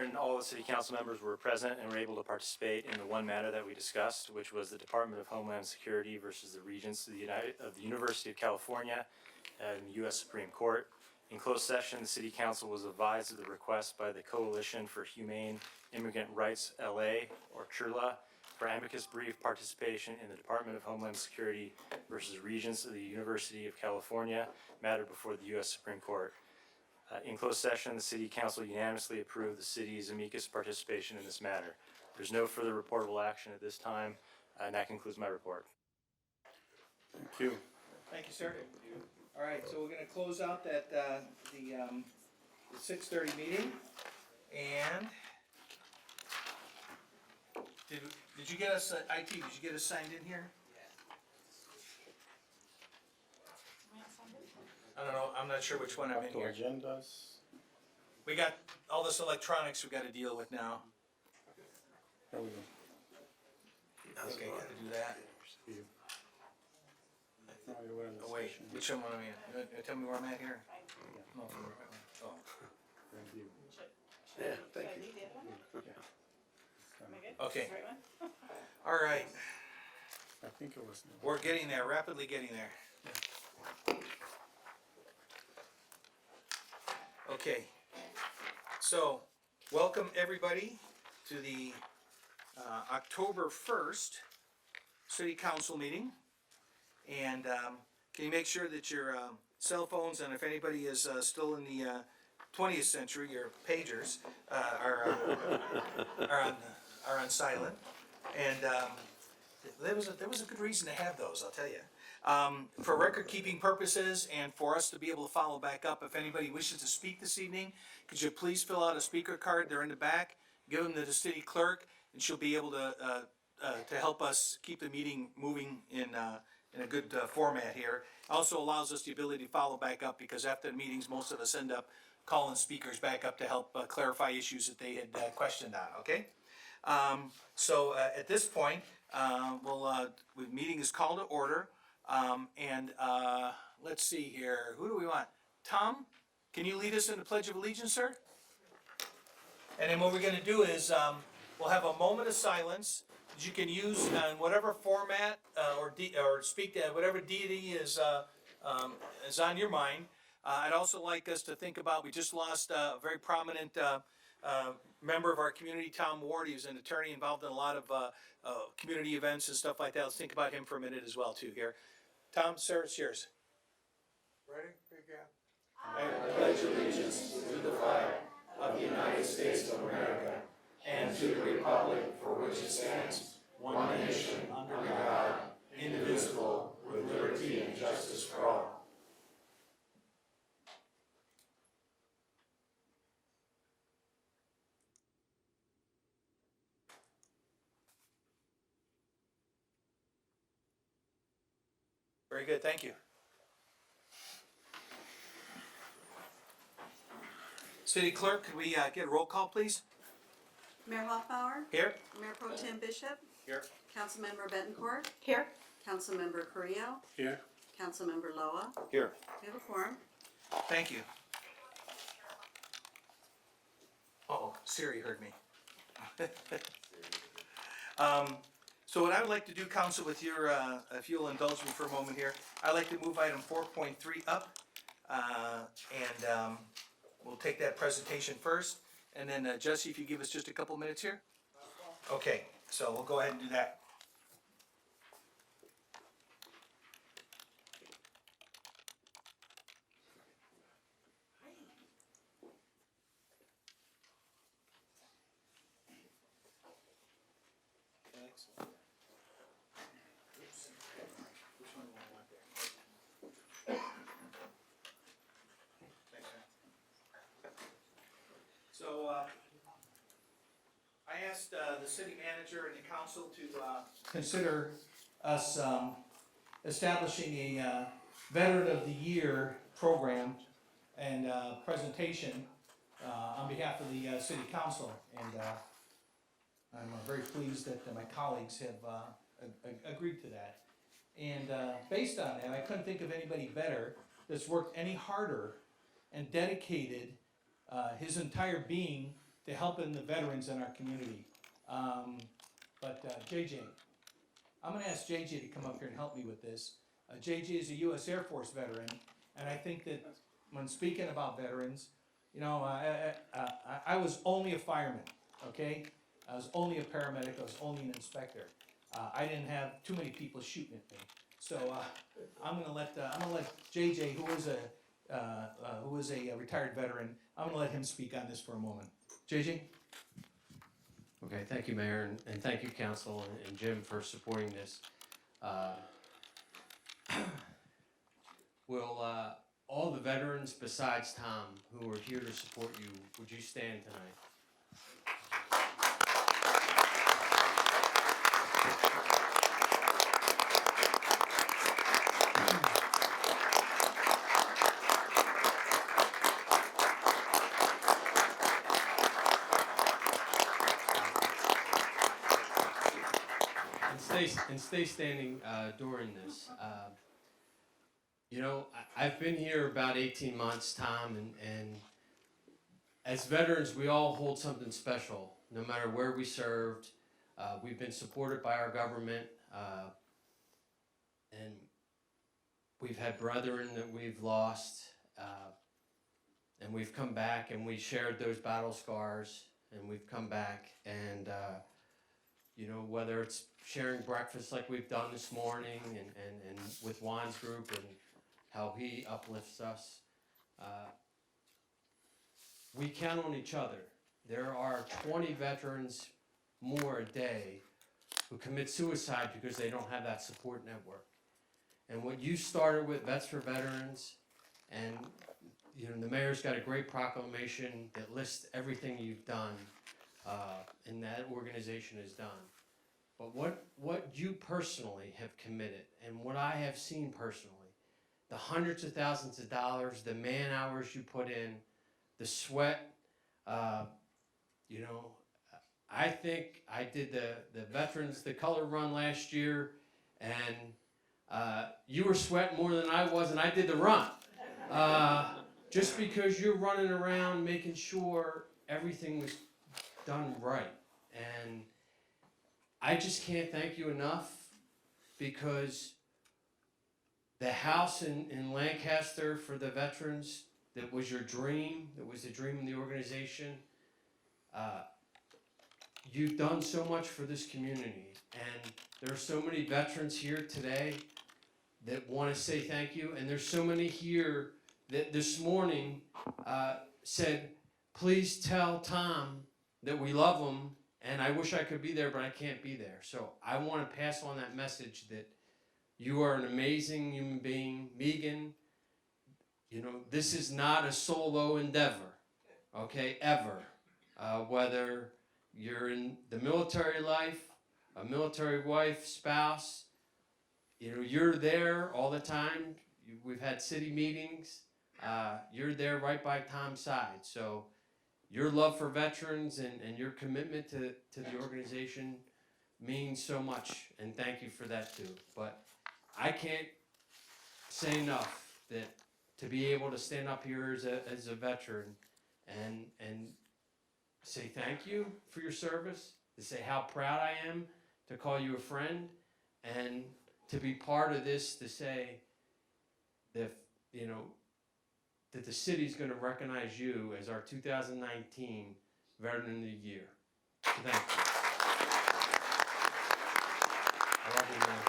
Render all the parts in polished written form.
And all the city council members were present and were able to participate in the one matter that we discussed, which was the Department of Homeland Security versus the Regents of the University of California and the U.S. Supreme Court. In closed session, the city council was advised of the request by the Coalition for Humane Immigrant Rights LA, or CHRLA, for amicus brief participation in the Department of Homeland Security versus Regents of the University of California matter before the U.S. Supreme Court. In closed session, the city council unanimously approved the city's amicus participation in this matter. There's no further reportable action at this time, and that concludes my report. Thank you. Thank you, sir. All right, so we're gonna close out that, the 6:30 meeting, and did you get us, IT, did you get us signed in here? I don't know, I'm not sure which one I'm in Up to here. agendas. We got all this electronics we gotta deal with now. There we go. Okay, gotta do that. Now you're in the Oh, wait, session. which one am I in? Tell me where I'm at here? No, oh. Review. Yeah, thank you. Okay, all right, I think it was. we're getting there, rapidly getting there. Okay, so, welcome everybody to the October 1st City Council meeting. And can you make sure that your cell phones, and if anybody is still in the 20th century, your pagers are on silent. And there was a good reason to have those, I'll tell you. For record-keeping purposes and for us to be able to follow back up, if anybody wishes to speak this evening, could you please fill out a speaker card? They're in the back. Give them to the city clerk, and she'll be able to help us keep the meeting moving in a good format here. Also allows us the ability to follow back up, because after the meetings, most of us end up calling speakers back up to help clarify issues that they had questioned on, okay? So at this point, the meeting is called to order. And let's see here, who do we want? Tom, can you lead us in the Pledge of Allegiance, sir? And then what we're gonna do is, we'll have a moment of silence that you can use in whatever format, or speak to whatever deity is on your mind. I'd also like us to think about, we just lost a very prominent member of our community, Tom Ward. He was an attorney involved in a lot of community events and stuff like that. Let's think about him for a minute as well, too, here. Tom, sir, it's yours. Ready? Begin. I pledge allegiance to the flag of the United States of America and to the republic for which it stands, one nation, under God, indivisible, with liberty and justice for all. Very good, thank you. City Clerk, could we get a roll call, please? Mayor Hoffbauer, Here? Mayor Pro Tem Bishop, Here. Councilmember Betancourt, Here. Councilmember Carrillo, Here. Councilmember Loa. Here. We have a quorum. Thank you. Uh-oh, Siri heard me. So what I would like to do, Council, with your, if you'll indulge me for a moment here, I'd like to move item 4.3 up, and we'll take that presentation first, and then Jesse, if you give us just a couple minutes here. Okay, so we'll go ahead and do that. So, I asked the city manager and the council to consider us establishing a Veteran of the Year program and presentation on behalf of the city council. And I'm very pleased that my colleagues have agreed to that. And based on that, I couldn't think of anybody better that's worked any harder and dedicated his entire being to helping the veterans in our community. JJ, I'm gonna ask JJ to come up here and help me with this. JJ is a U.S. Air Force veteran, and I think that when speaking about veterans, you know, I was only a fireman, okay? I was only a paramedic, I was only an inspector. I didn't have too many people shooting at me. So I'm gonna let JJ, who is a retired veteran, I'm gonna let him speak on this for a moment. JJ? Okay, thank you, Mayor, and thank you, Council, and Jim for supporting this. Will all the veterans besides Tom who are here to support you, would you stand tonight? And stay standing during this. You know, I've been here about 18 months, Tom, and as veterans, we all hold something special, no matter where we served. We've been supported by our government, and we've had brethren that we've lost, and we've come back and we shared those battle scars, and we've come back and you know, whether it's sharing breakfast like we've done this morning and with Juan's group and how he uplifts us. We count on each other. There are 20 veterans more a day who commit suicide because they don't have that support network. And what you started with, Vets for Veterans, and you know, the mayor's got a great proclamation that lists everything you've done and that organization has done. But what you personally have committed and what I have seen personally, the hundreds of thousands of dollars, the man hours you put in, the sweat, you know, I think I did the Veterans, the color run last year, and you were sweating more than I was, and I did the run. Just because you're running around making sure everything was done right. And I just can't thank you enough, because the house in Lancaster for the veterans, that was your dream, that was the dream of the organization. You've done so much for this community, and there are so many veterans here today that want to say thank you, and there's so many here that this morning said, please tell Tom that we love him, and I wish I could be there, but I can't be there. So I want to pass on that message that you are an amazing human being. Megan, you know, this is not a solo endeavor, okay, ever. Whether you're in the military life, a military wife, spouse, you know, you're there all the time. We've had city meetings. You're there right by Tom's side. So your love for veterans and your commitment to the organization means so much, and thank you for that too. But I can't say enough that to be able to stand up here as a veteran and say thank you for your service, to say how proud I am to call you a friend, and to be part of this, to say that, you know, that the city's going to recognize you as our 2019 Veteran of the Year. So thank you. I love you, man.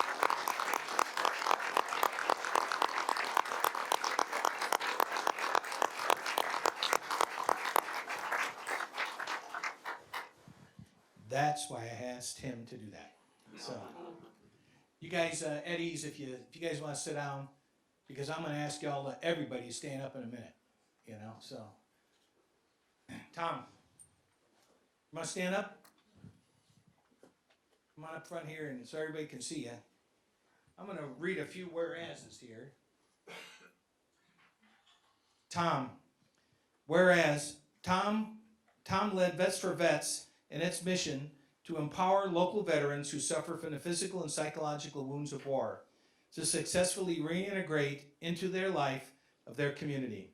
That's why I asked him to do that. So, you guys, Eddies, if you guys want to sit down, because I'm going to ask y'all, everybody to stand up in a minute, you know, so. Tom, you want to stand up? Come on up front here and so everybody can see you. I'm going to read a few whereases here. Tom, whereas Tom led Vets for Vets in its mission to empower local veterans who suffer from the physical and psychological wounds of war to successfully reintegrate into their life of their community.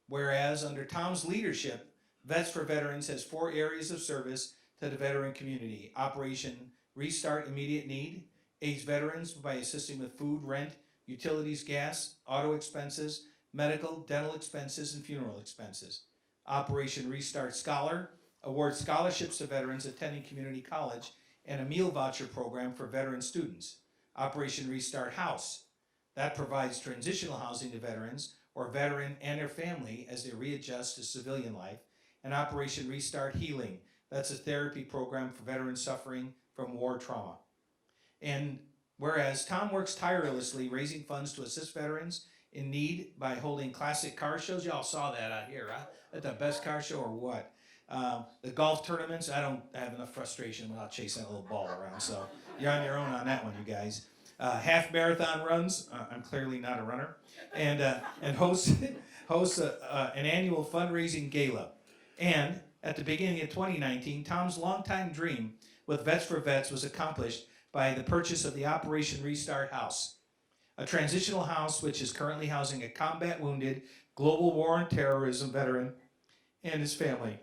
Whereas under Tom's leadership, Vets for Veterans has 4 areas of service to the veteran community. Operation Restart Immediate Need aids veterans by assisting with food, rent, utilities, gas, auto expenses, medical, dental expenses, and funeral expenses. Operation Restart Scholar awards scholarships to veterans attending community college and a meal voucher program for veteran students. Operation Restart House, that provides transitional housing to veterans or veteran and their family as they readjust to civilian life. And Operation Restart Healing, that's a therapy program for veterans suffering from war trauma. And whereas Tom works tirelessly raising funds to assist veterans in need by holding classic car shows. Y'all saw that out here, huh? At the best car show or what? The golf tournaments, I don't have enough frustration without chasing a little ball around, so you're on your own on that one, you guys. Half marathon runs, I'm clearly not a runner, and hosts an annual fundraising gala. And at the beginning of 2019, Tom's longtime dream with Vets for Vets was accomplished by the purchase of the Operation Restart House, a transitional house which is currently housing a combat wounded global war on terrorism veteran and his family.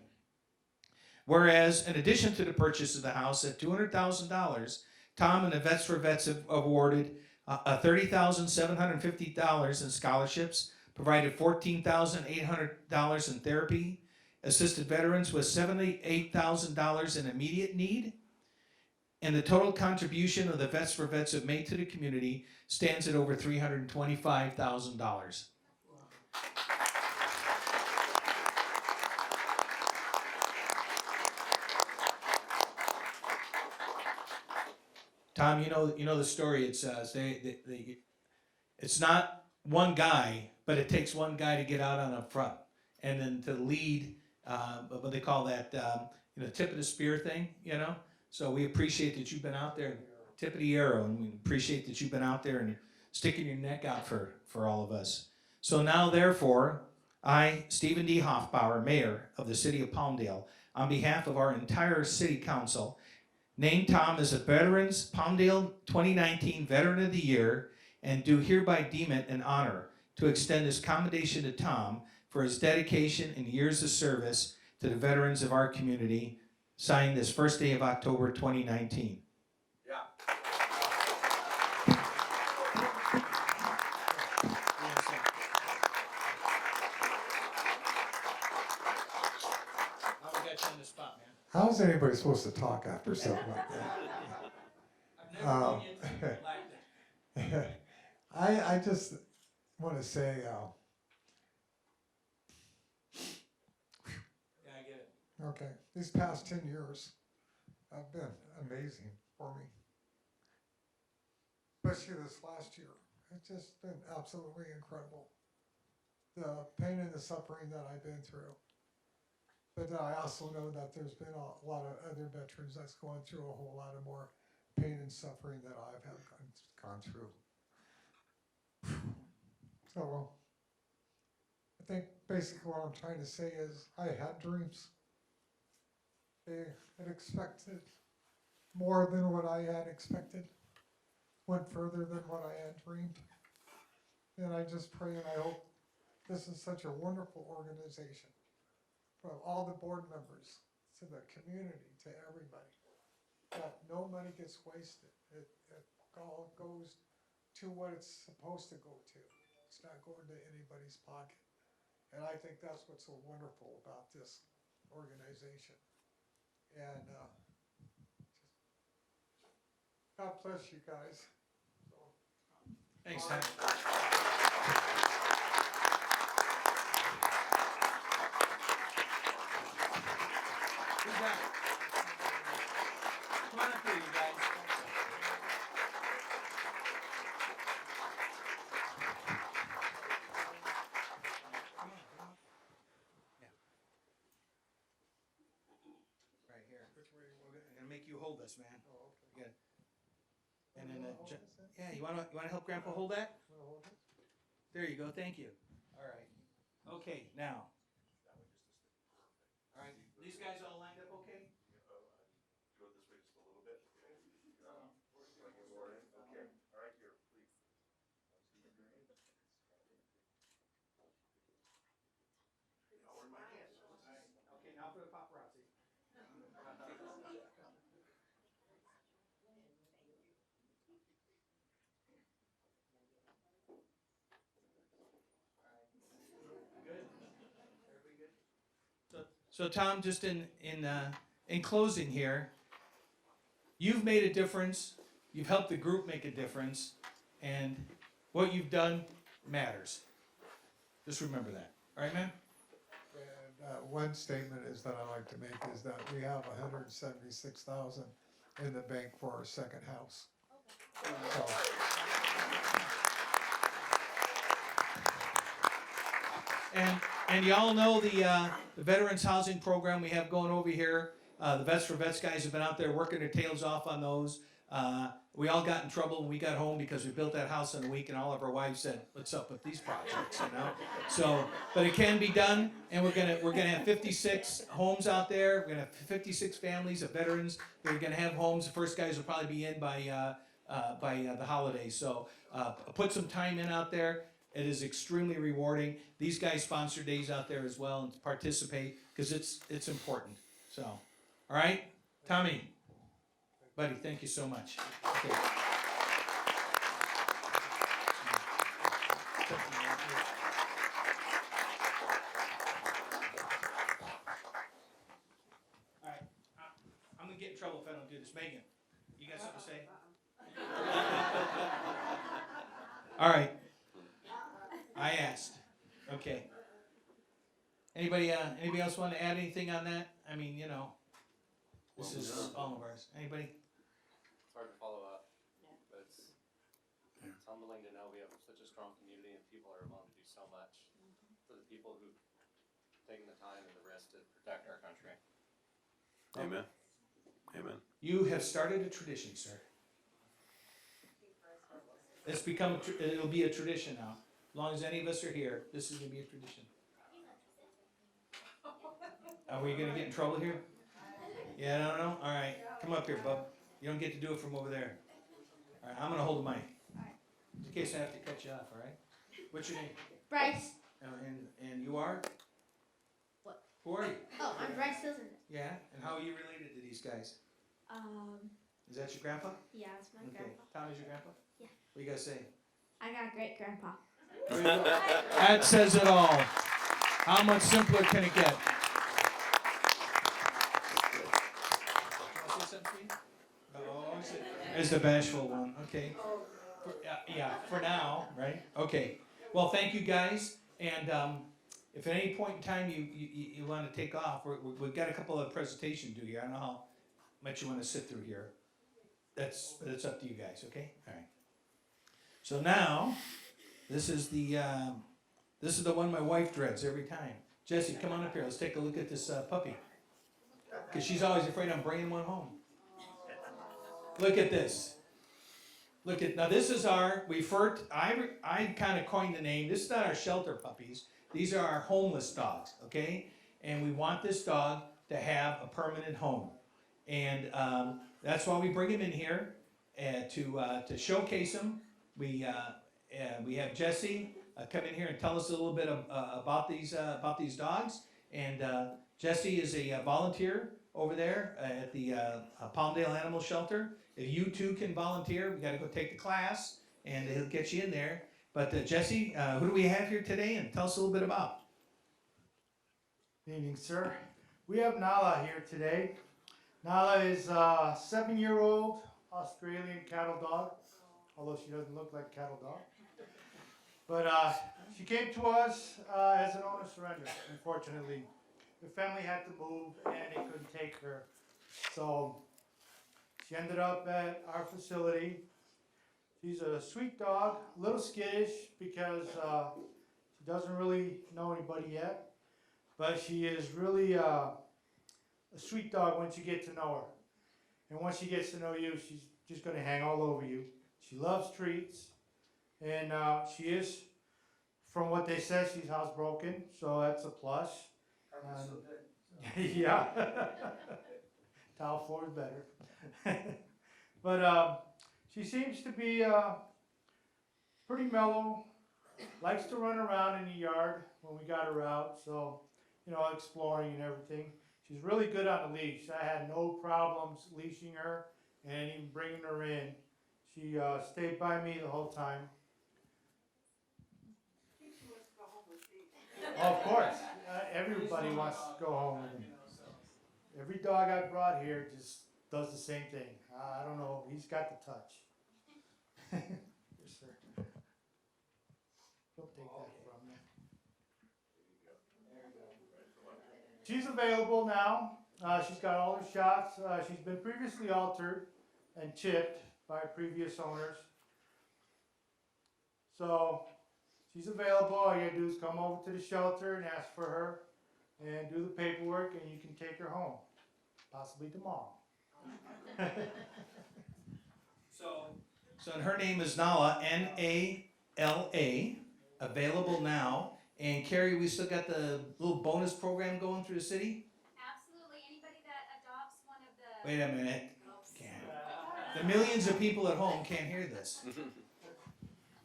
Whereas, in addition to the purchase of the house at $200,000, Tom and the Vets for Vets have awarded $30,750 in scholarships, provided $14,800 in therapy, assisted veterans with $78,000 in immediate need, and the total contribution of the Vets for Vets have made to the community stands at over $325,000. Tom, you know the story. It's it's not one guy, but it takes one guy to get out on the front, and then to lead. What they call that, tip of the spear thing. So we appreciate that you've been out there, tip of the arrow, and we appreciate that you've been out there and sticking your neck out for all of us. So now, therefore, I, Stephen D. Hoffbauer, Mayor of the City of Palmdale, on behalf of our entire City Council, name Tom as a Veterans Palmdale 2019 Veteran of the Year, and do hereby deem it an honor to extend this commendation to Tom for his dedication and years of service to the veterans of our community, signed this first day of October 2019. Yeah. How we got you on the spot, man? How's anybody supposed to talk after something like that? I've never known you like that. I just want to say, Yeah, I get it. okay, these past 10 years have been amazing for me. Especially this last year. It's just been absolutely incredible. The pain and the suffering that I've been through. But I also know that there's been a lot of other veterans that's going through a whole lot of more pain and suffering that I've gone through. So I think basically what I'm trying to say is I had dreams. I had expected more than what I had expected, went further than what I had dreamed. And I just pray and I hope this is such a wonderful organization, from all the board members to the community to everybody, that no money gets wasted. It all goes to what it's supposed to go to. It's not going to anybody's pocket. And I think that's what's so wonderful about this organization. And God bless you guys. Thanks, Tom. Who's got it? Come on up here, you guys. Come on. Yeah. Right here. We're gonna make you hold this, man. Oh, okay. Good. And then, yeah, you wanna help Grandpa hold that? There you go. Thank you. All right. Okay, now. All right. These guys all lined up okay? Okay, So Tom, just in closing here, you've made a difference. You've helped the group make a difference, and what you've done matters. Just remember that. All right, man? And one statement is that I like to make is that we have 176,000 in the bank for our second house. So, And y'all know the Veterans Housing Program we have going over here. The Vets for Vets guys have been out there working their tails off on those. We all got in trouble when we got home because we built that house in a week, and all of our wives said, "What's up with these projects?" You know. So, but it can be done, and we're gonna have 56 homes out there. We're gonna have 56 families of veterans. They're gonna have homes. The first guys will probably be in by the holidays. So put some time in out there. It is extremely rewarding. These guys sponsor days out there as well and participate because it's important. So, all right, Tommy, buddy, thank you so much. Okay. All right, I'm gonna get in trouble if I don't do this. Megan, you got something to say? All right. I asked. Okay. Anybody else want to add anything on that? I mean, you know, this is all of ours. Anybody? It's hard to follow up, but it's humbling to know we have such a strong community and people are willing to do so much for the people who've taken the time and the risk to protect our country. Amen. Amen. You have started a tradition, sir. It's become. It'll be a tradition now. As long as any of us are here, this is gonna be a tradition. Are we gonna get in trouble here? Yeah, I don't know. All right, come up here, bub. You don't get to do it from over there. All right, I'm gonna hold the mic. In case I have to cut you off. All right. What's your name? Bryce. And you are? What? Who are you? Oh, I'm Bryce Hilton. Yeah. And how are you related to these guys? Is that your grandpa? Yeah, it's my Okay. grandpa. Tommy's your grandpa? Yeah. What you gotta say? I got a great grandpa. That says it all. How much simpler can it get? There's the bashful one. Okay. Yeah, for now, right? Okay. Well, thank you guys. And if at any point in time you want to take off, we've got a couple of presentations to do here. I don't know how much you want to sit through here. That's up to you guys. Okay. All right. So now, this is the one my wife dreads every time. Jesse, come on up here. Let's take a look at this puppy. Because she's always afraid I'm bringing one home. Look at this. Now this is I kind of coined the name. This is not our shelter puppies. These are our homeless dogs, okay? And we want this dog to have a permanent home. And that's why we bring him in here to showcase him. We have Jesse come in here and tell us a little bit about these dogs. And Jesse is a volunteer over there at the Palmdale Animal Shelter. If you too can volunteer, we got to go take the class, and he'll get you in there. But Jesse, who do we have here today? And tell us a little bit about. Good evening, sir. We have Nala here today. Nala is a 7-year-old Australian cattle dog, although she doesn't look like a cattle dog. But she came to us as an owner surrender, unfortunately. The family had to move and they couldn't take her. So she ended up at our facility. She's a sweet dog, a little skittish because she doesn't really know anybody yet. But she is really a sweet dog once you get to know her. And once she gets to know you, she's just going to hang all over you. She loves treats. And she is, from what they said, she's housebroken. So that's a plus. Yeah. Tile floor is better. But she seems to be pretty mellow. Likes to run around in the yard when we got her out. So, you know, exploring and everything. She's really good on the leash. I had no problems leashing her and even bringing her in. She stayed by me the whole time. Of course, everybody wants to go home with him. Every dog I brought here just does the same thing. I don't know, he's got the touch. Yes, sir. He'll take that from you. She's available now. She's got all her shots. She's been previously altered and chipped by previous owners. So she's available. All you gotta do is come over to the shelter and ask for her and do the paperwork, and you can take her home, possibly tomorrow. So and her name is Nala, Nala, available now. And Carrie, we still got the little bonus program going through the city? Absolutely, anybody that adopts one of the. Wait a minute. The millions of people at home can't hear this.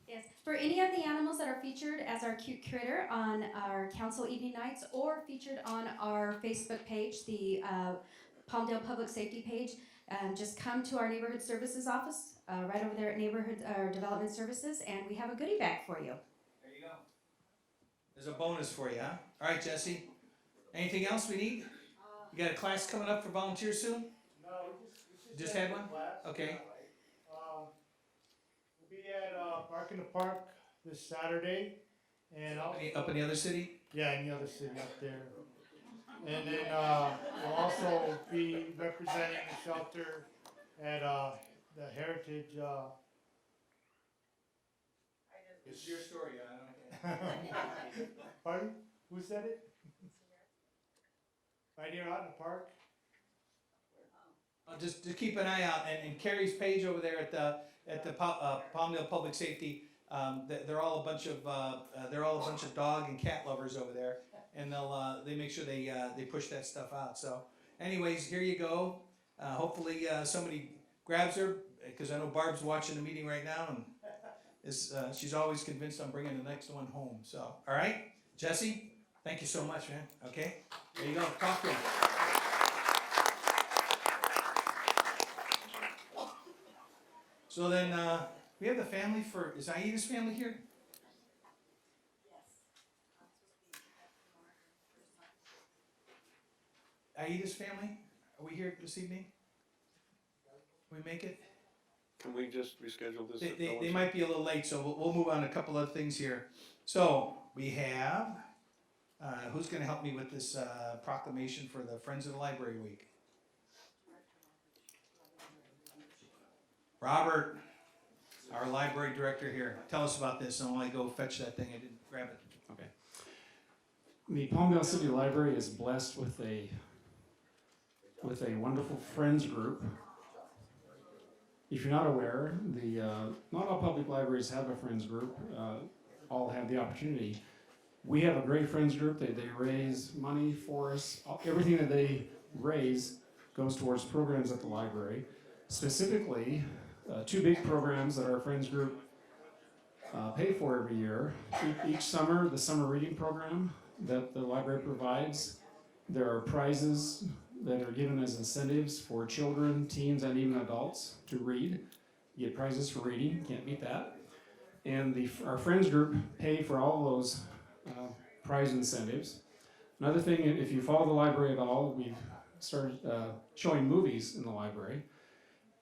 Yes, for any of the animals that are featured as our cute critter on our council evening nights or featured on our Facebook page, the Palmdale Public Safety page, just come to our neighborhood services office, right over there at Neighborhood Development Services, and we have a goodie bag for you. There you go. There's a bonus for you, huh? All right, Jesse. Anything else we need? You got a class coming up for volunteers soon? No, we Just had one? class. Okay. We'll be at Park in the Park this Saturday, and Up in the other city? yeah, in the other city up there. And then we'll also be representing the shelter at the Heritage. It's your story, I don't know. Pardon? Who said it? Right here out in the park. Just keep an eye out, and Carrie's page over there at the Palmdale Public Safety. They're all a bunch of dog and cat lovers over there, and they make sure they push that stuff out. So, anyways, here you go. Hopefully somebody grabs her, because I know Barb's watching the meeting right now, and she's always convinced I'm bringing the next one home. So, all right, Jesse, thank you so much, man. Okay, there you go. Talk to him. So then, we have the family is Aida's family here? Aida's family, are we here this evening? Can we make it? Can we just reschedule this? They might be a little late, so we'll move on to a couple other things here. So, we have, who's gonna help me with this proclamation for the Friends of the Library Week? Robert, our library director here, tell us about this, and while I go fetch that thing, I didn't grab it. Okay. The Palmdale City Library is blessed with a wonderful friends group. If you're not aware, not all public libraries have a friends group. All have the opportunity. We have a great friends group. They raise money for us. Everything that they raise goes towards programs at the library. Specifically, two big programs that our friends group pay for every year. Each summer, the summer reading program that the library provides. There are prizes that are given as incentives for children, teens, and even adults to read. You get prizes for reading, can't beat that. And our friends group pay for all those prize incentives. Another thing, if you follow the library at all, we've started showing movies in the library.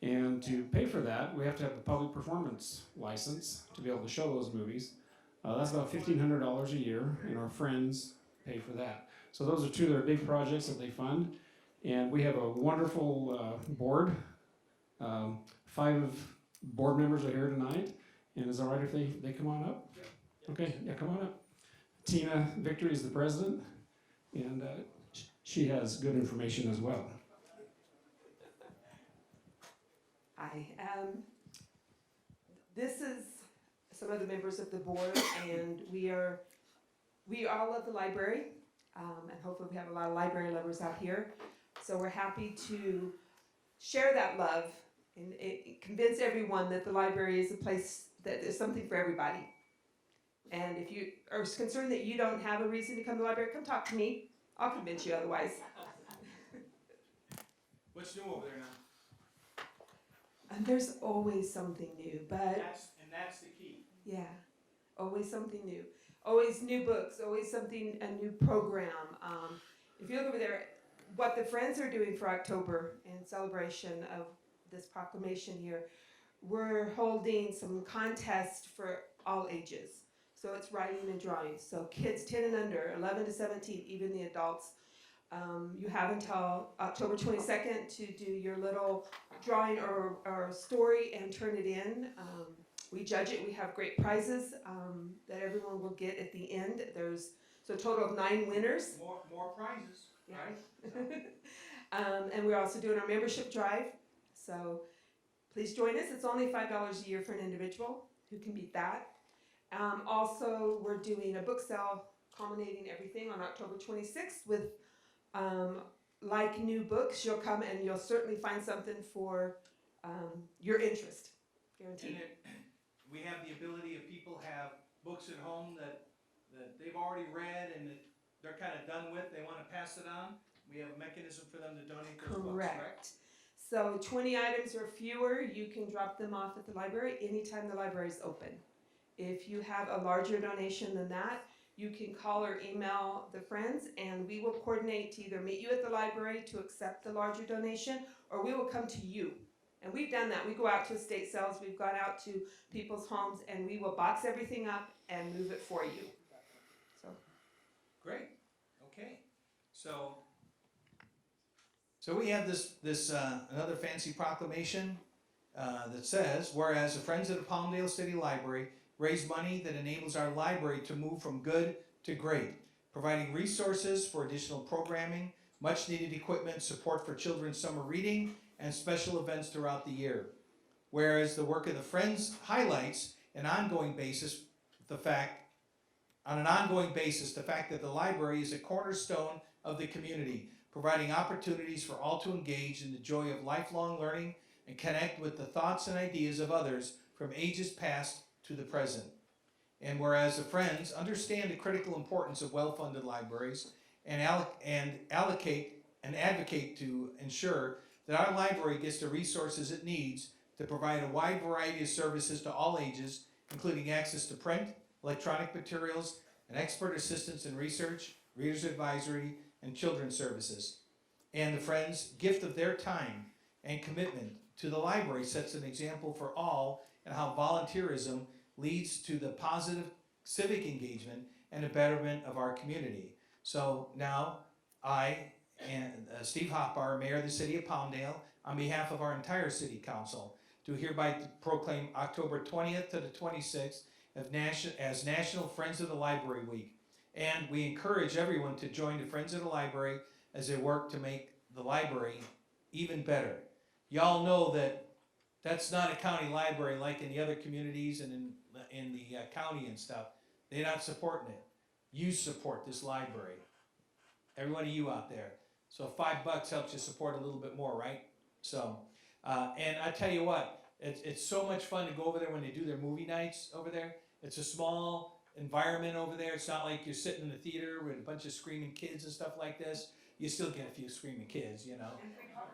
And to pay for that, we have to have a public performance license to be able to show those movies. That's about $1,500 a year, and our friends pay for that. So those are two of their big projects that they fund. And we have a wonderful board. 5 board members are here tonight. And is it all right if they come on up? Okay, yeah, come on up. Tina Victory is the president, and she has good information as well. Hi. This is some of the members of the board, and we all love the library, and hopefully we have a lot of library lovers out here. So we're happy to share that love and convince everyone that the library is a place that is something for everybody. And if you are concerned that you don't have a reason to come to the library, come talk to me. I'll convince you otherwise. What's new over there now? And there's always something new, but And that's the key. yeah, always something new. always new books, always something, a new program. If you look over there, what the Friends are doing for October in celebration of this proclamation here, we're holding some contests for all ages. So it's writing and drawing. So kids 10 and under, 11 to 17, even the adults. You have until October 22nd to do your little drawing or story and turn it in. We judge it. We have great prizes that everyone will get at the end. There's a total of 9 winners. More prizes, right? And we're also doing our membership drive. So please join us. It's only $5 a year for an individual. Who can beat that? Also, we're doing a book sale culminating everything on October 26th with like new books. You'll come and you'll certainly find something for your interest. Guaranteed. We have the ability, if people have books at home that they've already read and that they're kind of done with, they want to pass it on, we have a mechanism for them to donate those books, correct? So 20 items or fewer, you can drop them off at the library anytime the library is open. If you have a larger donation than that, you can call or email the Friends and we will coordinate to either meet you at the library to accept the larger donation or we will come to you. And we've done that. We go out to estate sales, we've gone out to people's homes and we will box everything up and move it for you. So Great, okay. So we have this another fancy proclamation that says, whereas the Friends of the Palmdale City Library raise money that enables our library to move from good to great, providing resources for additional programming, much needed equipment, support for children's summer reading, and special events throughout the year. Whereas the work of the Friends highlights an ongoing basis the fact that the library is a cornerstone of the community, providing opportunities for all to engage in the joy of lifelong learning and connect with the thoughts and ideas of others from ages past to the present. And whereas the Friends understand the critical importance of well-funded libraries and allocate and advocate to ensure that our library gets the resources it needs to provide a wide variety of services to all ages, including access to print, electronic materials, and expert assistance in research, reader's advisory, and children's services. And the Friends' gift of their time and commitment to the library sets an example for all and how volunteerism leads to the positive civic engagement and the betterment of our community. So now I and Steve Hoppar, Mayor of the City of Palmdale, on behalf of our entire City Council, do hereby proclaim October 20th to the 26th as National Friends of the Library Week. And we encourage everyone to join the Friends of the Library as they work to make the library even better. Y'all know that that's not a county library like in the other communities and in the county and stuff. They're not supporting it. You support this library. Every one of you out there. So $5 helps you support a little bit more, right? So, and I tell you what, it's so much fun to go over there when they do their movie nights over there. It's a small environment over there. It's not like you're sitting in the theater with a bunch of screaming kids and stuff like this. You still get a few screaming kids, you know.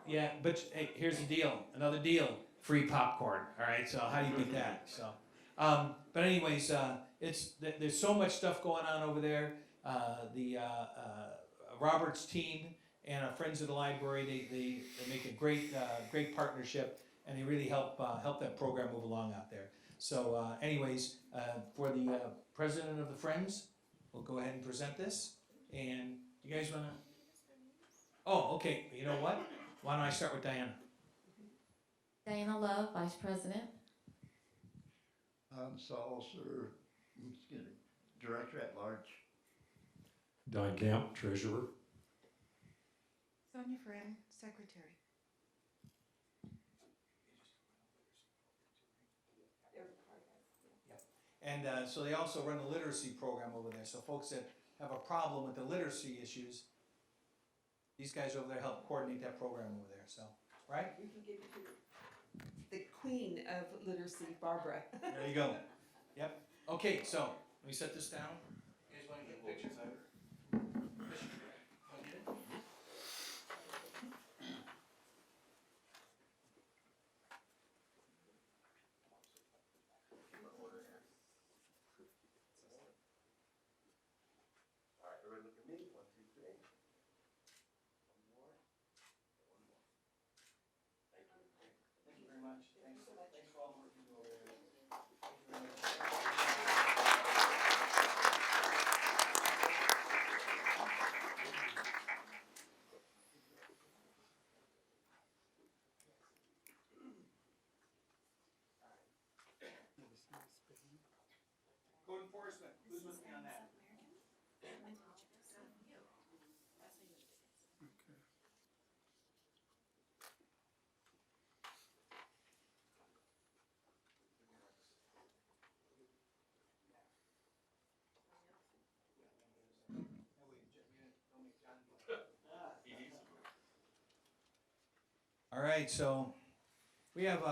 Yeah, but hey, here's the deal. Another deal. Free popcorn. All right. So how do you beat that? So, but anyways, there's so much stuff going on over there. Robert's team and our Friends of the Library, they make a great partnership, and they really help that program move along out there. So anyways, for the president of the Friends, we'll go ahead and present this. And you guys wanna? Oh, okay. You know what? Why don't I start with Diana? Diana Love, Vice President. Saul, sir, Director at Large. Don Camp, Treasurer. Sonia Friend, Secretary. And so they also run a literacy program over there. So folks that have a problem with the literacy issues, these guys over there help coordinate that program over there. So, right? we can give you the queen of literacy, Barbara. There you go. Yep. Okay, so let me set this down. You guys want to get pictures of it? Code enforcement, who's with me on that? All right, so we have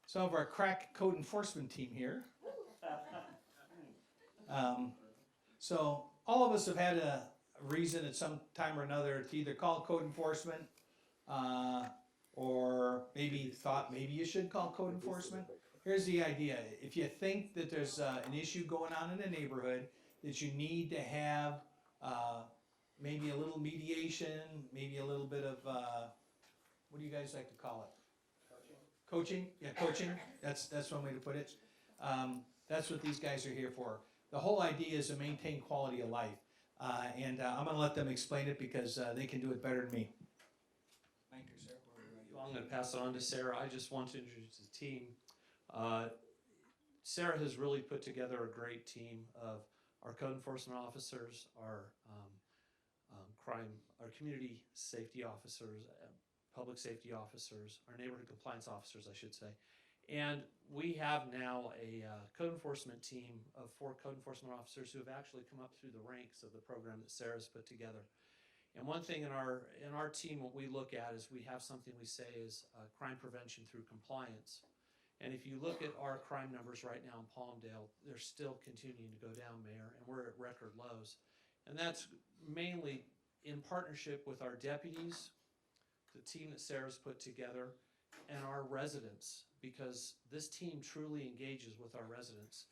some of our crack code enforcement team here. So all of us have had a reason at some time or another to either call code enforcement, or maybe thought maybe you should call code enforcement. Here's the idea: if you think that there's an issue going on in a neighborhood that you need to have maybe a little mediation, maybe a little bit of what do you guys like to call it? Coaching? Yeah, coaching. That's one way to put it. That's what these guys are here for. The whole idea is to maintain quality of life, and I'm going to let them explain it because they can do it better than me. Mike or Sarah? Well, I'm going to pass it on to Sarah. I just want to introduce the team. Sarah has really put together a great team of our code enforcement officers, our our community safety officers, public safety officers, our neighborhood compliance officers, I should say. And we have now a code enforcement team of 4 code enforcement officers who have actually come up through the ranks of the program that Sarah's put together. And one thing in our team, what we look at is we have something we say is crime prevention through compliance. And if you look at our crime numbers right now in Palmdale, they're still continuing to go down, Mayor, and we're at record lows. And that's mainly in partnership with our deputies, the team that Sarah's put together, and our residents, because this team truly engages with our residents.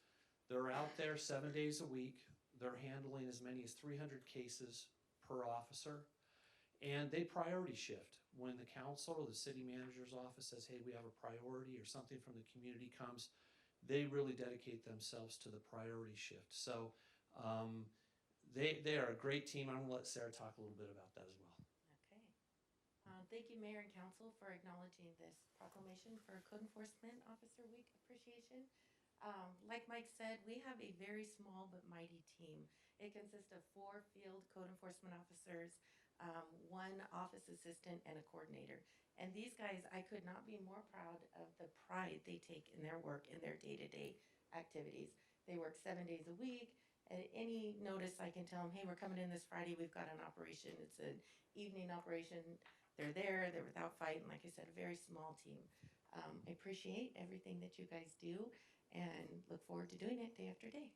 They're out there 7 days a week. They're handling as many as 300 cases per officer, and they priority shift. When the council or the city manager's office says, hey, we have a priority, or something from the community comes, they really dedicate themselves to the priority shift. So they are a great team. I'm gonna let Sarah talk a little bit about that as well. Okay. Thank you, Mayor and Council, for acknowledging this proclamation for Code Enforcement Officer Week appreciation. Like Mike said, we have a very small but mighty team. It consists of 4 field code enforcement officers, 1 office assistant, and a coordinator. And these guys, I could not be more proud of the pride they take in their work, in their day-to-day activities. They work 7 days a week. At any notice, I can tell them, hey, we're coming in this Friday, we've got an operation. It's an evening operation. They're there, they're without fight, and like I said, a very small team. I appreciate everything that you guys do and look forward to doing it day after day.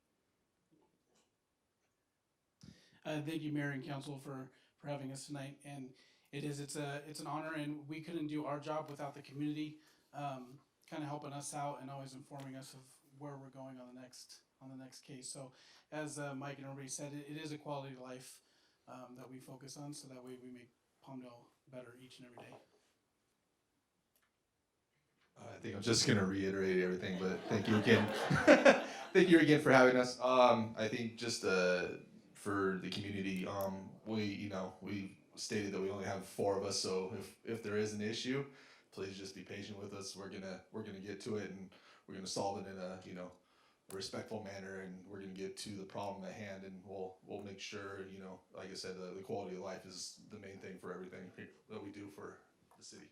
Thank you, Mayor and Council, for having us tonight. And it's an honor, and we couldn't do our job without the community kind of helping us out and always informing us of where we're going on the next case. So, as Mike and everybody said, it is a quality of life that we focus on, so that way we make Palmdale better each and every day. I think I'm just gonna reiterate everything, but thank you again. Thank you again for having us. I think just for the community, we stated that we only have 4 of us, so if there is an issue, please just be patient with us. We're gonna get to it, and we're gonna solve it in a respectful manner, and we're gonna get to the problem at hand, and we'll make sure, like I said, the quality of life is the main thing for everything that we do for the city.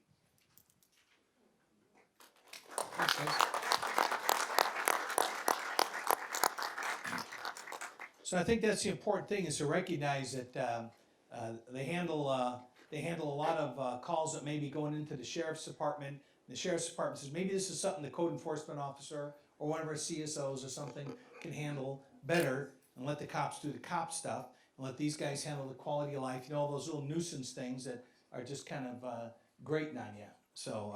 So I think that's the important thing, is to recognize that they handle a lot of calls that may be going into the sheriff's department. The sheriff's department says, maybe this is something the code enforcement officer or one of our CSOs or something can handle better, and let the cops do the cop stuff, and let these guys handle the quality of life, all those little nuisance things that are just kind of grating on you. So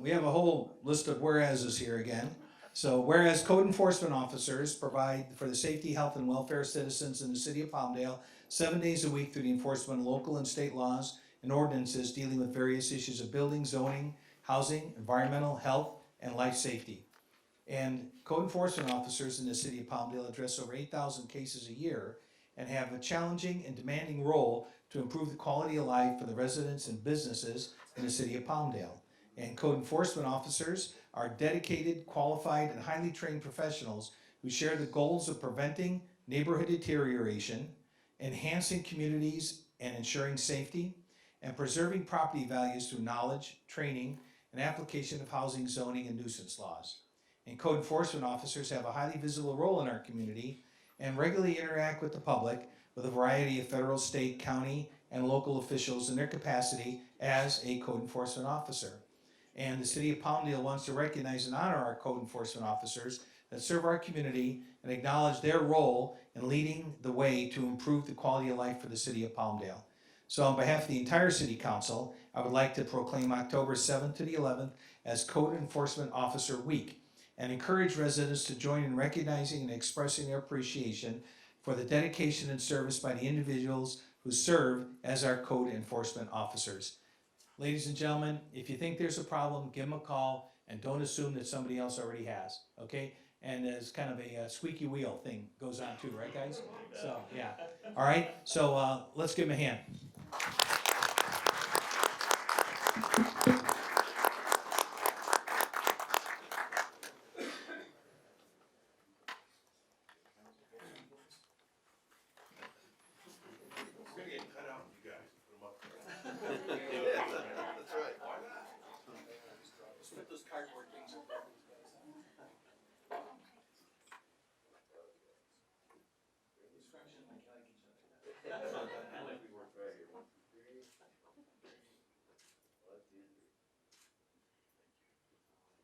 we have a whole list of whereases here again. So whereas code enforcement officers provide for the safety, health, and welfare of citizens in the city of Palmdale 7 days a week through the enforcement of local and state laws and ordinances dealing with various issues of building, zoning, housing, environmental, health, and life safety. And code enforcement officers in the city of Palmdale address over 8,000 cases a year and have a challenging and demanding role to improve the quality of life for the residents and businesses in the city of Palmdale. And code enforcement officers are dedicated, qualified, and highly trained professionals who share the goals of preventing neighborhood deterioration, enhancing communities and ensuring safety, and preserving property values through knowledge, training, and application of housing, zoning, and nuisance laws. And code enforcement officers have a highly visible role in our community and regularly interact with the public with a variety of federal, state, county, and local officials in their capacity as a code enforcement officer. And the city of Palmdale wants to recognize and honor our code enforcement officers that serve our community and acknowledge their role in leading the way to improve the quality of life for the city of Palmdale. So on behalf of the entire city council, I would like to proclaim October 7th to the 11th as Code Enforcement Officer Week and encourage residents to join in recognizing and expressing their appreciation for the dedication and service by the individuals who serve as our code enforcement officers. Ladies and gentlemen, if you think there's a problem, give them a call and don't assume that somebody else already has, okay? And there's kind of a squeaky wheel thing goes on too, right guys? So, yeah. All right, so let's give them a hand.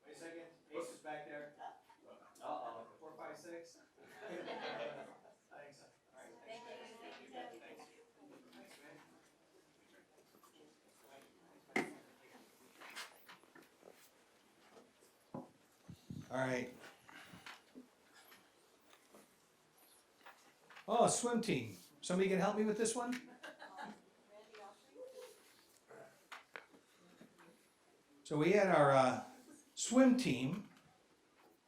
Wait a second, Ace is back there. Uh-oh, 4, 5, 6. Thanks. All right, thanks. Thanks. Thanks, man. All right. Oh, swim team. Somebody can help me with this one? So we had our swim team,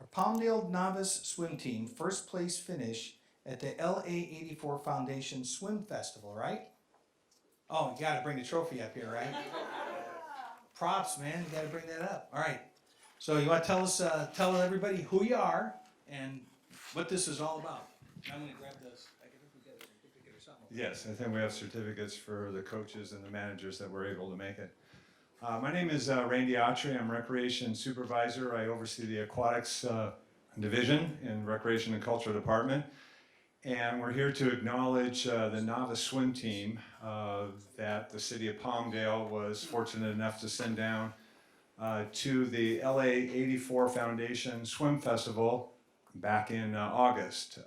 our Palmdale Novice Swim Team, first place finish at the LA 84 Foundation Swim Festival, right? Oh, you gotta bring the trophy up here, right? Props, man, you gotta bring that up. All right. So you wanna tell us, tell everybody who you are and what this is all about? I'm gonna grab this. I think we got a certificate or something. Yes, I think we have certificates for the coaches and the managers that were able to make it. My name is Randy Autry. I'm Recreation Supervisor. I oversee the Aquatics Division in Recreation and Culture Department. And we're here to acknowledge the novice swim team that the city of Palmdale was fortunate enough to send down to the LA 84 Foundation Swim Festival back in August.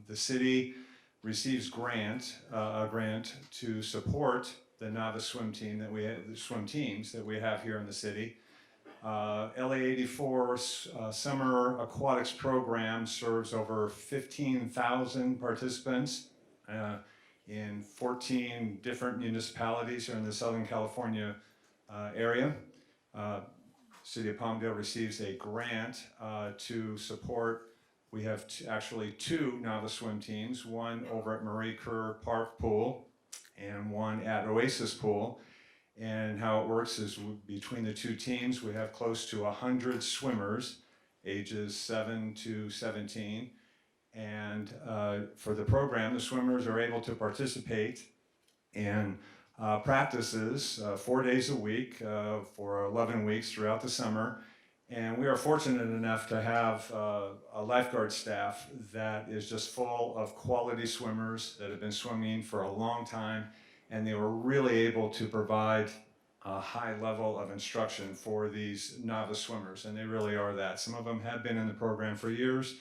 The city receives a grant to support the novice swim team that we have, the swim teams that we have here in the city. LA 84's summer aquatics program serves over 15,000 participants in 14 different municipalities here in the Southern California area. City of Palmdale receives a grant to support. We have actually two novice swim teams, one over at Marie Kerr Park Pool and one at Oasis Pool. And how it works is between the two teams, we have close to 100 swimmers, ages 7 to 17. And for the program, the swimmers are able to participate in practices 4 days a week for 11 weeks throughout the summer. And we are fortunate enough to have a lifeguard staff that is just full of quality swimmers that have been swimming for a long time, and they were really able to provide a high level of instruction for these novice swimmers, and they really are that. Some of them have been in the program for years,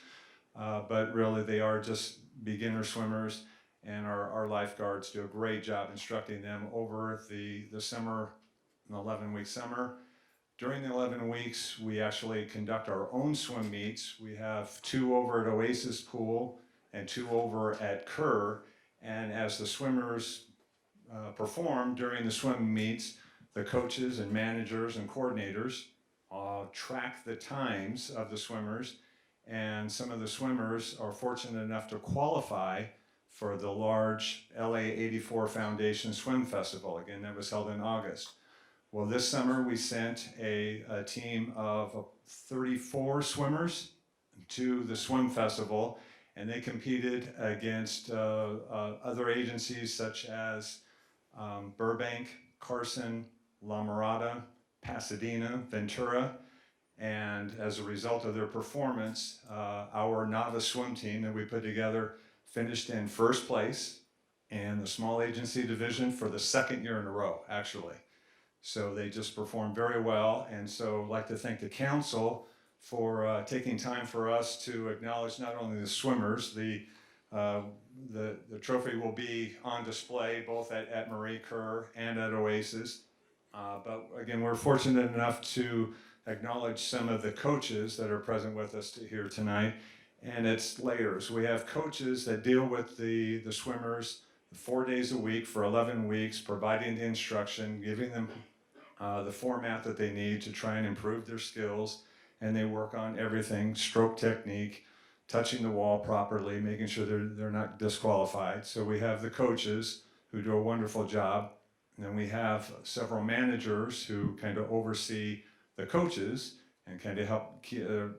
but really they are just beginner swimmers, and our lifeguards do a great job instructing them over the summer, an 11-week summer. During the 11 weeks, we actually conduct our own swim meets. We have 2 over at Oasis Pool and 2 over at Kerr. And as the swimmers perform during the swim meets, the coaches and managers and coordinators track the times of the swimmers. And some of the swimmers are fortunate enough to qualify for the large LA 84 Foundation Swim Festival. Again, that was held in August. Well, this summer we sent a team of 34 swimmers to the swim festival, and they competed against other agencies such as Burbank, Carson, La Mirada, Pasadena, Ventura, and as a result of their performance, our novice swim team that we put together finished in first place in the small agency division for the second year in a row, actually. So they just performed very well, and so I'd like to thank the council for taking time for us to acknowledge not only the swimmers. The trophy will be on display both at Marie Kerr and at Oasis. But again, we're fortunate enough to acknowledge some of the coaches that are present with us here tonight. And it's layers. We have coaches that deal with the swimmers 4 days a week for 11 weeks, providing the instruction, giving them the format that they need to try and improve their skills. And they work on everything, stroke technique, touching the wall properly, making sure they're not disqualified. So we have the coaches who do a wonderful job. And then we have several managers who kind of oversee the coaches and kind of help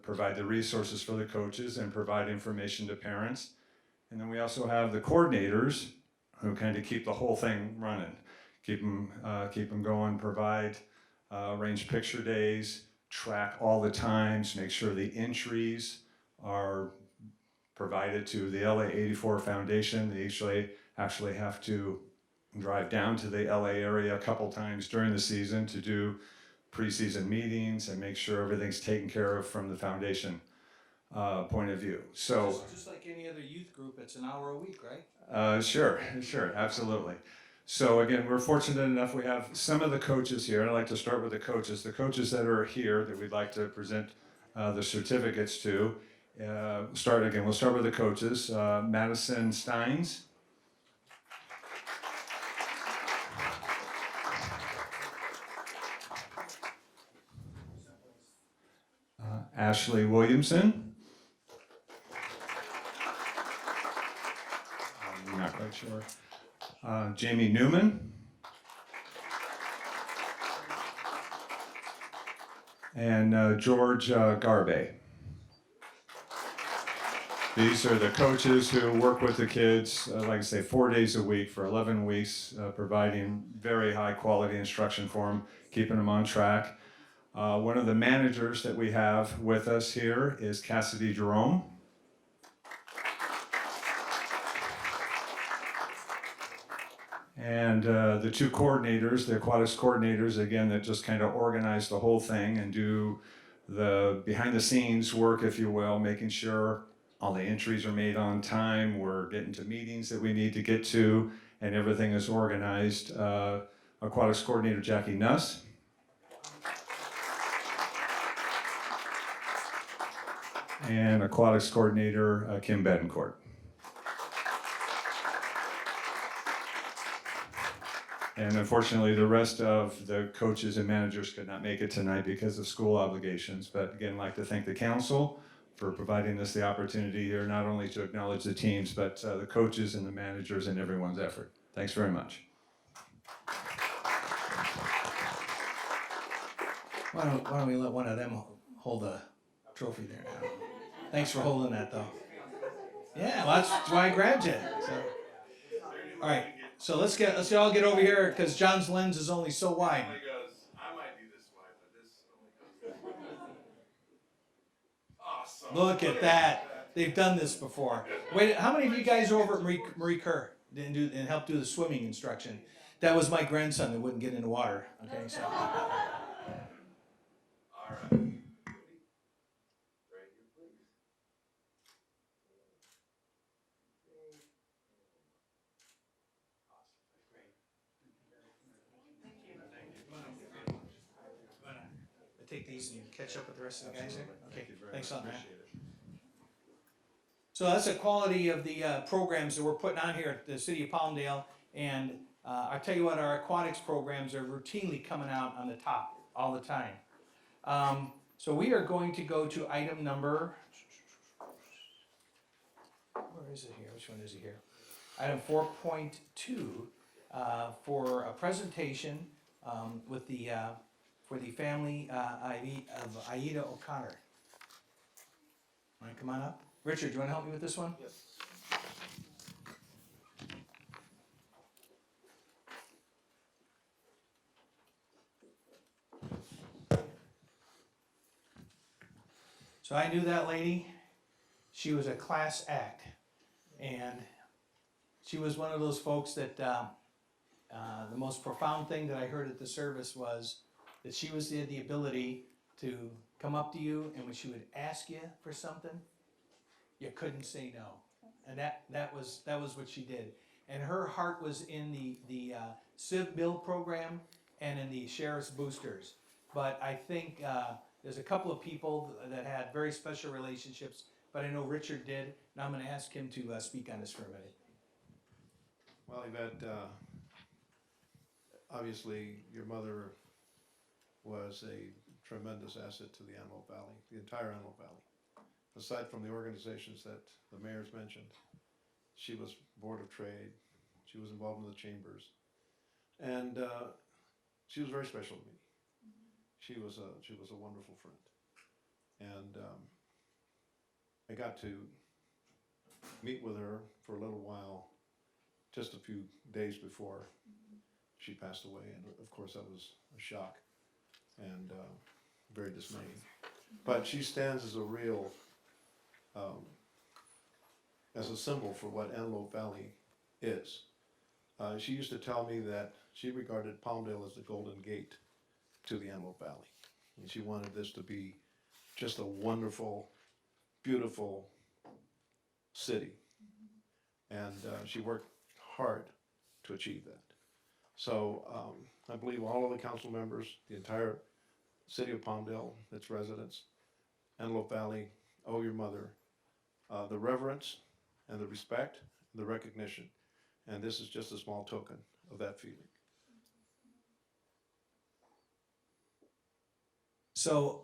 provide the resources for the coaches and provide information to parents. And then we also have the coordinators who kind of keep the whole thing running, keep them going, provide arrange picture days, track all the times, make sure the entries are provided to the LA 84 Foundation. They actually have to drive down to the LA area a couple times during the season to do preseason meetings and make sure everything's taken care of from the foundation point of view. So Just like any other youth group, it's an hour a week, right? Sure, absolutely. So again, we're fortunate enough, we have some of the coaches here, and I'd like to start with the coaches. The coaches that are here that we'd like to present the certificates to. We'll start with the coaches. Madison Steins. Ashley Williamson. I'm not quite sure. Jamie Newman. And George Garbe. These are the coaches who work with the kids, like I say, 4 days a week for 11 weeks, providing very high quality instruction for them, keeping them on track. One of the managers that we have with us here is Cassidy Jerome. And the two coordinators, the aquatics coordinators, again, that just kind of organize the whole thing and do the behind the scenes work, if you will, making sure all the entries are made on time, we're getting to meetings that we need to get to, and everything is organized. Aquatics coordinator Jackie Nuss. And aquatics coordinator Kim Bedencourt. And unfortunately, the rest of the coaches and managers could not make it tonight because of school obligations. But again, I'd like to thank the council for providing us the opportunity here, not only to acknowledge the teams, but the coaches and the managers and everyone's effort. Thanks very much. Why don't we let one of them hold the trophy there now? Thanks for holding that, though. Yeah, well, that's why I grabbed you. So. All right, so let's all get over here because John's lens is only so wide. I might be this wide, but this only goes. Awesome. Look at that. They've done this before. Wait, how many of you guys are over at Marie Kerr and helped do the swimming instruction? That was my grandson that wouldn't get in the water. Okay, so. All right. Take these and catch up with the rest of the guys here? Okay, thanks a lot, man. Appreciate it. So that's the quality of the programs that we're putting on here at the city of Palmdale. And I tell you what, our aquatics programs are routinely coming out on the top all the time. So we are going to go to item number, where is it here? Which one is it here? Item 4.2 for a presentation with the for the family of Aida O'Connor. Want to come on up? Richard, do you want to help me with this one? Yes. So I knew that lady. She was a class act. And she was one of those folks that the most profound thing that I heard at the service was that she had the ability to come up to you, and when she would ask you for something, you couldn't say no. And that was what she did. And her heart was in the Civ Mill program and in the Sheriff's Boosters. But I think there's a couple of people that had very special relationships, but I know Richard did, and I'm gonna ask him to speak on this for a minute. Well, Yvette, obviously your mother was a tremendous asset to the Antelope Valley, the entire Antelope Valley. Aside from the organizations that the mayor's mentioned, she was Board of Trade, she was involved in the chambers, and she was very special to me. She was a wonderful friend, and I got to meet with her for a little while, just a few days before she passed away, and of course that was a shock and very dismaying. But she stands as a real, as a symbol for what Antelope Valley is. She used to tell me that she regarded Palmdale as the Golden Gate to the Antelope Valley. And she wanted this to be just a wonderful, beautiful city. And she worked hard to achieve that. So I believe all of the council members, the entire city of Palmdale, its residents, Antelope Valley, owe your mother the reverence and the respect, and the recognition. And this is just a small token of that feeling. So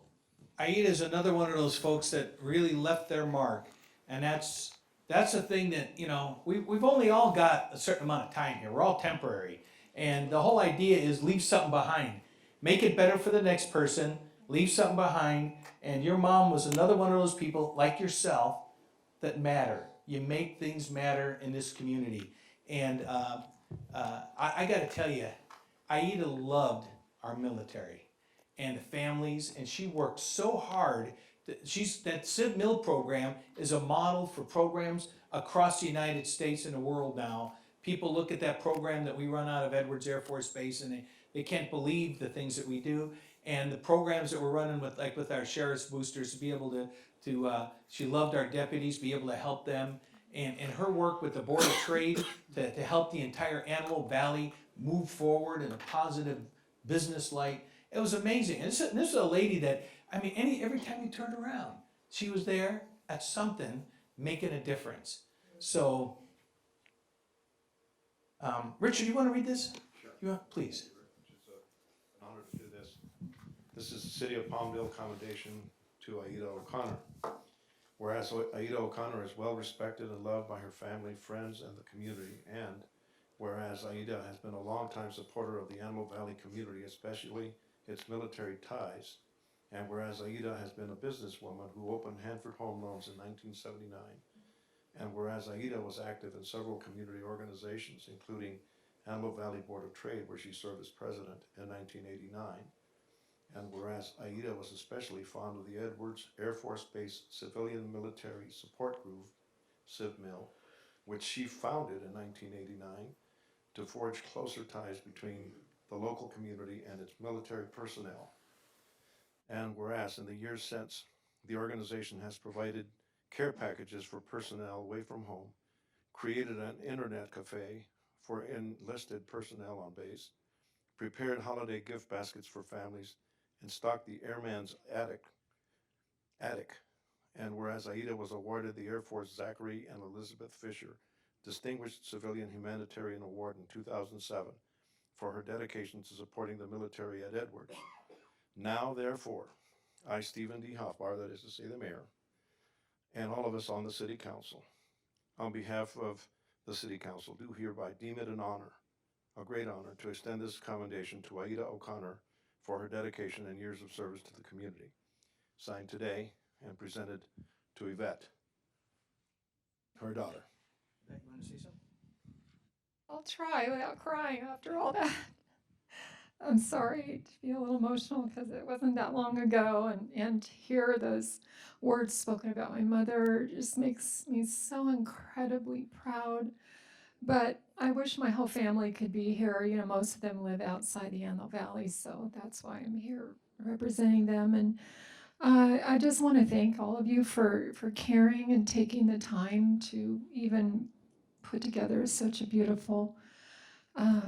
Aida is another one of those folks that really left their mark, and that's the thing that, you know, we've only all got a certain amount of time here. We're all temporary, and the whole idea is leave something behind, make it better for the next person, leave something behind. And your mom was another one of those people like yourself that matter. You make things matter in this community, and I got to tell you, Aida loved our military and the families, and she worked so hard. That Civ Mill program is a model for programs across the United States and the world now. People look at that program that we run out of Edwards Air Force Base, and they can't believe the things that we do. And the programs that we're running with, like with our sheriff's boosters, to be able to she loved our deputies, be able to help them. And her work with the Board of Trade to help the entire Antelope Valley move forward in a positive business light. It was amazing. And this is a lady that, I mean, every time you turned around, she was there at something making a difference. So, Richard, you want to read this? Sure. You want, please. It's an honor to do this. This is the City of Palmdale commendation to Aida O'Connor. Whereas Aida O'Connor is well respected and loved by her family, friends, and the community, and whereas Aida has been a longtime supporter of the Antelope Valley community, especially its military ties, and whereas Aida has been a businesswoman who opened Hanford Home Loans in 1979, and whereas Aida was active in several community organizations, including Antelope Valley Board of Trade, where she served as president in 1989, and whereas Aida was especially fond of the Edwards Air Force Base Civilian Military Support Group, CivMil, which she founded in 1989 to forge closer ties between the local community and its military personnel. And whereas in the years since, the organization has provided care packages for personnel away from home, created an internet cafe for enlisted personnel on base, prepared holiday gift baskets for families, and stocked the Airman's attic. And whereas Aida was awarded the Air Force Zachary and Elizabeth Fisher Distinguished Civilian Humanitarian Award in 2007 for her dedication to supporting the military at Edwards. Now, therefore, I, Stephen D. Hoffbar, that is to say the mayor, and all of us on the city council, on behalf of the city council, do hereby deem it an honor, a great honor, to extend this commendation to Aida O'Connor for her dedication and years of service to the community. Signed today and presented to Yvette, her daughter. Yvette, you want to say something? I'll try without crying after all that. I'm sorry to be a little emotional because it wasn't that long ago, and to hear those words spoken about my mother just makes me so incredibly proud. But I wish my whole family could be here. You know, most of them live outside the Antelope Valley, so that's why I'm here representing them. And I just want to thank all of you for caring and taking the time to even put together such a beautiful uh,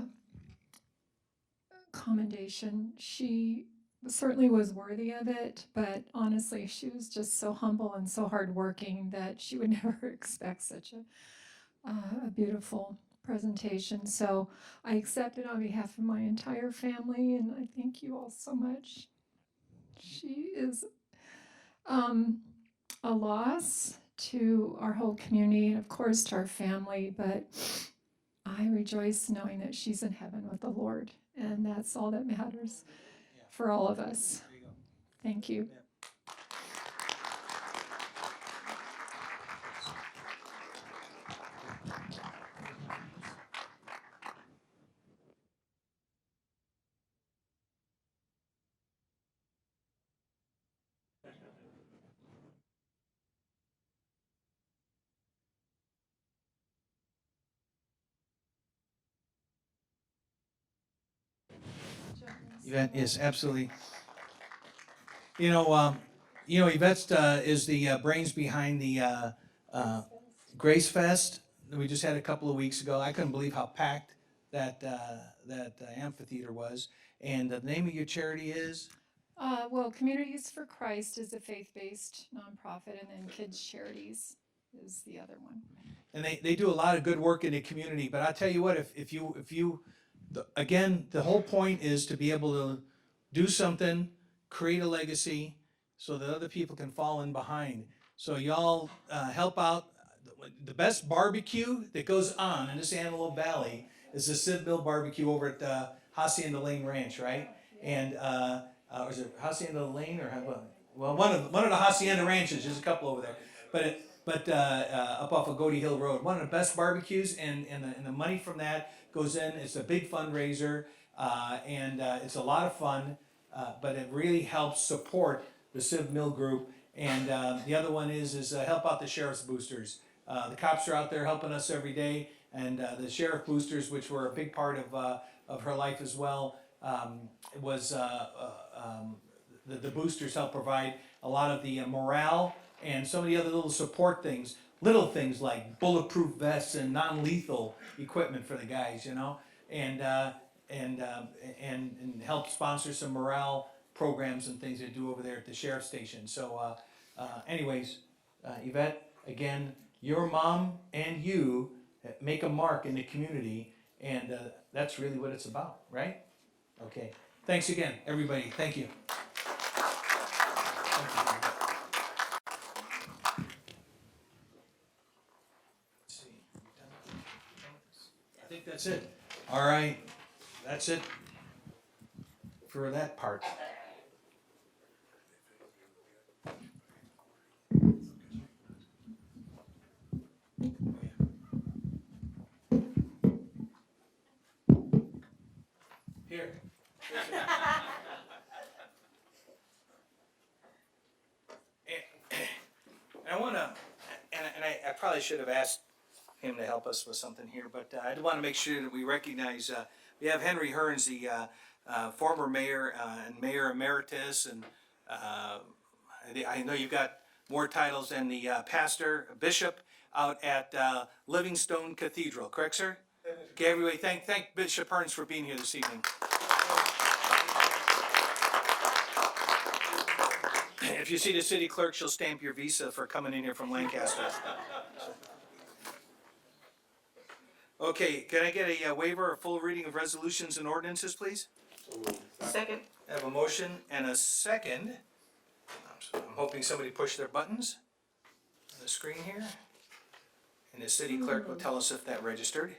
commendation. She certainly was worthy of it, but honestly, she was just so humble and so hardworking that she would never expect such a beautiful presentation. So I accept it on behalf of my entire family, and I thank you all so much. She is a loss to our whole community and, of course, to our family, but I rejoice knowing that she's in heaven with the Lord, and that's all that matters for all of us. There you go. Thank you. Yeah. Yvette, yes, absolutely. You know, Yvette is the brains behind the Grace Fest that we just had a couple of weeks ago. I couldn't believe how packed that amphitheater was. And the name of your charity is? Well, Communities for Christ is a faith-based nonprofit, and then Kids Charities is the other one. And they do a lot of good work in the community. But I tell you what, again, the whole point is to be able to do something, create a legacy, so that other people can fall in behind. So y'all help out. The best barbecue that goes on in this Antelope Valley is the Civ Mill Barbecue over at Hacienda Lane Ranch, right? And is it Hacienda Lane or well, one of the Hacienda ranches. There's a couple over there, but up off of Goaty Hill Road, one of the best barbecues, and the money from that goes in. It's a big fundraiser, and it's a lot of fun, but it really helps support the Civ Mill Group. And the other one is help out the sheriff's boosters. The cops are out there helping us every day, and the sheriff boosters, which were a big part of her life as well, was the boosters help provide a lot of the morale and some of the other little support things, little things like bulletproof vests and non-lethal equipment for the guys, you know, and help sponsor some morale programs and things they do over there at the sheriff's station. So, anyways, Yvette, again, your mom and you make a mark in the community, and that's really what it's about, right? Okay. Thanks again, everybody. Thank you. Let's see. I think that's it. All right. That's it for that part. Here. And I want to, and I probably should have asked him to help us with something here, but I want to make sure that we recognize, we have Henry Hearns, the former mayor and mayor emeritus, and I know you've got more titles than the pastor, bishop out at Livingstone Cathedral, correct, sir? Okay, everybody, thank Bishop Hearns for being here this evening. If you see the city clerk, she'll stamp your visa for coming in here from Lancaster. Okay, can I get a waiver or full reading of resolutions and ordinances, please? Second. I have a motion and a second. I'm hoping somebody pushed their buttons on the screen here. And the city clerk will tell us if that registered.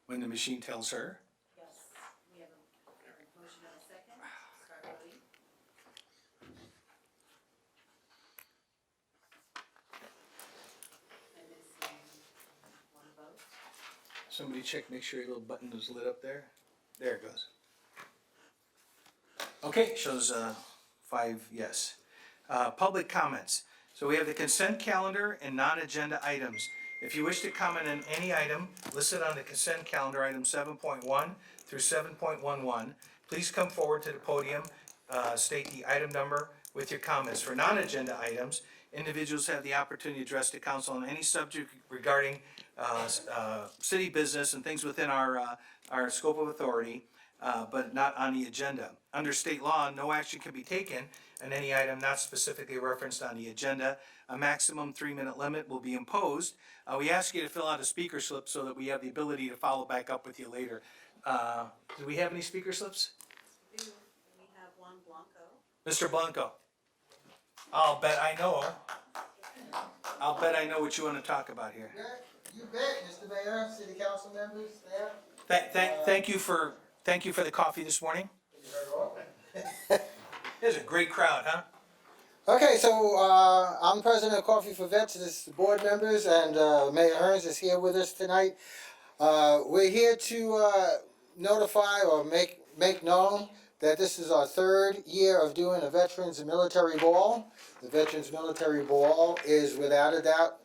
When the machine tells her. Yes, we have a motion and a second. Start voting. Somebody check, make sure your little button is lit up there. There it goes. Okay, shows 5 yes. Public comments. So we have the consent calendar and non-agenda items. If you wish to comment on any item listed on the consent calendar, item 7.1 through 7.11, please come forward to the podium, state the item number with your comments. For non-agenda items, individuals have the opportunity to address the council on any subject regarding city business and things within our scope of authority, but not on the agenda. Under state law, no action can be taken on any item not specifically referenced on the agenda. A maximum 3-minute limit will be imposed. We ask you to fill out a speaker slip so that we have the ability to follow back up with you later. Do we have any speaker slips? We have one Blanco. Mr. Blanco, I'll bet I know what you want to talk about here. You bet, Mr. Mayor, City Council members, staff. Thank you for the coffee this morning. There's a great crowd, huh? Okay, so I'm president of Coffee for Vets. This is the board members, and Mayor Hearns is here with us tonight. We're here to notify or make known that this is our 3rd year of doing a Veterans Military Ball. The Veterans Military Ball is without a doubt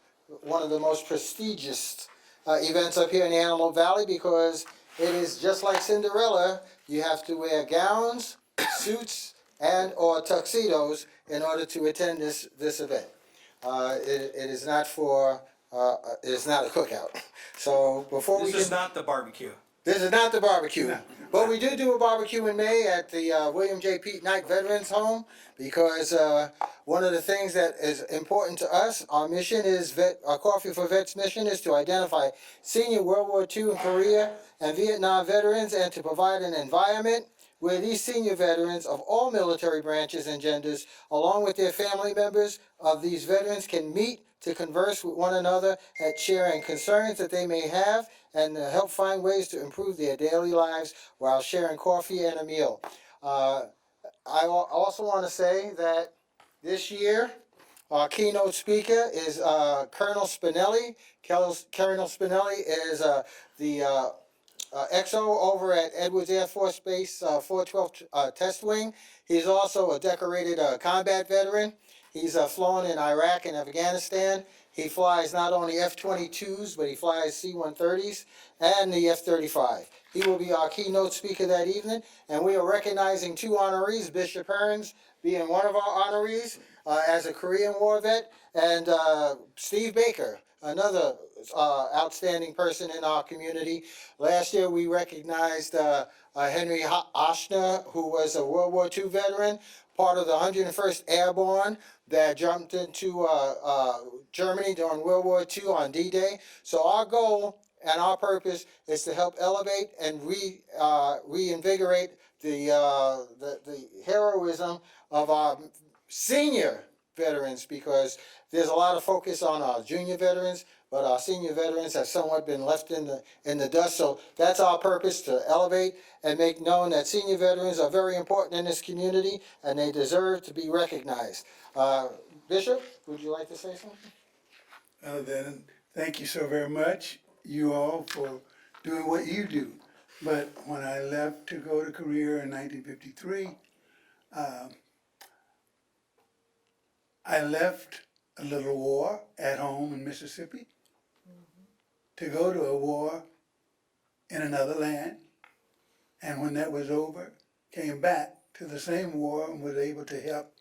one of the most prestigious events up here in the Antelope Valley, because it is just like Cinderella. You have to wear gowns, suits, and or tuxedos in order to attend this event. It is not for it is not a cookout. So before This is not the barbecue. This is not the barbecue, but we do a barbecue in May at the William J. Pete Knight Veterans Home, because one of the things that is important to us, our mission is our Coffee for Vets mission is to identify senior World War II and Korea and Vietnam veterans, and to provide an environment where these senior veterans of all military branches and genders, along with their family members of these veterans, can meet to converse with one another at sharing concerns that they may have, and help find ways to improve their daily lives while sharing coffee and a meal. I also want to say that this year, our keynote speaker is Colonel Spinelli. Colonel Spinelli is the XO over at Edwards Air Force Base 412 Test Wing. He's also a decorated combat veteran. He's flown in Iraq and Afghanistan. He flies not only F-22s, but he flies C-130s and the F-35. He will be our keynote speaker that evening, and we are recognizing 2 honorees, Bishop Hearns being one of our honorees as a Korean War vet, and Steve Baker, another outstanding person in our community. Last year we recognized Henry Oshner, who was a World War II veteran, part of the 101st Airborne that jumped into Germany during World War II on D-Day. So our goal and our purpose is to help elevate and reinvigorate the heroism of our senior veterans, because there's a lot of focus on our junior veterans, but our senior veterans have somewhat been left in the dust. So that's our purpose, to elevate and make known that senior veterans are very important in this community and they deserve to be recognized. Bishop, would you like to say something? Then thank you so very much, you all, for doing what you do. But when I left to go to Korea in 1953, I left a little war at home in Mississippi to go to a war in another land. And when that was over, came back to the same war and was able to help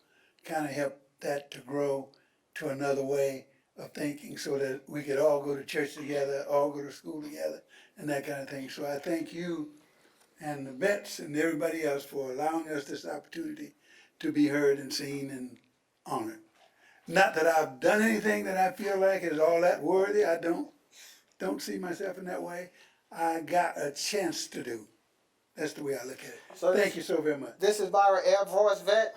that to grow to another way of thinking, so that we could all go to church together, all go to school together, and that kind of thing. So I thank you and the vets and everybody else for allowing us this opportunity to be heard and seen and honored. Not that I've done anything that I feel like is all that worthy. I don't see myself in that way. I got a chance to do. That's the way I look at it. So thank you so very much. This is Myra Air Force vet,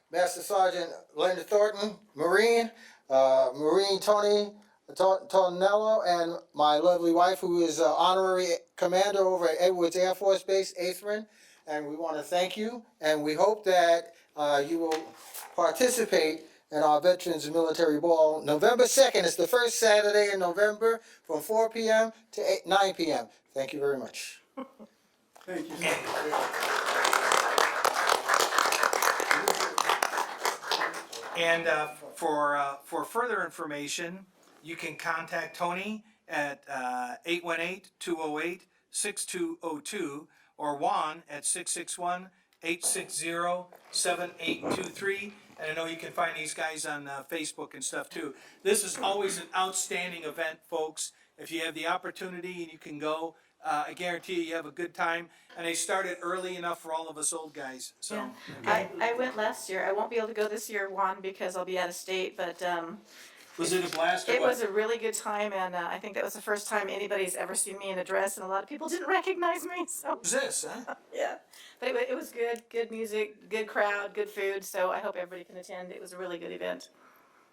Master Sergeant Linda Thornton, Marine, Marine Tony Tornello, and my lovely wife, who is honorary commander over at Edwards Air Force Base, Atherin. And we want to thank you, and we hope that you will participate and our Veterans Military Ball. November 2nd is the first Saturday in November from 4 p.m. to 9 p.m. Thank you very much. Thank you. And for further information, you can contact Tony at 818-208-6202 or Juan at 661-860-7823. And I know you can find these guys on Facebook and stuff too. This is always an outstanding event, folks. If you have the opportunity and you can go, I guarantee you have a good time. And they started early enough for all of us old guys. So Yeah. okay. I went last year. I won't be able to go this year, Juan, because I'll be out of state, but Was it a blast or it what? was a really good time, and I think that was the first time anybody's ever seen me in a dress, and a lot of people didn't recognize me, so. Who's this, huh? Yeah, but it was good music, good crowd, good food, so I hope everybody can attend. It was a really good event.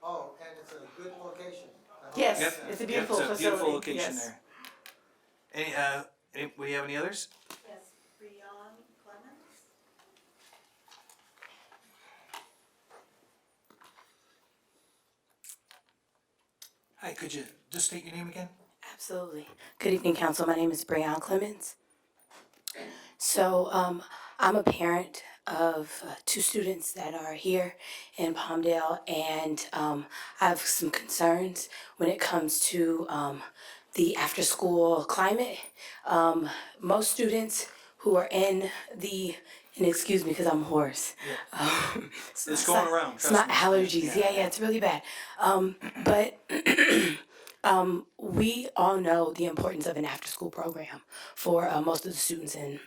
Oh, and it's a good location. Yes, Yep. it's a beautiful It's a facility. beautiful location Yes. there. We have any others? Yes, Breon Clemens. Hi, could you just state your name again? Absolutely. Good evening, Council. My name is Breon Clemens. So, I'm a parent of two students that are here in Palmdale, and I have some concerns when it comes to the after-school climate. Most students who are in the, and excuse me because I'm hoarse. It's going around, It's not trust me. allergies. Yeah, it's really bad. But we all know the importance of an after-school program for most of the students in.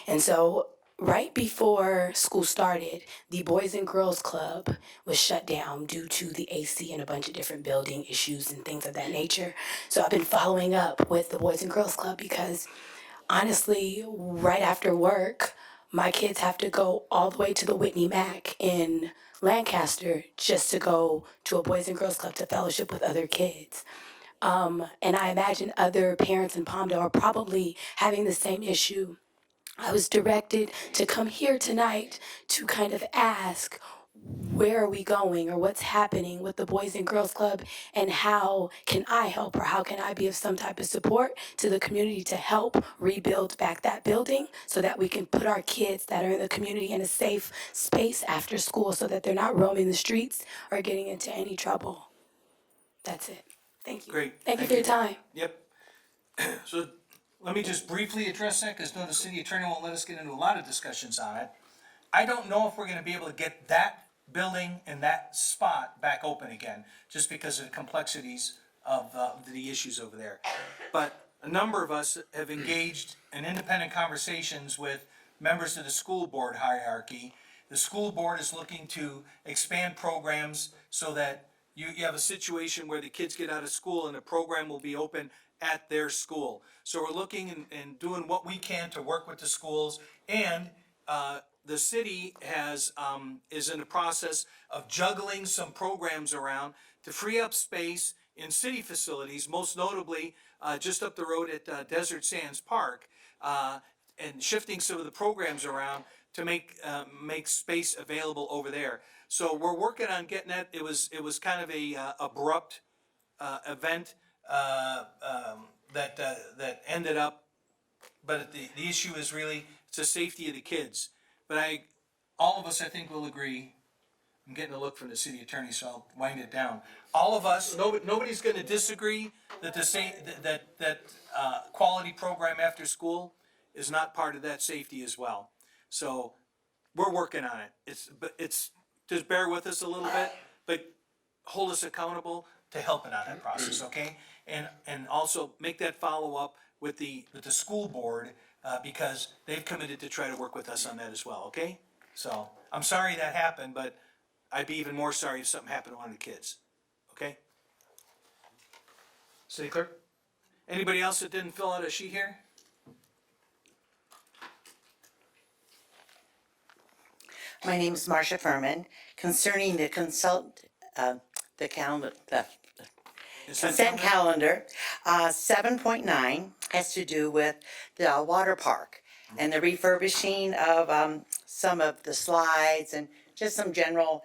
And so right before school started, the Boys and Girls Club was shut down due to the AC and a bunch of different building issues and things of that nature. So I've been following up with the Boys and Girls Club because honestly, right after work, my kids have to go all the way to the Whitney Mac in Lancaster just to go to a Boys and Girls Club to fellowship with other kids. And I imagine other parents in Palmdale are probably having the same issue. I was directed to come here tonight to kind of ask, where are we going or what's happening with the Boys and Girls Club, and how can I help, or how can I be of some type of support to the community to help rebuild back that building so that we can put our kids that are in the community in a safe space after school so that they're not roaming the streets or getting into any trouble. That's it. Thank you. Great. Thank you for your time. Yep. So let me just briefly address that, because no, the city attorney won't let us get into a lot of discussions on it. I don't know if we're gonna be able to get that building and that spot back open again, just because of the complexities of the issues over there. But a number of us have engaged in independent conversations with members of the school board hierarchy. The school board is looking to expand programs so that you have a situation where the kids get out of school and the program will be open at their school. So we're looking and doing what we can to work with the schools, and the city is in the process of juggling some programs around to free up space in city facilities, most notably just up the road at Desert Sands Park, and shifting some of the programs around to make space available over there. So we're working on getting that. It was kind of a abrupt event that ended up, but the issue is really it's the safety of the kids. But all of us, I think, will agree. I'm getting a look from the city attorney, so I'll wind it down. All of us, nobody's going to disagree that that quality program after school is not part of that safety as well. So we're working on it. It's just bear with us a little bit, but hold us accountable to helping on that process, okay? And also make that follow up with the school board, because they've committed to try to work with us on that as well, okay? So I'm sorry that happened, but I'd be even more sorry if something happened to one of the kids, okay? City clerk? Anybody else that didn't fill out a sheet here? My name is Marcia Furman. Concerning the consent calendar, 7.9 has to do with the water park and the refurbishing of some of the slides and just some general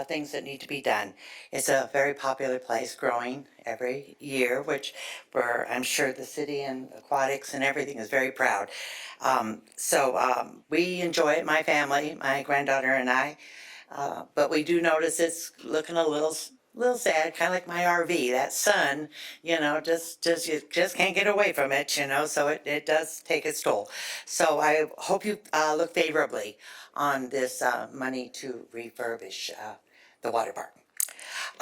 things that need to be done. It's a very popular place, growing every year, which I'm sure the city and aquatics and everything is very proud. We enjoy it, my family, my granddaughter and I. But we do notice it's looking a little sad, kind of like my RV. That sun, you just can't get away from it, so it does take its toll. So I hope you look favorably on this money to refurbish the water park.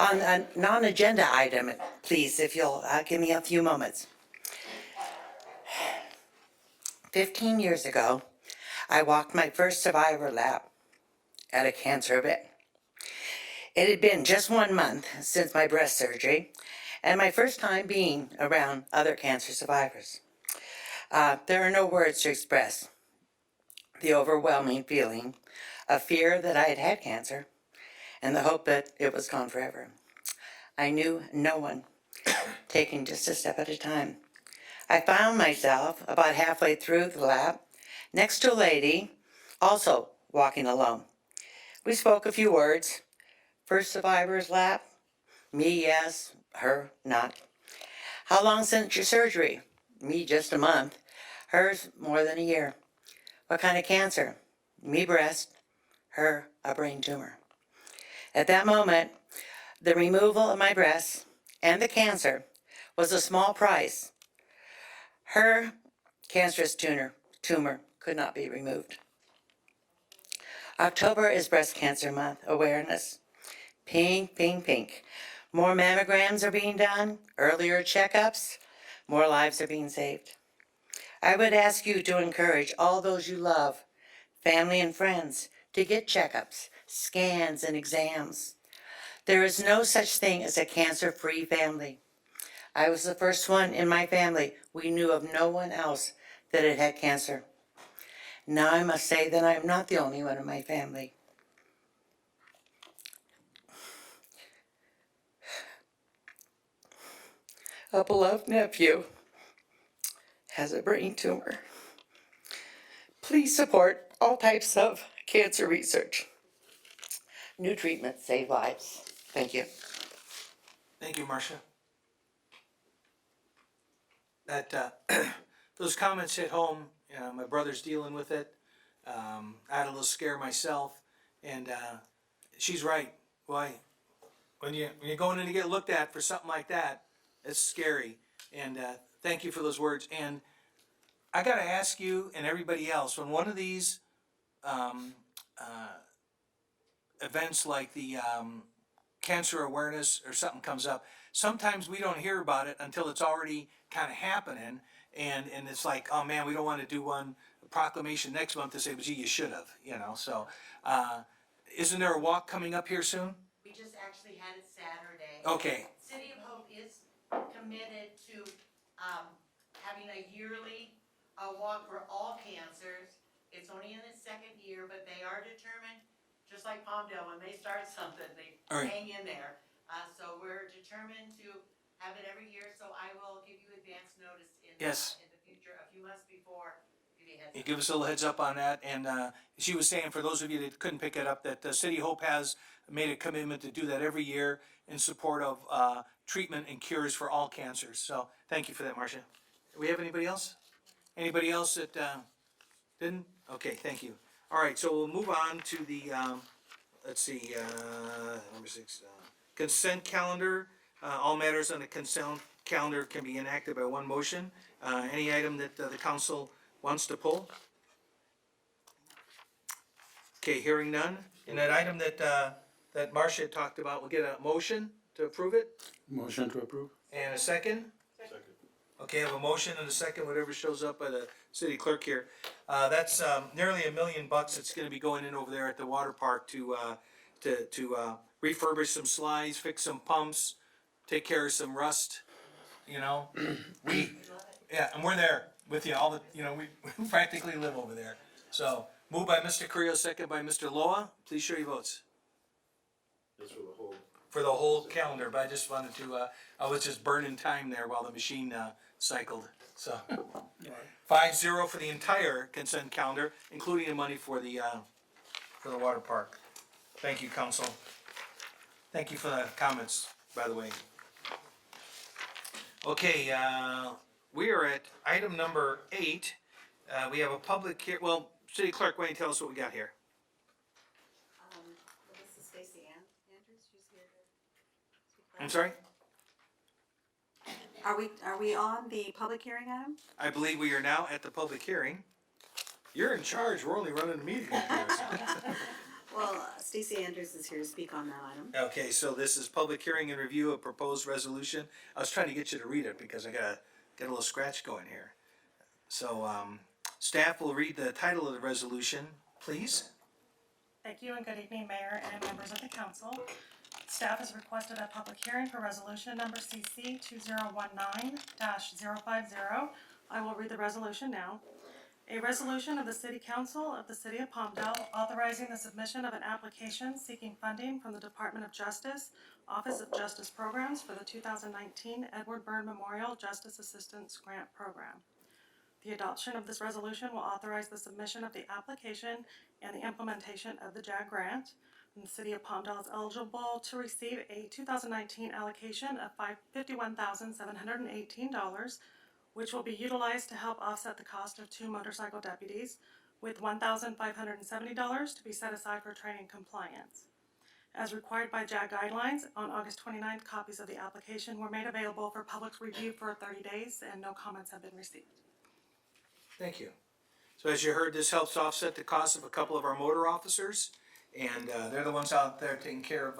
On a non-agenda item, please, if you'll give me a few moments. 15 years ago, I walked my first survivor lap at a cancer event. It had been just 1 month since my breast surgery and my first time being around other cancer survivors. There are no words to express the overwhelming feeling of fear that I had had cancer and the hope that it was gone forever. I knew no one, taking just a step at a time. I found myself about halfway through the lap next to a lady also walking alone. We spoke a few words. First survivor's lap? Me, yes. Her, not. How long since your surgery? Me, just a month. Hers, more than a year. What kind of cancer? Me, breast. Her, a brain tumor. At that moment, the removal of my breast and the cancer was a small price. Her cancerous tumor could not be removed. October is Breast Cancer Month awareness. Pink, pink, pink. More mammograms are being done, earlier checkups, more lives are being saved. I would ask you to encourage all those you love, family and friends, to get checkups, scans, and exams. There is no such thing as a cancer-free family. I was the first one in my family. We knew of no one else that had had cancer. Now I must say that I am not the only one in my family. A beloved nephew has a brain tumor. Please support all types of cancer research. New treatments save lives. Thank you. Thank you, Marcia. That those comments hit home. My brother's dealing with it. I had a little scare myself, and she's right. Why? When you're going in to get looked at for something like that, it's scary. And thank you for those words. And I got to ask you and everybody else, when one of these events like the cancer awareness or something comes up, sometimes we don't hear about it until it's already kind of happening. And it's like, oh man, we don't want to do a proclamation next month to say, but gee, you should have, So isn't there a walk coming up here soon? We just actually had it Saturday. Okay. City of Hope is committed to having a yearly walk for all cancers. It's only in its second year, but they are determined, just like Palmdale, when they start something, they hang in there. So we're determined to have it every year, so I will give you advance notice in the future, a few months before. You give us a little heads up on that, and she was saying, for those of you that couldn't pick it up, that City Hope has made a commitment to do that every year in support of treatment and cures for all cancers. So thank you for that, Marcia. Do we have anybody else? Anybody else that didn't? Okay, thank you. All right, so we'll move on to the, let's see, number 6, consent calendar. All matters on the consent calendar can be enacted by one motion. Any item that the council wants to pull? Okay, hearing none. And that item that Marcia talked about, we'll get a motion to approve it? Motion to approve. And a second? Second. Okay, I have a motion and a second, whatever shows up by the city clerk here. That's nearly $1 million that's gonna be going in over there at the water park to refurbish some slides, fix some pumps, take care of some rust, and we're there with you all we practically live over there. So, moved by Mr. Creel, second by Mr. Loa. Please show your votes. That's for the whole. For the whole calendar, but I just wanted to, I was just burning time there while the machine cycled, so. 5-0 for the entire consent calendar, including the money for the water park. Thank you, council. Thank you for the comments, by the way. Okay, we are at item number 8. We have a public well, City Clerk, why don't you tell us what we got here? This is Stacy Andrews, she's here to speak. I'm sorry? Are we on the public hearing item? I believe we are now at the public hearing. You're in charge, we're only running the meeting here. Well, Stacy Andrews is here to speak on that item. Okay, so this is public hearing and review of proposed resolution. I was trying to get you to read it because I got a little scratch going here. So, staff will read the title of the resolution, please. Thank you and good evening, Mayor and members of the council. Staff has requested a public hearing for resolution number CC 2019-050. I will read the resolution now. A resolution of the City Council of the City of Palmdale authorizing the submission of an application seeking funding from the Department of Justice, Office of Justice Programs for the 2019 Edward Byrne Memorial Justice Assistance Grant Program. The adoption of this resolution will authorize the submission of the application and the implementation of the JAG grant. And the City of Palmdale is eligible to receive a 2019 allocation of $51,718, which will be utilized to help offset the cost of 2 motorcycle deputies, with $1,570 to be set aside for training compliance. As required by JAG guidelines, on August 29th, copies of the application were made available for public review for 30 days, and no comments have been received. Thank you. So as you heard, this helps offset the cost of a couple of our motor officers, and they're the ones out there taking care of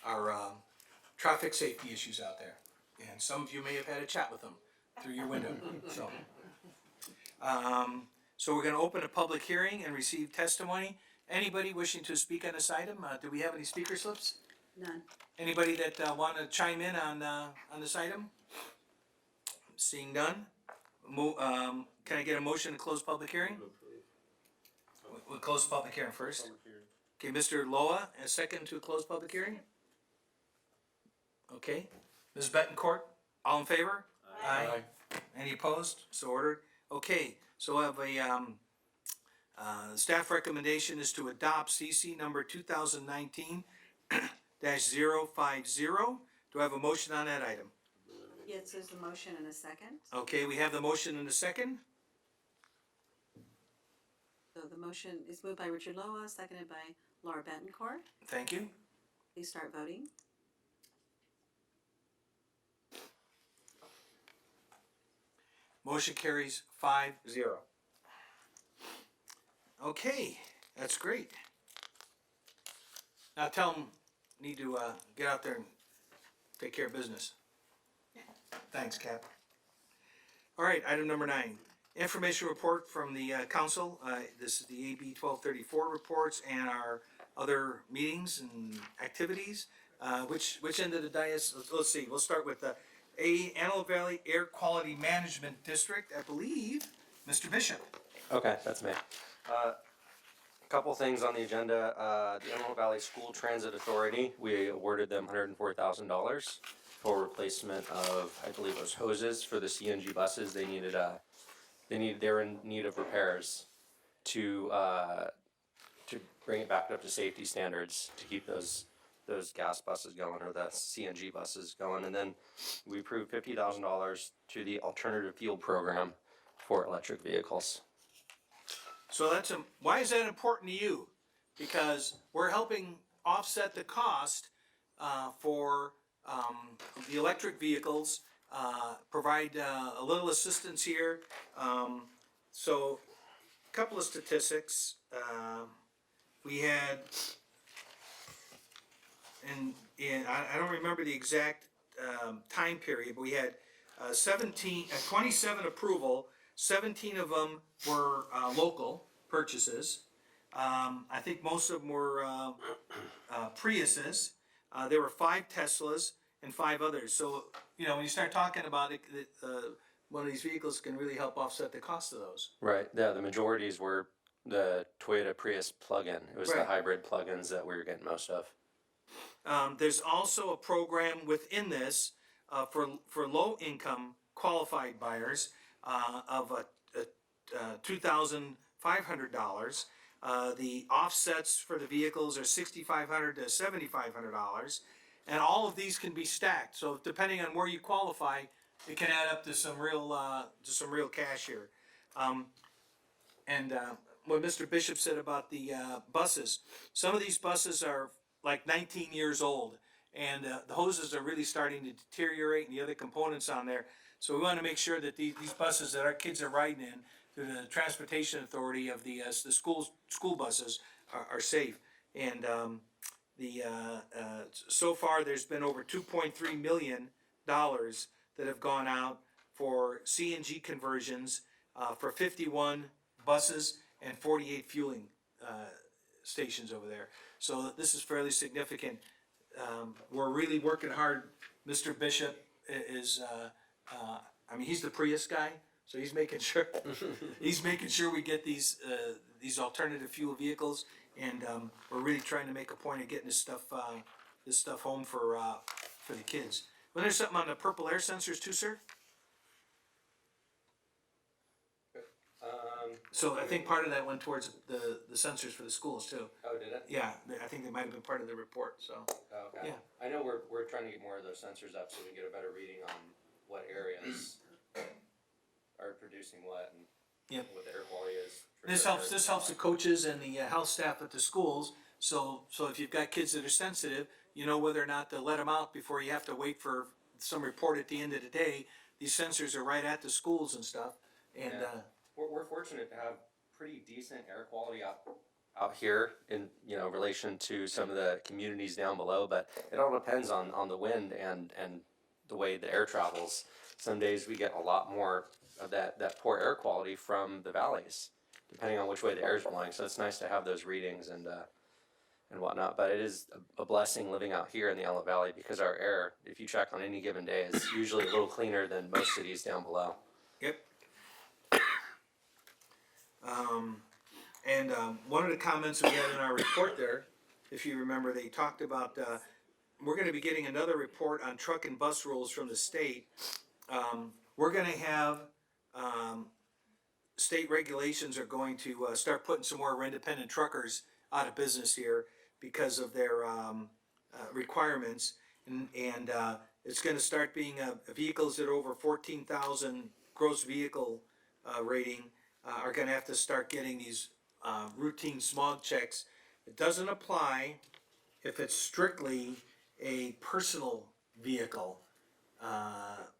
our traffic safety issues out there. And some of you may have had a chat with them through your window. So we're going to open a public hearing and receive testimony. Anybody wishing to speak on this item? Do we have any speaker slips? None. Anybody that want to chime in on this item? Seeing none. Can I get a motion to close public hearing? We'll close the public hearing first. Okay, Mr. Loa, a second to close public hearing? Okay. Ms. Betancourt, all in favor? Aye. Any opposed? So ordered. Okay, so I have a staff recommendation is to adopt CC number 2019-050. Do I have a motion on that item? Yes, there's a motion and a second. Okay, we have the motion and a second. So the motion is moved by Richard Loa, seconded by Laura Betancourt. Thank you. Please start voting. Motion carries 5-0. Okay, that's great. Now tell them, need to get out there and take care of business. Thanks, Cap. All right, item number 9. Information report from the council. This is the AB 1234 reports and our other meetings and activities. Which end of the dais? Let's see. We'll start with the Antelope Valley Air Quality Management District. I believe Mr. Bishop. Okay, that's me. A couple things on the agenda. The Antelope Valley School Transit Authority, we awarded them $104,000 for replacement of, I believe it was hoses for the CNG buses. They were in need of repairs to bring it back up to safety standards to keep those gas buses going, or the CNG buses going. And then we approved $50,000 to the alternative fuel program for electric vehicles. So why is that important to you? Because we're helping offset the cost for the electric vehicles, provide a little assistance here. So a couple of statistics. We had, and I don't remember the exact time period, but we had 27 approval. 17 of them were local purchases. I think most of them were Priuses. There were 5 Teslas and 5 others. So, when you start talking about it, one of these vehicles can really help offset the cost of those. Right. Yeah, the majorities were the Toyota Prius plug-in. It was the hybrid plug-ins that we were getting most of. There's also a program within this for low-income qualified buyers of $2,500. The offsets for the vehicles are $6,500 to $7,500, and all of these can be stacked. So depending on where you qualify, it can add up to some real cash here. And what Mr. Bishop said about the buses, some of these buses are like 19 years old, and the hoses are really starting to deteriorate and the other components on there. So we want to make sure that these buses that our kids are riding in through the transportation authority of the school buses are safe. And so far there's been over $2.3 million that have gone out for CNG conversions for 51 buses and 48 fueling stations over there. So this is fairly significant. We're really working hard. Mr. Bishop is, I mean, he's the Prius guy, so he's making sure we get these alternative fuel vehicles, and we're really trying to make a point of getting this stuff home for the kids. Well, there's something on the purple air sensors too, sir. So I think part of that went towards the sensors for the schools too. Oh, did it? Yeah, I think they might have been part of the report, so. Oh, okay. Yeah. I know we're trying to get more of those sensors up so we can get a better reading on what areas are producing what and Yep. what the air quality is. This helps the coaches and the health staff at the schools, so if you've got kids that are sensitive, you know whether or not to let them out before you have to wait for some report at the end of the day. These sensors are right at the schools and stuff, and, Yeah. We're fortunate to have pretty decent air quality out here in relation to some of the communities down below, but it all depends on the wind and the way the air travels. Some days we get a lot more of that poor air quality from the valleys, depending on which way the air is blowing. So it's nice to have those readings and whatnot. But it is a blessing living out here in the Antelope Valley because our air, if you check on any given day, is usually a little cleaner than most cities down below. Yep. One of the comments we had in our report there, if you remember, they talked about, we're gonna be getting another report on truck and bus rules from the state. We're gonna have, state regulations are going to start putting some more independent truckers out of business here because of their requirements. And it's gonna start being vehicles that are over 14,000 gross vehicle rating are gonna have to start getting these routine smog checks. It doesn't apply if it's strictly a personal vehicle.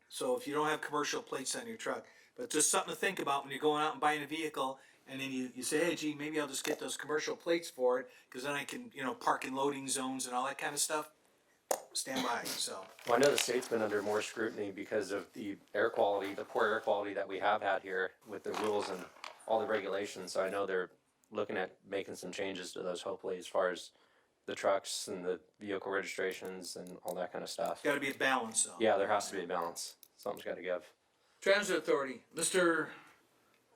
So if you don't have commercial plates on your truck, but just something to think about when you're going out and buying a vehicle, and then you say, hey, gee, maybe I'll just get those commercial plates for it, because then I can, park in loading zones and all that kind of stuff. Stand by, so. Well, I know the state's been under more scrutiny because of the air quality, the poor air quality that we have had here with the rules and all the regulations. So I know they're looking at making some changes to those, hopefully, as far as the trucks and the vehicle registrations and all that kind of stuff. Got to be a balance, though. Yeah, there has to be a balance. Something's got to give. Transit Authority, Mr.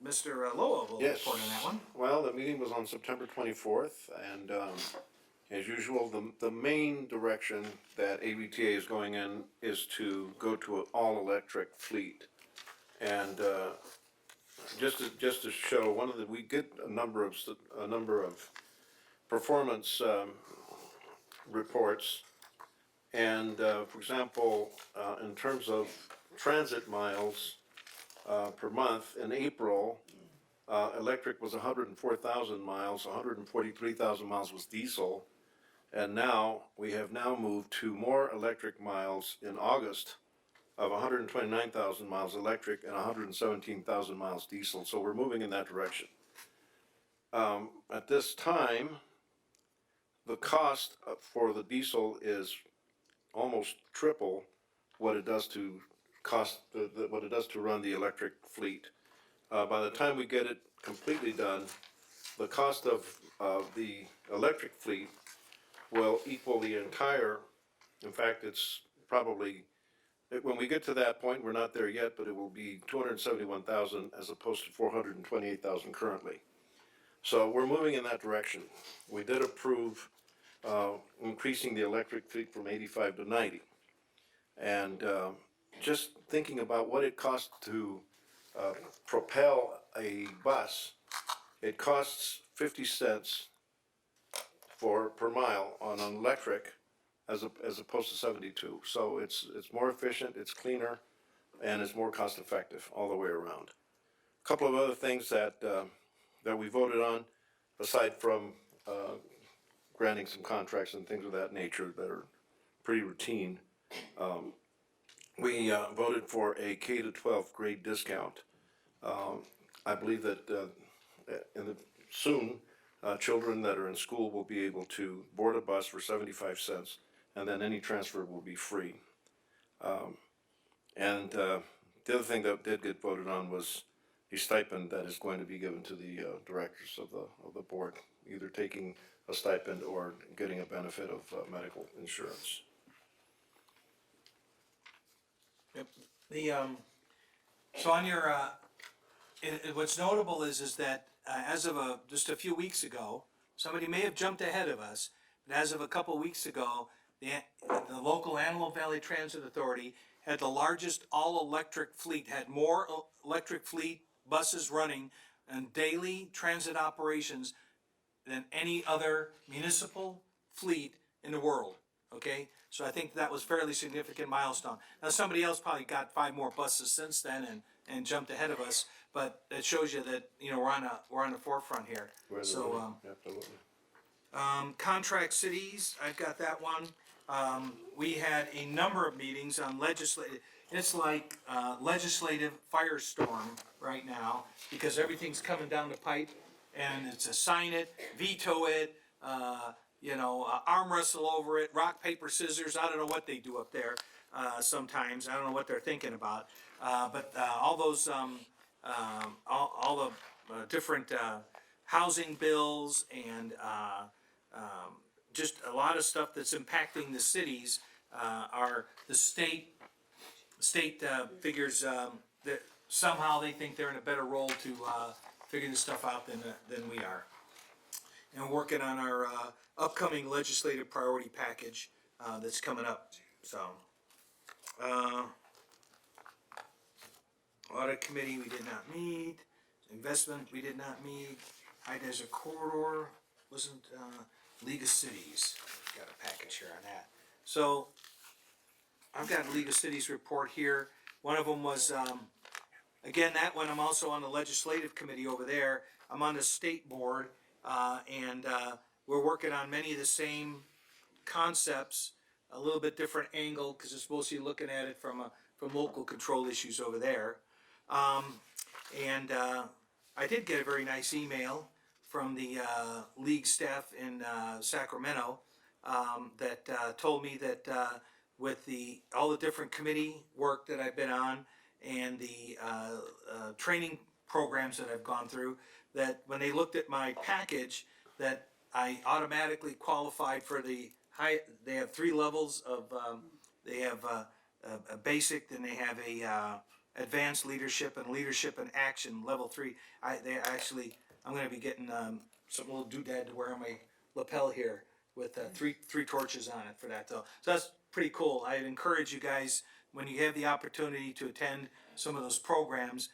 Loa will Yes. report on that one. Well, the meeting was on September 24th, and as usual, the main direction that ABTA is going in is to go to an all-electric fleet. And just to show, we get a number of performance reports, and for example, in terms of transit miles per month, in April, electric was 104,000 miles, 143,000 miles was diesel, and now we have moved to more electric miles in August of 129,000 miles electric and 117,000 miles diesel. So we're moving in that direction. At this time, the cost for the diesel is almost triple what it does to run the electric fleet. By the time we get it completely done, the cost of the electric fleet will equal the entire. In fact, it's probably, when we get to that point, we're not there yet, but it will be 271,000 as opposed to 428,000 currently. So we're moving in that direction. We did approve increasing the electric fleet from 85 to 90. And just thinking about what it costs to propel a bus, it costs 50 cents per mile on an electric as opposed to 72. So it's more efficient, it's cleaner, and it's more cost effective all the way around. A couple of other things that we voted on, aside from granting some contracts and things of that nature that are pretty routine. We voted for a K to 12 grade discount. I believe that soon, children that are in school will be able to board a bus for 75 cents, and then any transfer will be free. And the other thing that did get voted on was a stipend that is going to be given to the directors of the board, either taking a stipend or getting a benefit of medical insurance. Yep. So on your, what's notable is that as of just a few weeks ago, somebody may have jumped ahead of us, but as of a couple weeks ago, the local Antelope Valley Transit Authority had the largest all-electric fleet, had more electric fleet buses running and daily transit operations than any other municipal fleet in the world, okay? So I think that was fairly significant milestone. Now, somebody else probably got 5 more buses since then and jumped ahead of us, but it shows you that, you know, we're on the forefront here. So, absolutely. Contract cities, I've got that one. We had a number of meetings on legislative, it's like legislative firestorm right now, because everything's coming down the pipe, and it's a sign it, veto it, arm wrestle over it, rock, paper, scissors, I don't know what they do up there sometimes, I don't know what they're thinking about. But all those, all the different housing bills and just a lot of stuff that's impacting the cities are the state figures that somehow they think they're in a better role to figure this stuff out than we are. And we're working on our upcoming legislative priority package that's coming up. So, audit committee, we did not meet. Investment, we did not meet. High Desert Corridor wasn't. League of Cities, got a package here on that. So, I've got a League of Cities report here. One of them was, again, that one, I'm also on the legislative committee over there. I'm on the state board, and we're working on many of the same concepts, a little bit different angle, because it's mostly looking at it from local control issues over there. And I did get a very nice email from the league staff in Sacramento that told me that with all the different committee work that I've been on and the training programs that I've gone through, that when they looked at my package, that I automatically qualified for the high. They have 3 levels of. They have a basic, then they have a advanced leadership and leadership and action level 3. I'm going to be getting some little doodad to wear on my lapel here with three torches on it for that. So that's pretty cool. I'd encourage you guys, when you have the opportunity to attend some of those programs,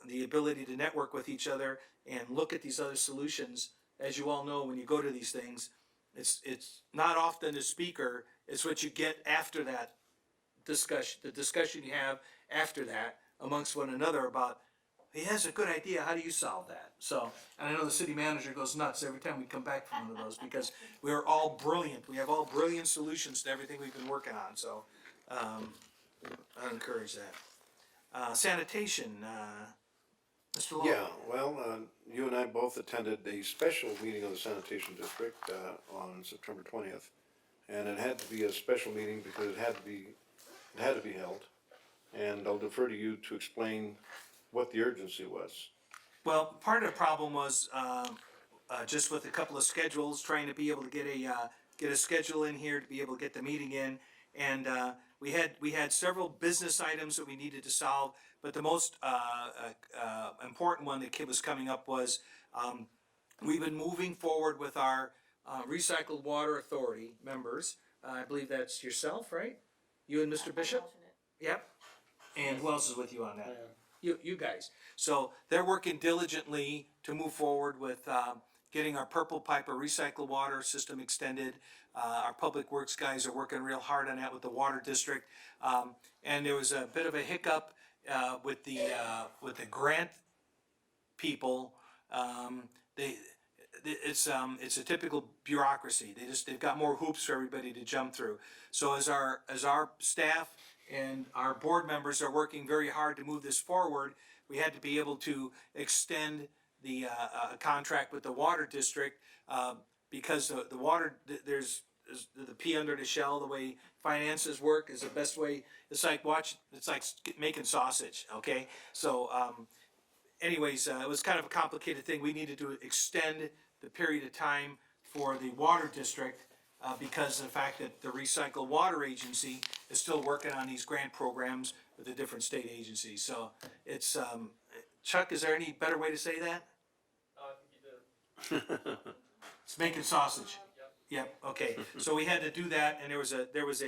the ability to network with each other and look at these other solutions. As you all know, when you go to these things, it's not often the speaker, it's what you get after that discussion, the discussion you have after that amongst one another about, he has a good idea, how do you solve that? So, and I know the city manager goes nuts every time we come back from one of those, because we're all brilliant. We have all brilliant solutions to everything we've been working on, so I encourage that. Sanitation, Mr. Long. Yeah, well, you and I both attended a special meeting of the sanitation district on September 20th, and it had to be a special meeting because it had to be held. And I'll defer to you to explain what the urgency was. Well, part of the problem was just with a couple of schedules, trying to be able to get a schedule in here to be able to get the meeting in, and we had several business items that we needed to solve. But the most important one that was coming up was we've been moving forward with our Recycled Water Authority members. I believe that's yourself, right? You and Mr. Bishop? Yep. And who else is with you on that? You guys. So they're working diligently to move forward with getting our purple pipe or recycled water system extended. Our public works guys are working real hard on that with the water district. And there was a bit of a hiccup with the grant people. They it's a typical bureaucracy. They've got more hoops for everybody to jump through. So as our staff and our board members are working very hard to move this forward, we had to be able to extend the contract with the water district because the water there's the pea under the shell. The way finances work is the best way. It's like making sausage. Okay, so anyways, it was kind of a complicated thing. We needed to extend the period of time for the water district because of the fact that the Recycle Water Agency is still working on these grant programs with the different state agencies. So it's, Chuck, is there any better way to say that? It's making sausage. Yep, okay. So we had to do that, and there was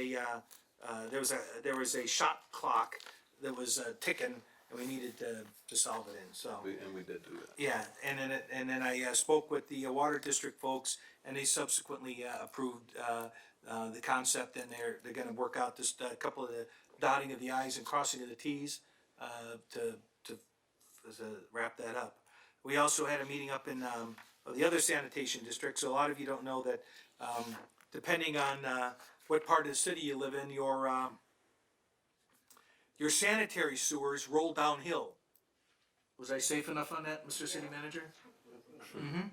a shot clock that was ticking, and we needed to solve it in, so. And we did do that. Yeah, and then I spoke with the water district folks, and they subsequently approved the concept, and they're gonna work out just a couple of the dotting of the i's and crossing of the t's to wrap that up. We also had a meeting up in the other sanitation district, so a lot of you don't know that depending on what part of the city you live in, your sanitary sewers roll downhill. Was I safe enough on that, Mr. City Manager? Mm-hmm.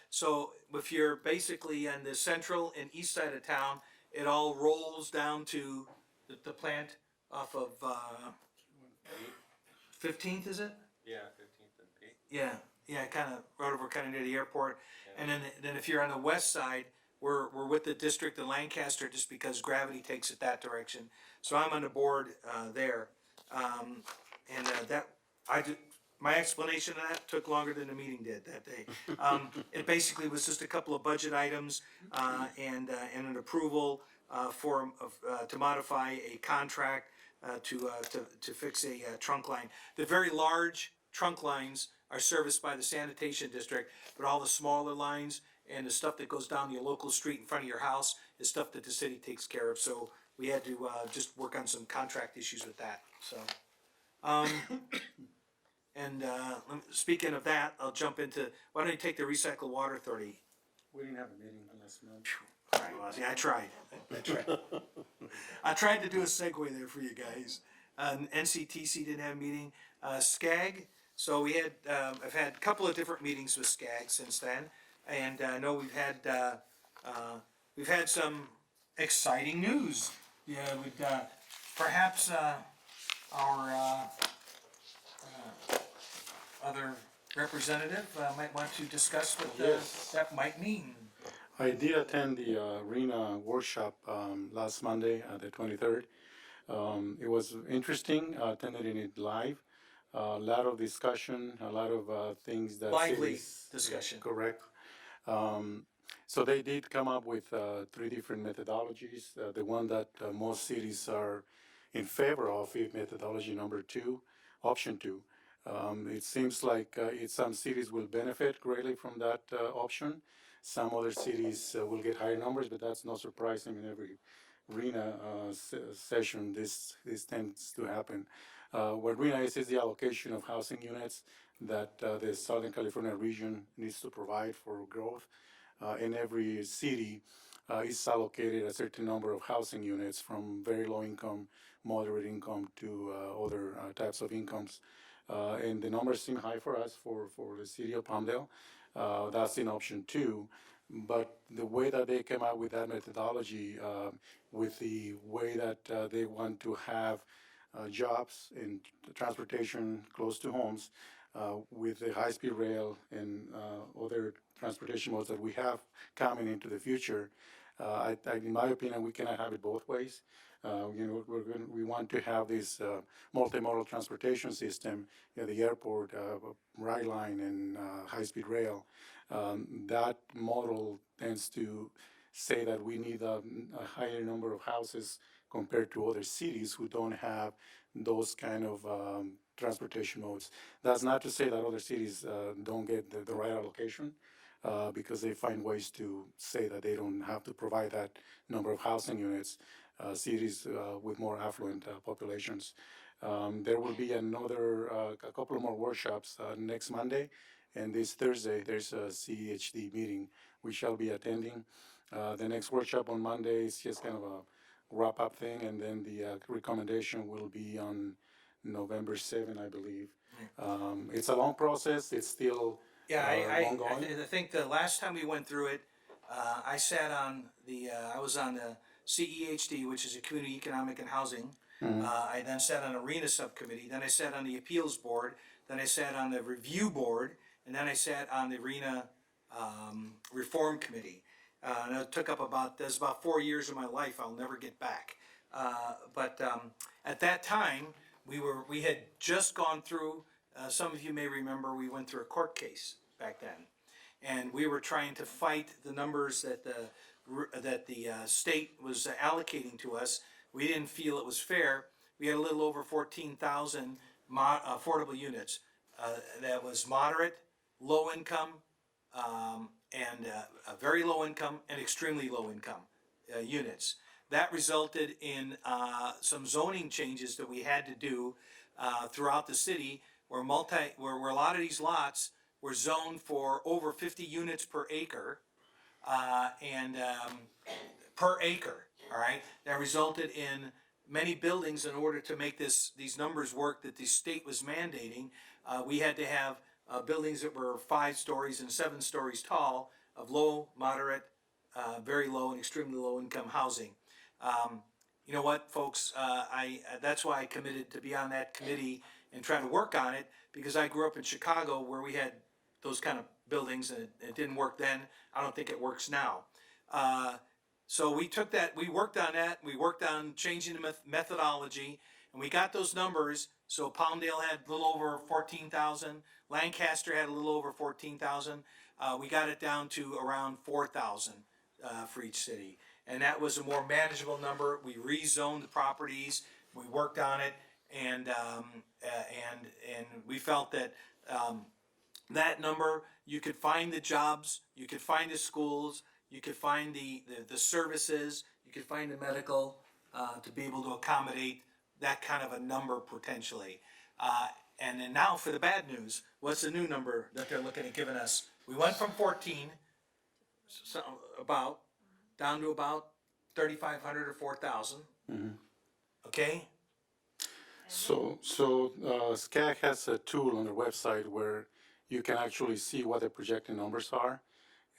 So if you're basically on the central and east side of town, it all rolls down to the plant off of 15th, is it? Yeah, 15th and 8th. Yeah, kind of right over kind of near the airport. And then if you're on the west side, we're with the district of Lancaster just because gravity takes it that direction. So I'm on the board there. My explanation of that took longer than the meeting did that day. It basically was just a couple of budget items and an approval to modify a contract to fix a trunk line. The very large trunk lines are serviced by the sanitation district, but all the smaller lines and the stuff that goes down your local street in front of your house is stuff that the city takes care of. So we had to just work on some contract issues with that. So. Speaking of that, I'll jump into, why don't you take the Recycle Water Authority? We didn't have a meeting last month. All right, well, yeah, I tried. I tried to do a segue there for you guys. NCTC didn't have a meeting. SCAG, so I've had a couple of different meetings with SCAG since then, and I know we've had some exciting news. Yeah, perhaps our other representative might want to discuss what that might mean. I did attend the RENA workshop last Monday, the 23rd. It was interesting, attended it live. A lot of discussion, a lot of things that lively discussion. Correct. So they did come up with 3 different methodologies. The one that most cities are in favor of is methodology number 2, option 2. It seems like some cities will benefit greatly from that option. Some other cities will get higher numbers, but that's not surprising. In every RENA session, this tends to happen. What RENA is the allocation of housing units that the Southern California region needs to provide for growth. In every city is allocated a certain number of housing units from very low income, moderate income to other types of incomes. And the numbers seem high for us for the city of Palmdale. That's in option 2. But the way that they came out with that methodology, with the way that they want to have jobs in transportation close to homes, with the high-speed rail and other transportation modes that we have coming into the future, in my opinion, we cannot have it both ways. We want to have this multimodal transportation system, the airport, ride line, and high-speed rail. That model tends to say that we need a higher number of houses compared to other cities who don't have those kind of transportation modes. That's not to say that other cities don't get the right allocation, because they find ways to say that they don't have to provide that number of housing units, cities with more affluent populations. There will be a couple of more workshops next Monday, and this Thursday there's a CEHD meeting we shall be attending. The next workshop on Monday is just kind of a wrap-up thing, and then the recommendation will be on November 7, I believe. It's a long process. It's still Yeah, ongoing. I think the last time we went through it, I sat on I was on the CEHD, which is a Community Economic and Housing. I then sat on Arena Subcommittee, then I sat on the Appeals Board, then I sat on the Review Board, and then I sat on the Arena Reform Committee. And it took up there's about 4 years of my life I'll never get back. But at that time, we had just gone through, some of you may remember, we went through a court case back then. And we were trying to fight the numbers that the state was allocating to us. We didn't feel it was fair. We had a little over 14,000 affordable units. That was moderate, low income, and very low income and extremely low income units. That resulted in some zoning changes that we had to do throughout the city, where a lot of these lots were zoned for over 50 units per acre, and per acre. All right, that resulted in many buildings. In order to make these numbers work that the state was mandating, we had to have buildings that were 5 stories and 7 stories tall, of low, moderate, very low, and extremely low income housing. You know what, folks? That's why I committed to be on that committee and try to work on it, because I grew up in Chicago where we had those kind of buildings, and it didn't work then. I don't think it works now. So we took that, we worked on that, we worked on changing the methodology, and we got those numbers. So Palmdale had a little over 14,000, Lancaster had a little over 14,000. We got it down to around 4,000 for each city. And that was a more manageable number. We rezoned the properties, we worked on it, and we felt that that number, you could find the jobs, you could find the schools, you could find the services, you could find the medical, to be able to accommodate that kind of a number potentially. And then now for the bad news, what's the new number that they're looking at giving us? We went from 14, so about, down to about 3,500 or 4,000. Okay? So SCAG has a tool on their website where you can actually see what the projected numbers are.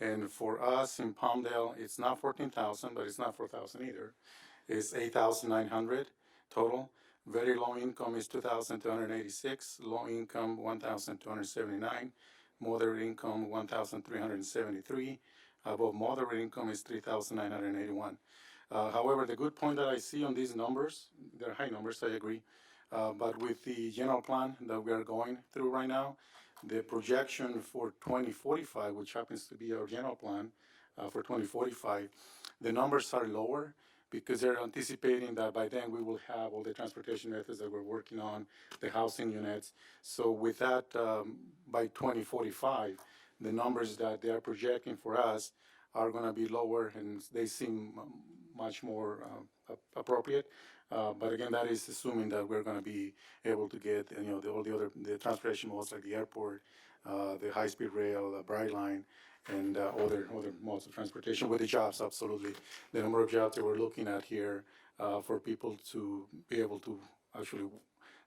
And for us in Palmdale, it's not 14,000, but it's not 4,000 either. It's 8,900 total. Very low income is 2,286. Low income 1,279. Moderate income 1,373. Above moderate income is 3,981. However, the good point that I see on these numbers, they're high numbers, I agree. But with the general plan that we are going through right now, the projection for 2045, which happens to be our general plan for 2045, the numbers are lower because they're anticipating that by then we will have all the transportation methods that we're working on, the housing units. So with that, by 2045, the numbers that they are projecting for us are going to be lower, and they seem much more appropriate. But again, that is assuming that we're going to be able to get all the other transportation modes like the airport, the high-speed rail, the Brightline, and other modes of transportation with the jobs. Absolutely, the number of jobs that we're looking at here for people to be able to actually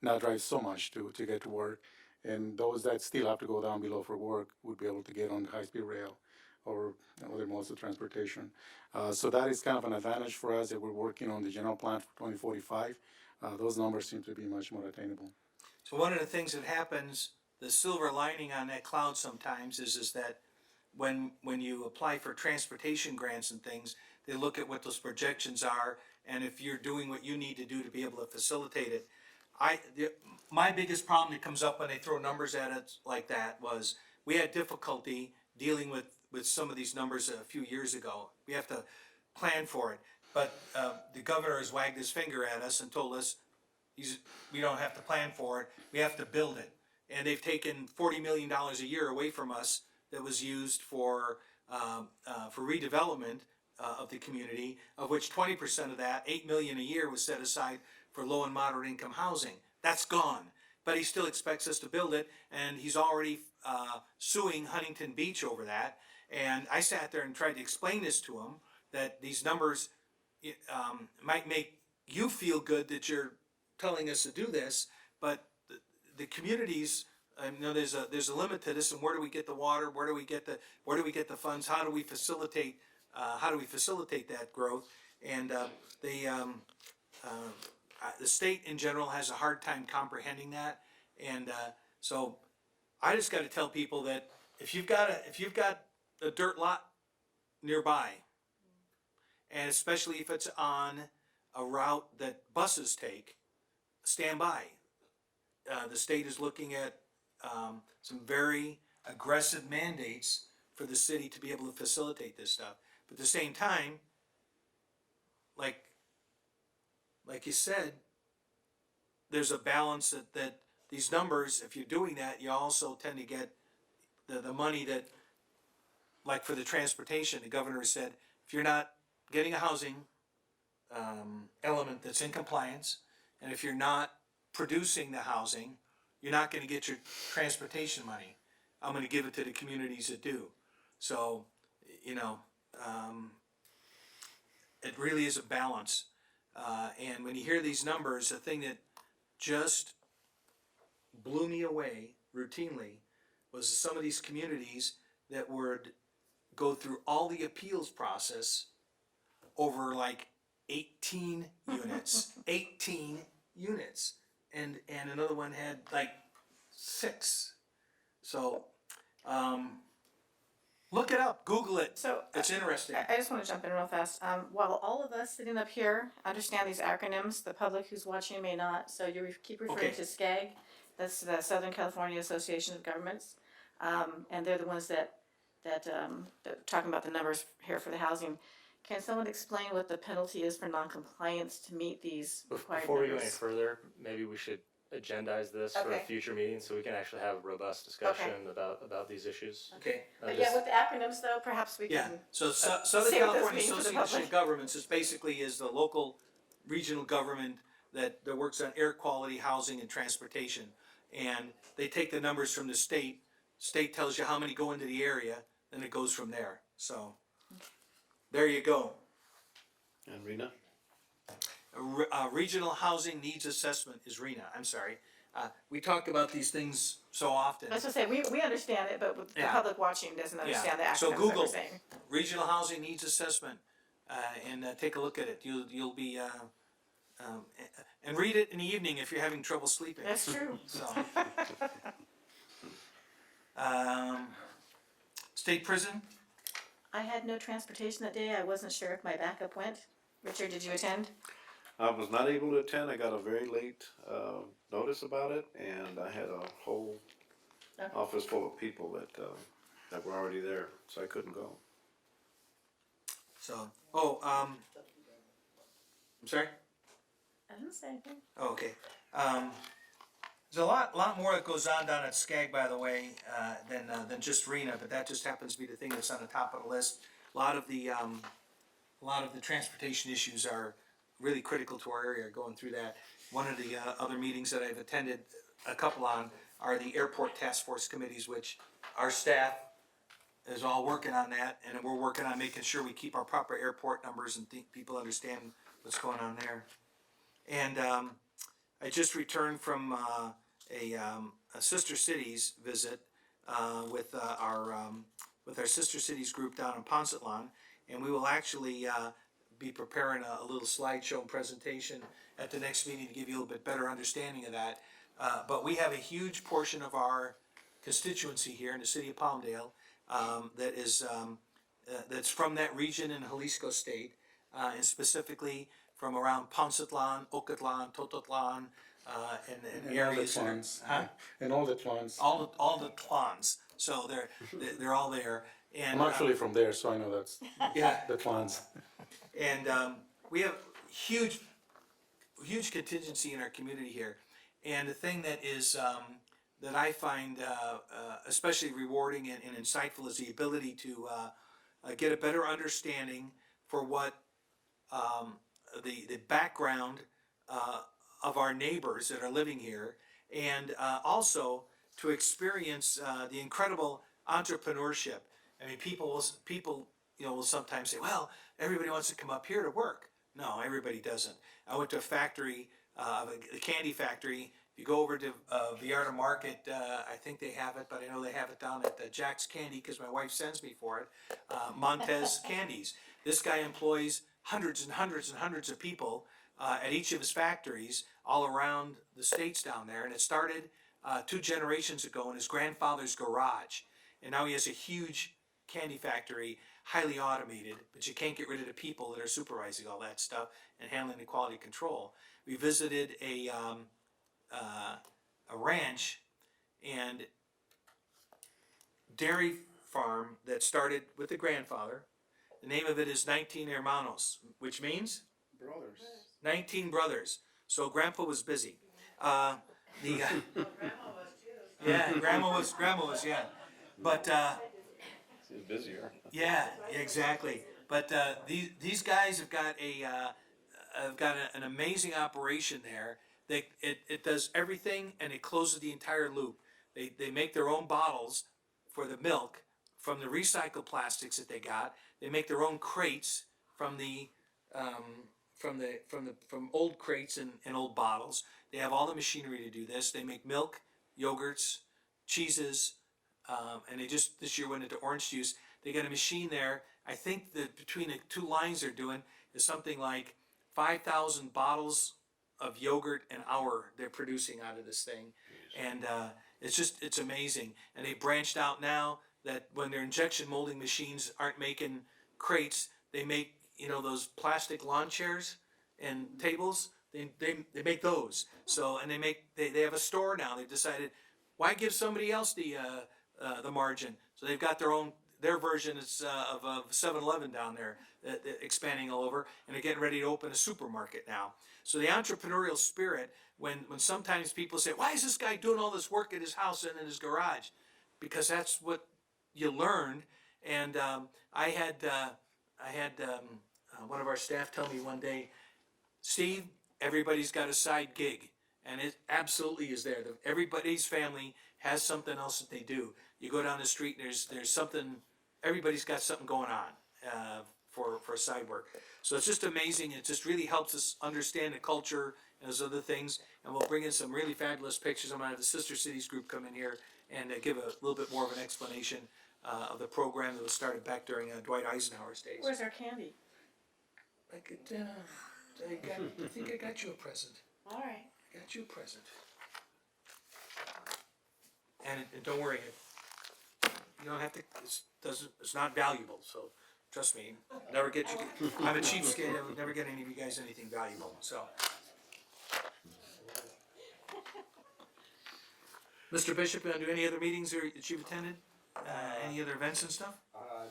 not drive so much to get to work, and those that still have to go down below for work would be able to get on the high-speed rail or other modes of transportation. So that is kind of an advantage for us that we're working on the general plan for 2045. Those numbers seem to be much more attainable. So one of the things that happens, the silver lining on that cloud sometimes is that when you apply for transportation grants and things, they look at what those projections are, and if you're doing what you need to do to be able to facilitate it. My biggest problem that comes up when they throw numbers at it like that was we had difficulty dealing with some of these numbers a few years ago. We have to plan for it. But the governor has wagged his finger at us and told us, we don't have to plan for it, we have to build it. And they've taken $40 million a year away from us that was used for redevelopment of the community, of which 20% of that, $8 million a year, was set aside for low and moderate income housing. That's gone. But he still expects us to build it, and he's already suing Huntington Beach over that. And I sat there and tried to explain this to him, that these numbers might make you feel good that you're telling us to do this, but the communities, there's a limit to this. And where do we get the water? Where do we get the funds? How do we facilitate that growth? And the state in general has a hard time comprehending that. And so I just got to tell people that if you've got a dirt lot nearby, and especially if it's on a route that buses take, stand by. The state is looking at some very aggressive mandates for the city to be able to facilitate this stuff. But at the same time, like you said, there's a balance that these numbers, if you're doing that, you also tend to get the money that, like for the transportation, the governor said, if you're not getting a housing element that's in compliance, and if you're not producing the housing, you're not going to get your transportation money. I'm going to give it to the communities that do. So, it really is a balance. And when you hear these numbers, the thing that just blew me away routinely was some of these communities that would go through all the appeals process over like 18 units. 18 units. And another one had like 6. So look it up, Google it. So it's interesting. I just want to jump in real fast. While all of us sitting up here understand these acronyms, the public who's watching may not. So you keep referring to SCAG. That's the Southern California Association of Governments, and they're the ones that talking about the numbers here for the housing. Can someone explain what the penalty is for noncompliance to meet these required Before we go any numbers? further, maybe we should agendize this for a Okay. future meeting so we can actually have a robust discussion about these issues. Okay. But yeah, with the acronyms though, perhaps we Yeah, can. so Southern say what this California means to the Association public. of Governments is basically the local regional government that works on air quality, housing, and transportation. And they take the numbers from the state. State tells you how many go into the area, and it goes from there. So there you go. And Rena? Regional Housing Needs Assessment is RENA. I'm sorry. We talk about these things so often. I was gonna say, we understand it, but the Yeah. public watching doesn't understand the acronyms So that Google we're saying. Regional Housing Needs Assessment, and take a look at it. You'll be and read it in the evening if you're having trouble sleeping. That's true. So, state prison. I had no transportation that day. I wasn't sure if my backup went. Richard, did you attend? I was not able to attend. I got a very late notice about it, and I had a whole office full of people that were already there, so I couldn't go. So, I'm sorry. I didn't say anything. Oh, okay. There's a lot more that goes on down at SCAG, by the way, than just RENA, but that just happens to be the thing that's on the top of the list. A lot of the transportation issues are really critical to our area. Going through that, one of the other meetings that I've attended a couple on are the airport task force committees, which our staff is all working on that, and we're working on making sure we keep our proper airport numbers and people understand what's going on there. And I just returned from a Sister Cities visit with our Sister Cities group down in Poncetlon, and we will actually be preparing a little slideshow and presentation at the next meeting to give you a little bit better understanding of that. But we have a huge portion of our constituency here in the city of Palmdale that is that's from that region in Jalisco State, and specifically from around Poncetlon, Ocatlan, Tototlan, and areas. All the clans. And all the clans. All the clans. So they're all there. And I'm actually from there, so I know that's yeah, the clans. And we have huge huge contingency in our community here. And the thing that is, that I find especially rewarding and insightful is the ability to get a better understanding for what the background of our neighbors that are living here, and also to experience the incredible entrepreneurship. I mean, people will sometimes say, "Well, everybody wants to come up here to work." No, everybody doesn't. I went to a factory, a candy factory. If you go over to Vallarta Market, I think they have it, but I know they have it down at Jack's Candy because my wife sends me for it. Montez Candies. This guy employs hundreds and hundreds and hundreds of people at each of his factories all around the states down there. And it started 2 generations ago in his grandfather's garage. And now he has a huge candy factory, highly automated, but you can't get rid of the people that are supervising all that stuff and handling the quality control. We visited a ranch and dairy farm that started with the grandfather. The name of it is 19 Hermanos, which means? Brothers. 19 brothers. So Grandpa was busy. Grandma was too. Yeah, Grandma was, yeah. But He's busier. yeah, exactly. But these guys have got an amazing operation there. It does everything and it closes the entire loop. They make their own bottles for the milk from the recycled plastics that they got. They make their own crates from from old crates and old bottles. They have all the machinery to do this. They make milk, yogurts, cheeses, and they just this year went into orange juice. They got a machine there. I think that between the 2 lines they're doing is something like 5,000 bottles of yogurt an hour they're producing out of this thing, and it's amazing. And they branched out now that when their injection molding machines aren't making crates, they make those plastic lawn chairs and tables. They make those. So and they have a store now. They've decided why give somebody else the margin. So they've got their version is of 7-Eleven down there, expanding all over, and they're getting ready to open a supermarket now. So the entrepreneurial spirit, when sometimes people say, why is this guy doing all this work at his house and in his garage? Because that's what you learned. And I had one of our staff tell me one day, Steve, everybody's got a side gig, and it absolutely is there. Everybody's family has something else that they do. You go down the street, and there's something. Everybody's got something going on for side work. So it's just amazing. It just really helps us understand the culture and those other things. And we'll bring in some really fabulous pictures. I'm gonna have the Sister Cities group come in here and give a little bit more of an explanation of the program that was started back during Dwight Eisenhower's days. Where's our candy? I think I got you a present. All right. I got you a present. And don't worry, you don't have to. It's not valuable. So trust me, never get you. I'm a cheapskate. I would never get any of you guys anything valuable. So, Mr. Bishop, do any other meetings that you've attended? Any other events and stuff?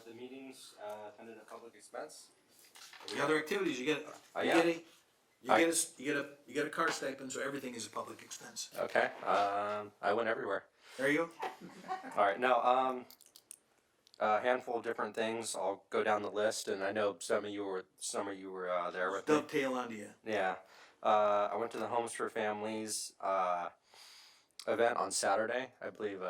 The meetings attended at public expense. The other activities you get. You get a car stipend, so everything is a public expense. Okay. I went everywhere. There you go. All right. Now, a handful of different things. I'll go down the list, and I know some of you were there with me. Dovetail onto you. Yeah. I went to the Homes for Families event on Saturday. I believe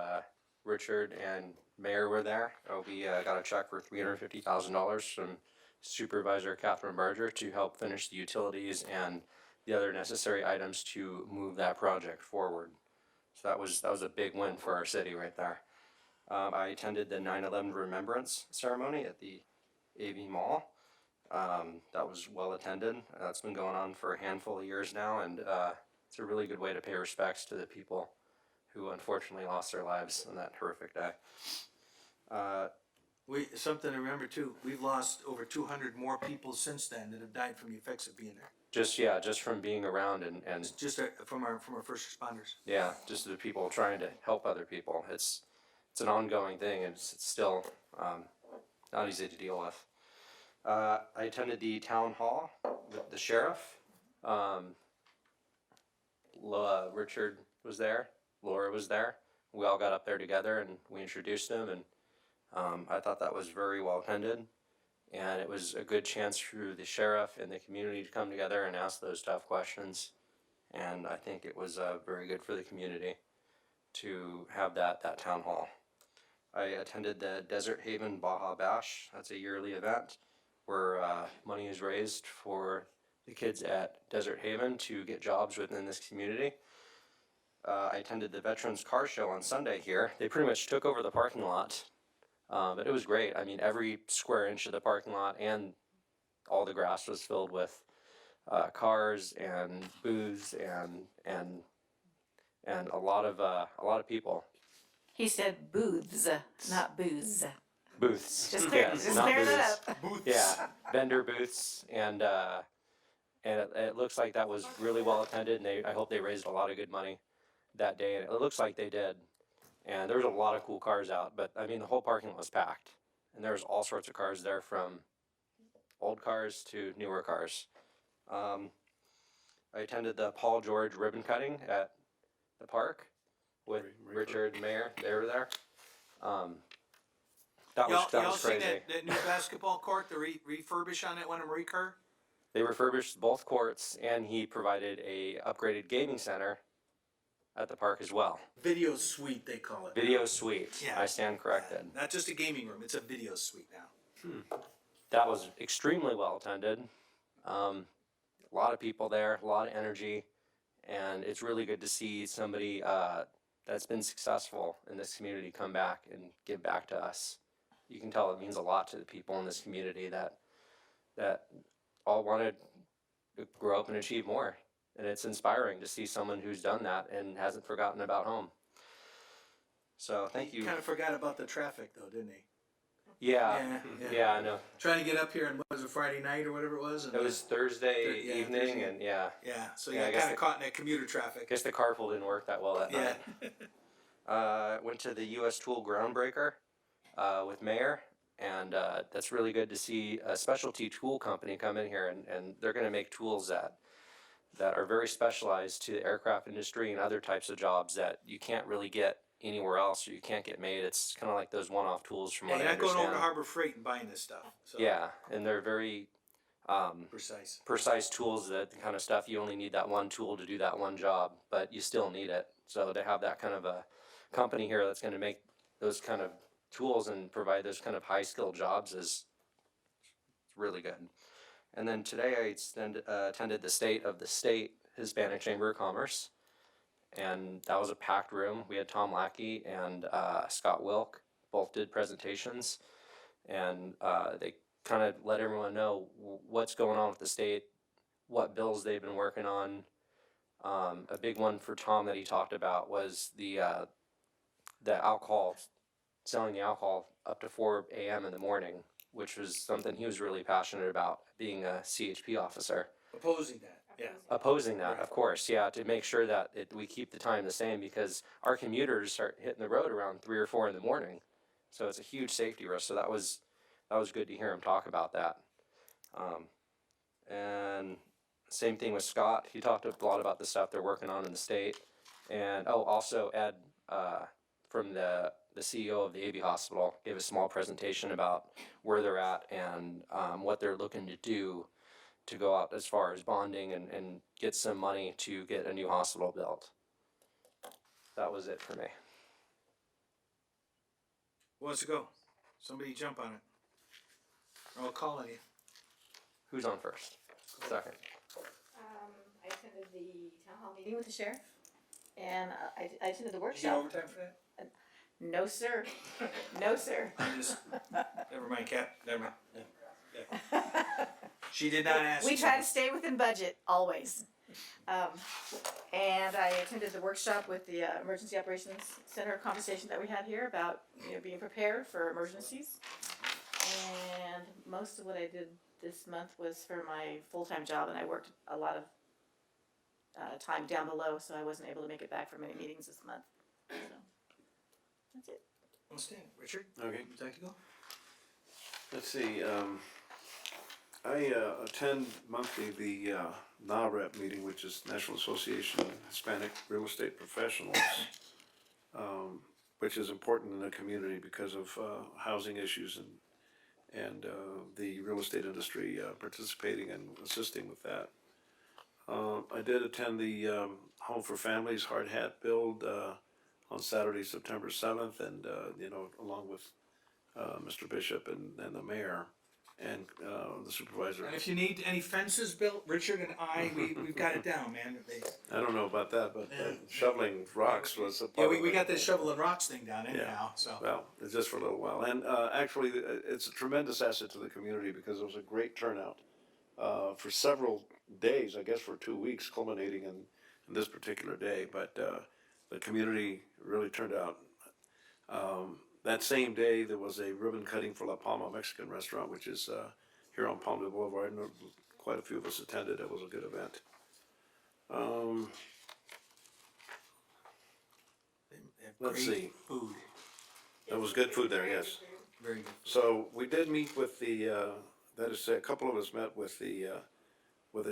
Richard and Mayor were there. We got a check for $350,000 from Supervisor Catherine Barger to help finish the utilities and the other necessary items to move that project forward. So that was a big win for our city right there. I attended the 9/11 Remembrance Ceremony at the AV Mall. That was well attended. That's been going on for a handful of years now, and it's a really good way to pay respects to the people who unfortunately lost their lives on that horrific day. Something to remember too, we've lost over 200 more people since then that have died from the effects of being there. Just from being around and Just from our first responders. yeah, just the people trying to help other people. It's an ongoing thing, and it's still not easy to deal with. I attended the town hall with the sheriff. Richard was there, Laura was there. We all got up there together and we introduced him, and I thought that was very well attended. And it was a good chance for the sheriff and the community to come together and ask those tough questions. And I think it was very good for the community to have that town hall. I attended the Desert Haven Baja Bash. That's a yearly event where money is raised for the kids at Desert Haven to get jobs within this community. I attended the Veterans Car Show on Sunday here. They pretty much took over the parking lot, but it was great. I mean, every square inch of the parking lot and all the grass was filled with cars and booths and a lot of people. He said booths, not booze. Booths. Just clear, Yes, just not clear that booths. up. Booths. Yeah, vendor booths, and it looks like that was really well attended, and I hope they raised a lot of good money that day, and it looks like they did. And there was a lot of cool cars out, but I mean the whole parking lot was packed, and there was all sorts of cars there, from old cars to newer cars. I attended the Paul George ribbon cutting at the park with Richard and Mayor. They were there. That Y'all was seen crazy. that new basketball court, the refurbish on that one in Recur? They refurbished both courts, and he provided a upgraded gaming center at the park as well. Video suite, they call it. Video suite. Yeah. I stand corrected. Not just a gaming room, it's a video suite now. That was extremely well attended. A lot of people there, a lot of energy, and it's really good to see somebody that's been successful in this community come back and give back to us. You can tell it means a lot to the people in this community that all want to grow up and achieve more. And it's inspiring to see someone who's done that and hasn't forgotten about home. So thank you. He kind of forgot about the traffic though, didn't he? Yeah, yeah, I know. Trying to get up here on, what was it, Friday night or whatever it was? And It was Thursday yeah, evening, Thursday. and yeah. Yeah, so Yeah, I you guess got kind of caught in that commuter traffic. I guess the carpool didn't work that well that Yeah. night. Went to the U.S. Tool Groundbreaker with Mayor, and that's really good to see a specialty tool company come in here, and they're going to make tools that are very specialized to the aircraft industry and other types of jobs that you can't really get anywhere else, or you can't get made. It's kind of like those one-off tools from Yeah, what you're I not going understand. over to Harbor Freight and buying this stuff. So. Yeah, and they're very precise tools, that kind of stuff. You only need that one tool to do that one job, but you still need it. So to have that kind of a company here that's going to make those kind of tools and provide those kind of high-skilled jobs is really good. And then today I attended the State of the State Hispanic Chamber of Commerce, and that was a packed room. We had Tom Lackey and Scott Wilk, both did presentations, and they kind of let everyone know what's going on with the state, what bills they've been working on. A big one for Tom that he talked about was the alcohol, selling the alcohol up to 4 a.m. in the morning, which was something he was really passionate about, being a CHP officer. Opposing that, yeah. Opposing that, of course, yeah, to make sure that we keep the time the same, because our commuters start hitting the road around 3 or 4 in the morning. So it's a huge safety risk. So that was good to hear him talk about that. And same thing with Scott. He talked a lot about the stuff they're working on in the state. And also Ed from the CEO of the AV Hospital gave a small presentation about where they're at and what they're looking to do to go out as far as bonding and get some money to get a new hospital built. That was it for me. Who wants to go? Somebody jump on it. Or I'll call on you. Who's on first? Second. I attended the town hall meeting with the sheriff, and I attended the Did you get workshop. overtime for that? No, sir. No, sir. Never mind, Cap. Never mind. Yeah. She did not ask. We you. try to stay within budget, always. And I attended the workshop with the Emergency Operations Center conversation that we had here about being prepared for emergencies. And most of what I did this month was for my full-time job, and I worked a lot of time down below, so I wasn't able to make it back for many meetings this month. So that's it. Well, stand. Richard? Okay. Would you like to go? Let's see, I attend monthly the NAHREP meeting, which is National Association of Hispanic Real Estate Professionals, which is important in the community because of housing issues and the real estate industry participating and assisting with that. I did attend the Home for Families Hard Hat Build on Saturday, September 7th, and along with Mr. Bishop and the mayor and the supervisor. And if you need any fences built, Richard and we've got it down, man. I don't know about that, but shoveling rocks was a Yeah, part of we it. got this shovel and rocks thing down anyhow, so. Well, it's just for a little while. And actually, it's a tremendous asset to the community because it was a great turnout for several days, I guess for 2 weeks, culminating in this particular day. But the community really turned out. That same day, there was a ribbon cutting for La Palma Mexican restaurant, which is here on Palmdale Boulevard. And quite a few of us attended. It was a good event. Let's see. Food. There was good food there, yes. Very good. So we did meet with the, that is, a couple of us met with the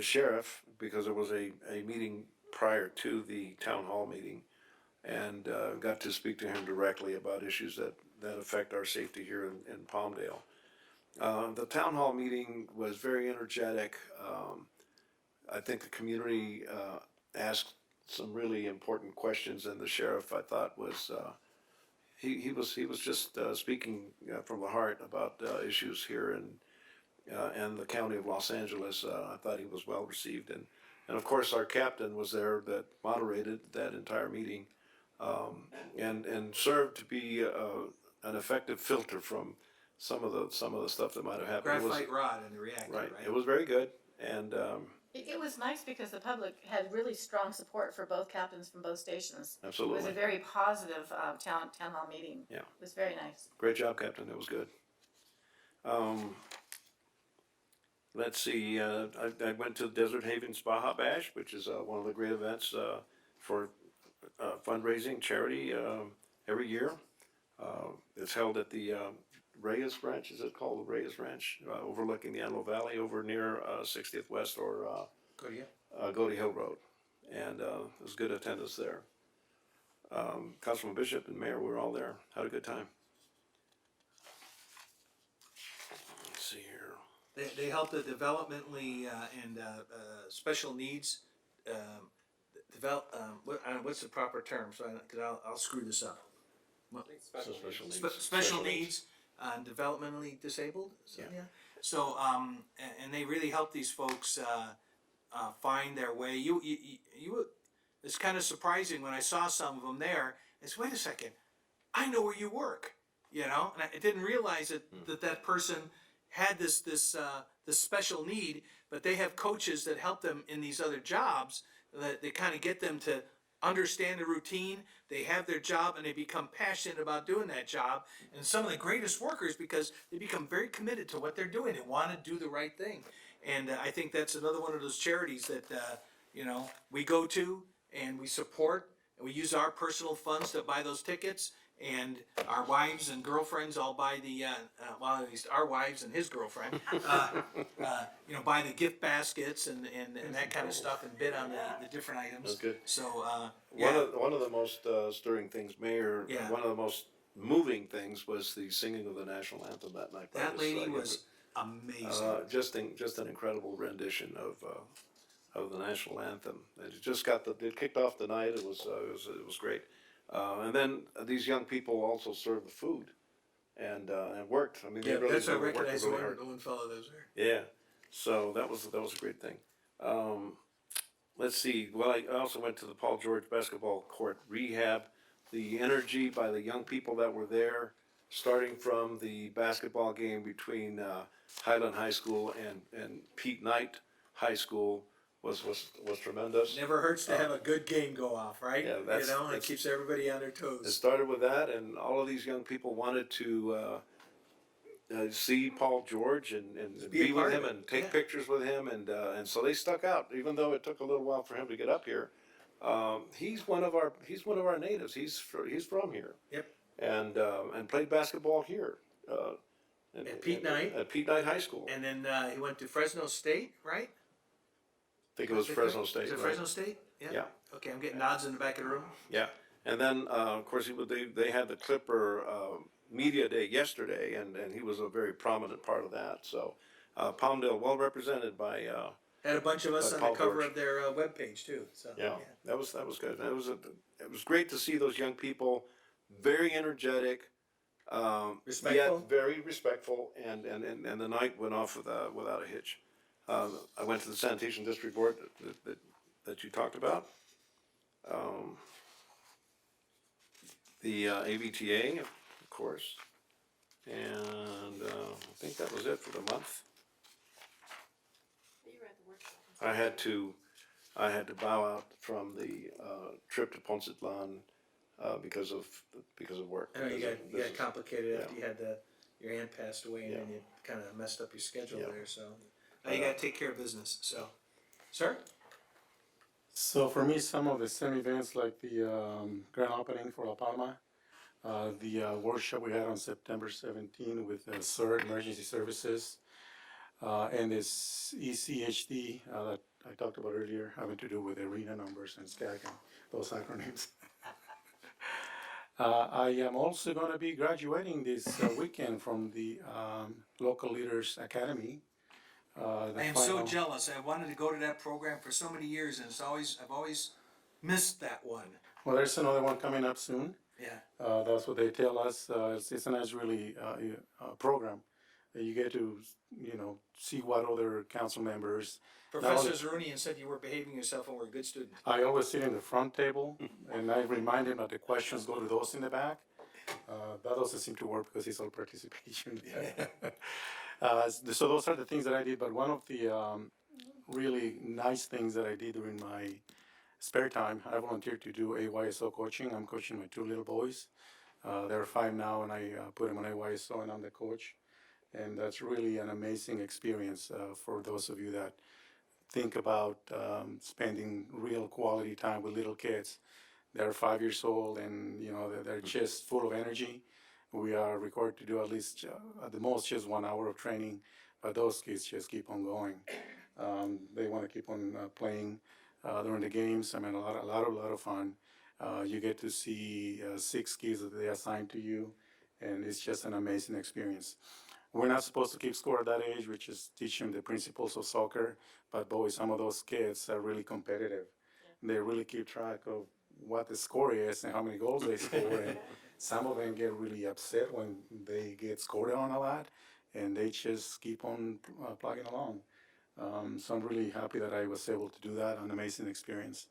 sheriff because there was a meeting prior to the town hall meeting, and got to speak to him directly about issues that affect our safety here in Palmdale. The town hall meeting was very energetic. I think the community asked some really important questions, and the sheriff, I thought, was he was just speaking from the heart about issues here and the county of Los Angeles. I thought he was well received, and of course our captain was there that moderated that entire meeting, and served to be an effective filter from some of the stuff that might have happened. Graphite rod and the reactor, right? It was very good, and It was nice because the public had really strong support for both captains from both stations. Absolutely. It was a very positive town hall meeting. Yeah. It was very nice. great job, Captain. It was good. Let's see. I went to Desert Haven's Baja Bash, which is one of the great events for fundraising charity every year. It's held at the Reyes Ranch. Is it called the Reyes Ranch? Overlooking the Antelope Valley over near 60th West or Godey Hill Road. And it was good attendance there. Councilman Bishop and Mayor were all there. Had a good time. Let's see here. They help the developmentally and special needs what's the proper term? So I'll screw this up. Special needs and developmentally disabled. So, yeah. So and they really help these folks find their way. You it's kind of surprising when I saw some of them there. It's wait a second, I know where you work. And I didn't realize that person had this special need, but they have coaches that help them in these other jobs that they kind of get them to understand the routine. They have their job and they become passionate about doing that job. And some of the greatest workers because they become very committed to what they're doing. They want to do the right thing. And I think that's another one of those charities that we go to and we support. And we use our personal funds to buy those tickets. And our wives and girlfriends all buy the, well, at least our wives and his girlfriend, buy the gift baskets and that kind of stuff and bid on the different items. That's good. So, One of the most stirring things, Mayor, one of the most moving things was the singing of the national anthem that night. That lady was amazing. Just an incredible rendition of the national anthem. It kicked off the night. It was great. And then these young people also served the food and worked. I mean, they really that's what I worked recognized really hard. the one fellow that was there. Yeah, so that was a great thing. Let's see. Well, I also went to the Paul George basketball court rehab. The energy by the young people that were there, starting from the basketball game between Highland High School and Pete Knight High School, was tremendous. Never hurts to have a good game go off, right? Yeah, it keeps everybody on their toes. It started with that, and all of these young people wanted to see Paul George and be with him and take pictures with him, and so they stuck out, even though it took a little while for him to get up here. He's one of our natives. He's from here. Yep. And played basketball here. At Pete Knight. At Pete Knight High School. And then he went to Fresno State, right? I think it was Fresno State. Is it right? Fresno State? Yeah. Okay, I'm getting nods in the back of the room. Yeah, and then, of course, they had the Clipper Media Day yesterday, and he was a very prominent part of that, so, Palmdale, well represented by, Had a bunch of us on the Paul cover George. of their webpage too, so. Yeah, that was good. It was great to see those young people, very energetic, Respectful? yet very respectful, and the night went off without a hitch. I went to the sanitation district board that you talked about. The AVTA, of course, and I think that was it for the month. I had to bow out from the trip to Poncetlan because of work. I know you got complicated after yeah. you had your aunt passed away, and then you kind of messed up your schedule Yeah. there, so. Now you gotta take care of business, so. Sir? So for me, some of the same events like the grand opening for La Palma, the workshop we had on September 17 with CERT Emergency Services, and this ECHD that I talked about earlier, having to do with arena numbers and SCAG and those acronyms. I am also going to be graduating this weekend from the Local Leaders Academy. I am so jealous. I wanted to go to that program for so many years, and I've always missed that one. Well, there's another one coming up soon. Yeah. That's what they tell us. It's a nice, really program. You get to, see what other council members. Professor Zerunian said you were behaving yourself and were a good student. I always sit in the front table, and I remind him that the questions go to those in the back. That doesn't seem to work because it's all participation. So those are the things that I did. But one of the really nice things that I did during my spare time, I volunteered to do AYSO coaching. I'm coaching my two little boys. They're 5 now, and I put them on AYSO, and I'm the coach. And that's really an amazing experience for those of you that think about spending real quality time with little kids. They're 5 years old, and they're just full of energy. We are required to do at least, at the most, just 1 hour of training, but those kids just keep on going. They want to keep on playing during the games. I mean, a lot of fun. You get to see 6 kids that they assign to you, and it's just an amazing experience. We're not supposed to keep score at that age. We just teach them the principles of soccer. But boy, some of those kids are really competitive. Yeah. They really keep track of what the score is and how many goals they score. And some of them get really upset when they get scored on a lot, and they just keep on plugging along. So I'm really happy that I was able to do that. An amazing experience.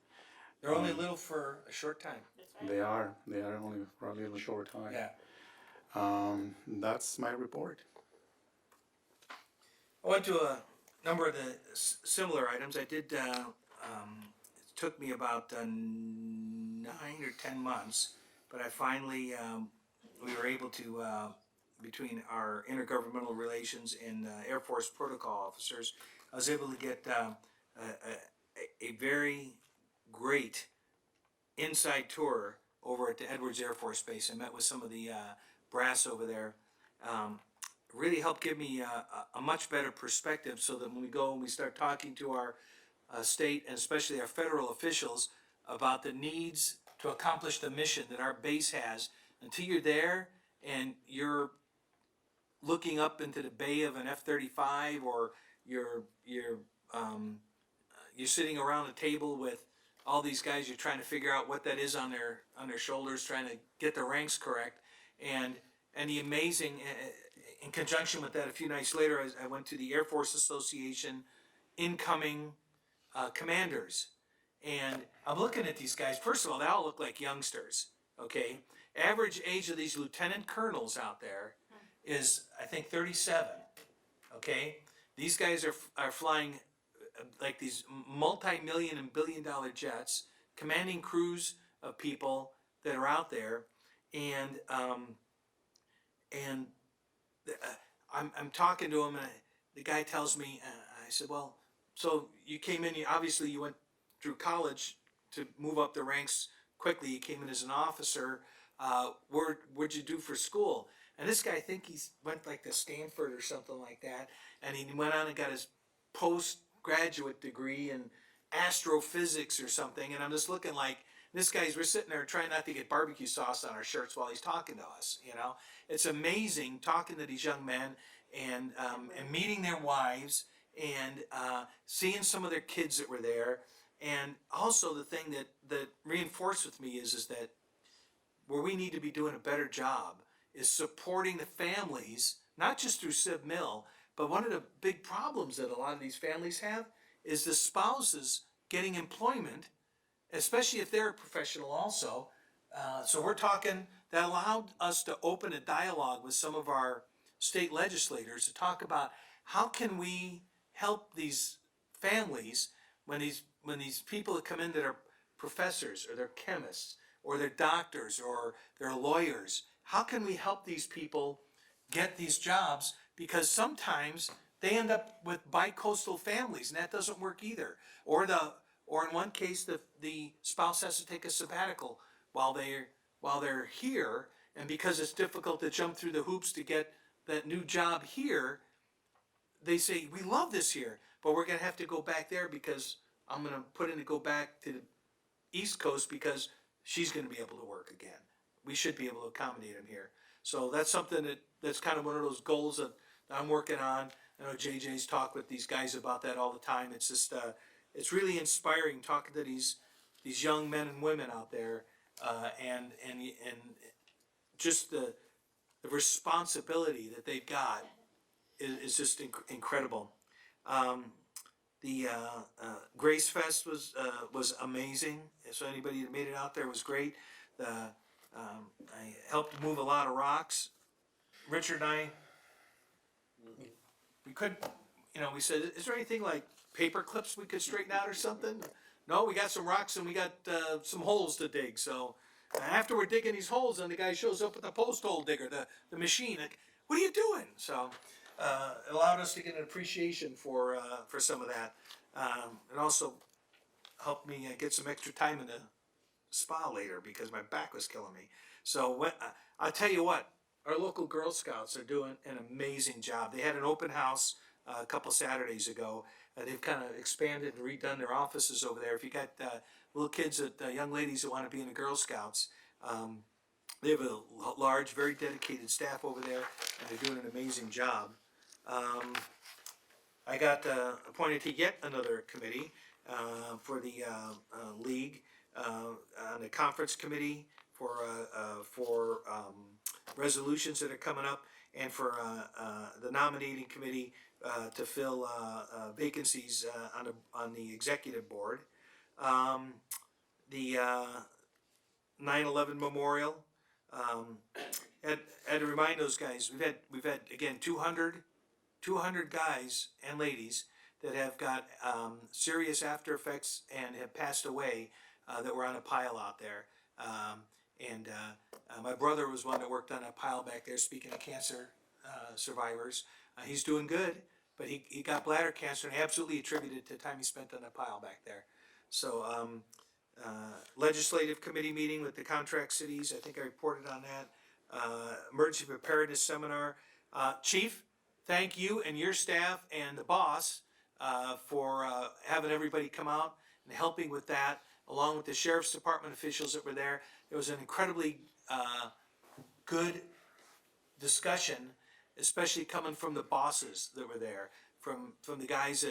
They're only little for a short time. They are only for a little short time. Yeah. That's my report. I went to a number of the similar items. I did, it took me about 9 or 10 months, but I finally, we were able to, between our intergovernmental relations and Air Force protocol officers, I was able to get a very great inside tour over at the Edwards Air Force Base. I met with some of the brass over there. Really helped give me a much better perspective, so that when we go and we start talking to our state and especially our federal officials about the needs to accomplish the mission that our base has, until you're there and you're looking up into the bay of an F-35, or you're sitting around a table with all these guys, you're trying to figure out what that is on their shoulders, trying to get the ranks correct, and the amazing. In conjunction with that, a few nights later, I went to the Air Force Association incoming commanders. And I'm looking at these guys. First of all, they all look like youngsters, okay? Average age of these lieutenant colonels out there is, I think, 37, okay? These guys are flying like these multi-million and billion-dollar jets, commanding crews of people that are out there, and I'm talking to him, and the guy tells me, I said, well, so you came in, obviously you went through college to move up the ranks quickly. You came in as an officer. What'd you do for school? And this guy, I think he went like to Stanford or something like that, and he went on and got his postgraduate degree in astrophysics or something. And I'm just looking like this guy's. We're sitting there trying not to get barbecue sauce on our shirts while he's talking to us. You know, it's amazing talking to these young men and meeting their wives and seeing some of their kids that were there. And also the thing that reinforced with me is that where we need to be doing a better job is supporting the families, not just through Civ Mill, but one of the big problems that a lot of these families have is the spouses getting employment, especially if they're a professional also. So we're talking, that allowed us to open a dialogue with some of our state legislators to talk about how can we help these families when these people that come in that are professors or they're chemists or they're doctors or they're lawyers, how can we help these people get these jobs? Because sometimes they end up with bi-coastal families and that doesn't work either. Or in one case the spouse has to take a sabbatical while they're here, and because it's difficult to jump through the hoops to get that new job here, they say, we love this here, but we're gonna have to go back there because I'm gonna put in to go back to the East Coast because she's gonna be able to work again. We should be able to accommodate them here. So that's something that's kind of one of those goals that I'm working on. I know JJ's talked with these guys about that all the time. It's just, it's really inspiring talking to these young men and women out there, and just the responsibility that they've got is just incredible. The Grace Fest was amazing. So anybody that made it out there was great. I helped move a lot of rocks. Richard and I, we could, we said, is there anything like paper clips we could straighten out or something? No, we got some rocks and we got some holes to dig. So after we're digging these holes, and the guy shows up with the post hole digger, the machine. Like, what are you doing? So it allowed us to get an appreciation for some of that. It also helped me get some extra time in the spa later because my back was killing me. So I'll tell you what, our local Girl Scouts are doing an amazing job. They had an open house a couple Saturdays ago. They've kind of expanded and redone their offices over there. If you got little kids, young ladies that want to be in the Girl Scouts, they have a large, very dedicated staff over there, and they're doing an amazing job. I got appointed to yet another committee for the league, on the conference committee for resolutions that are coming up, and for the nominating committee to fill vacancies on the executive board. The 9/11 memorial. Had to remind those guys, we've had again 200 guys and ladies that have got serious after effects and have passed away that were on a pile out there. My brother was one that worked on a pile back there, speaking of cancer survivors. He's doing good, but he got bladder cancer and absolutely attributed to the time he spent on a pile back there. So legislative committee meeting with the contract cities, I think I reported on that. Emergency preparedness seminar. Chief, thank you and your staff and the boss for having everybody come out and helping with that, along with the sheriff's department officials that were there. It was an incredibly good discussion, especially coming from the bosses that were there, from the guys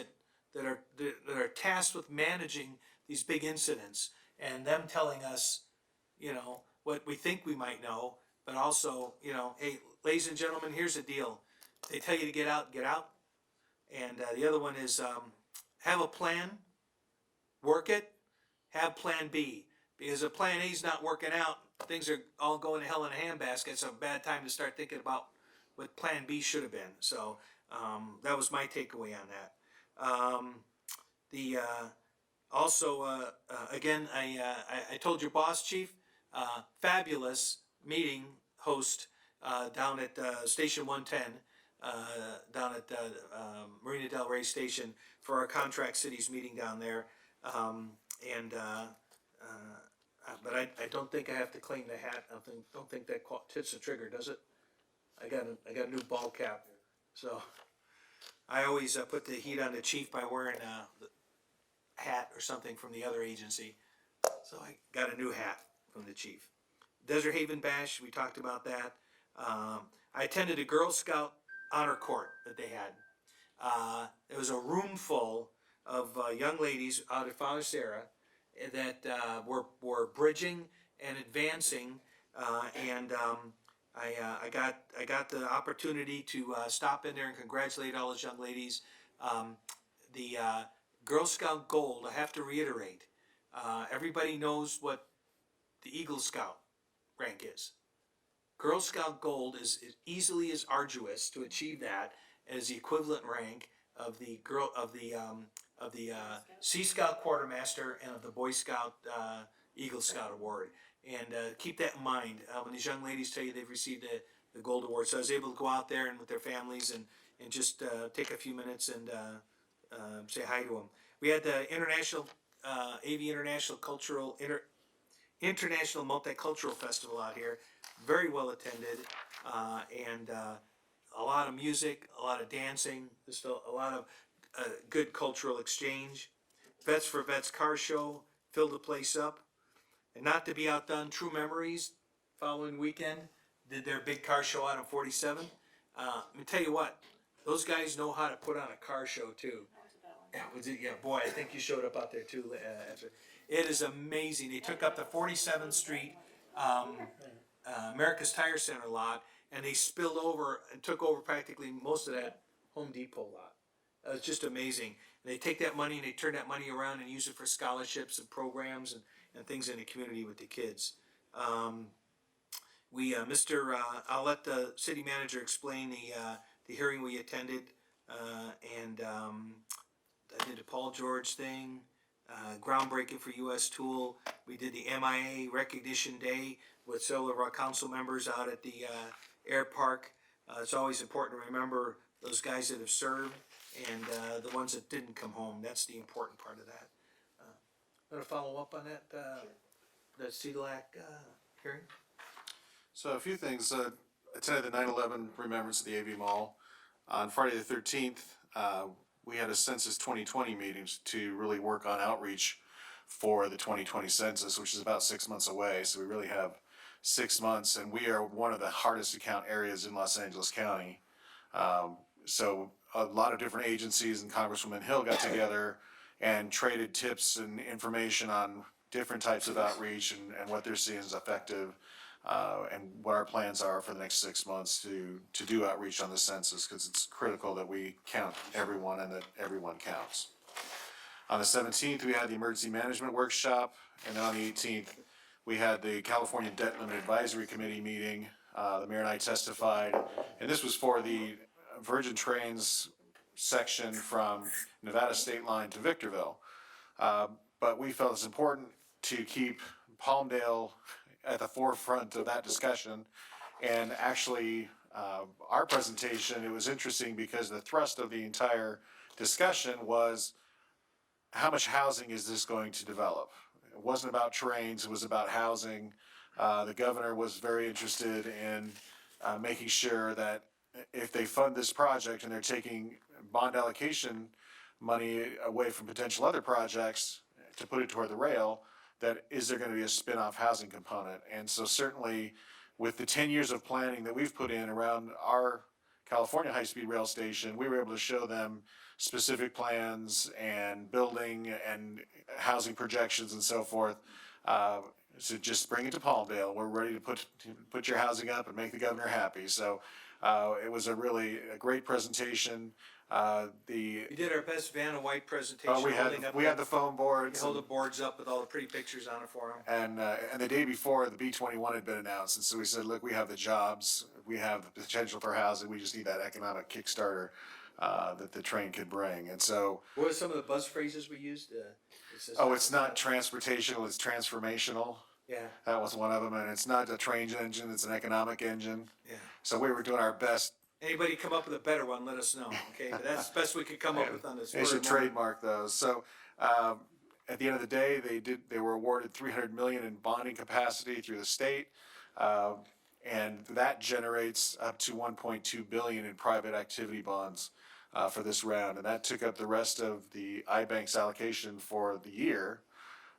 that are tasked with managing these big incidents, and them telling us, what we think we might know, but also, hey, ladies and gentlemen, here's the deal. They tell you to get out, get out. And the other one is have a plan, work it, have plan B. Because if plan A is not working out, things are all going to hell in a handbasket. It's a bad time to start thinking about what plan B should have been. So that was my takeaway on that. Again, I told your boss, Chief, fabulous meeting host down at Station 110, down at Marina Del Rey Station for our contract cities meeting down there. But I don't think I have to claim the hat. I don't think that hits the trigger, does it? I got a new ball cap, so I always put the heat on the chief by wearing the hat or something from the other agency. So I got a new hat from the chief. Desert Haven Bash, we talked about that. I attended a Girl Scout honor court that they had. It was a room full of young ladies out at Father Sarah that were bridging and advancing, and I got the opportunity to stop in there and congratulate all those young ladies. The Girl Scout Gold, I have to reiterate, everybody knows what the Eagle Scout rank is. Girl Scout Gold is easily as arduous to achieve that as the equivalent rank of the Sea Scout Quartermaster and of the Boy Scout Eagle Scout Award. And keep that in mind when these young ladies tell you they've received the Gold Award. So I was able to go out there and with their families and just take a few minutes and say hi to them. We had the International AV International Multicultural Festival out here, very well attended, and a lot of music, a lot of dancing, just a lot of good cultural exchange. Vets for Vets car show filled the place up, and not to be outdone, True Memories following weekend did their big car show out on 47. Let me tell you what, those guys know how to put on a car show too. Yeah, boy, I think you showed up out there too. It is amazing. They took up the 47th Street America's Tire Center lot, and they spilled over and took over practically most of that Home Depot lot. It's just amazing. And they take that money and they turn that money around and use it for scholarships and programs and things in the community with the kids. I'll let the city manager explain the hearing we attended, and I did the Paul George thing, groundbreaking for U.S. Tool. We did the MIA Recognition Day with several of our council members out at the air park. It's always important to remember those guys that have served and the ones that didn't come home. That's the important part of that. Want to follow up on that CDLAC hearing? So a few things. Attended the 9/11 Remembrance at the AV Mall. On Friday the 13th, we had a Census 2020 meeting to really work on outreach for the 2020 census, which is about 6 months away. So we really have 6 months, and we are one of the hardest to count areas in Los Angeles County. So a lot of different agencies and Congresswoman Hill got together and traded tips and information on different types of outreach and what they're seeing is effective. And what our plans are for the next 6 months to do outreach on the census, because it's critical that we count everyone and that everyone counts. On the 17th, we had the emergency management workshop, and then on the 18th, we had the California Debt Limit Advisory Committee meeting. The mayor and I testified, and this was for the Virgin Trains section from Nevada State Line to Victorville. But we felt it's important to keep Palmdale at the forefront of that discussion. And actually, our presentation, it was interesting because the thrust of the entire discussion was how much housing is this going to develop? It wasn't about trains, it was about housing. The governor was very interested in making sure that if they fund this project and they're taking bond allocation money away from potential other projects to put it toward the rail, that is there going to be a spin-off housing component? And so certainly with the 10 years of planning that we've put in around our California high-speed rail station, we were able to show them specific plans and building and housing projections and so forth. So just bring it to Palmdale. We're ready to put your housing up and make the governor happy. So it was a great presentation. We did our best Vanna White presentation. We had the foam boards. We held the boards up with all the pretty pictures on it for them. And the day before, the B-21 had been announced, and so we said, look, we have the jobs, we have the potential for housing, we just need that economic Kickstarter that the train could bring. And so, what were some of the buzz phrases we used? it's not transportational, it's transformational. Yeah. That was one of them, and it's not a train engine, it's an economic engine. Yeah. So we were doing our best. Anybody come up with a better one, let us know, okay? But that's the best we could come up with on this. They should trademark those. So at the end of the day, they were awarded $300 million in bonding capacity through the state, And that generates up to 1.2 billion in private activity bonds for this round. And that took up the rest of the iBank's allocation for the year.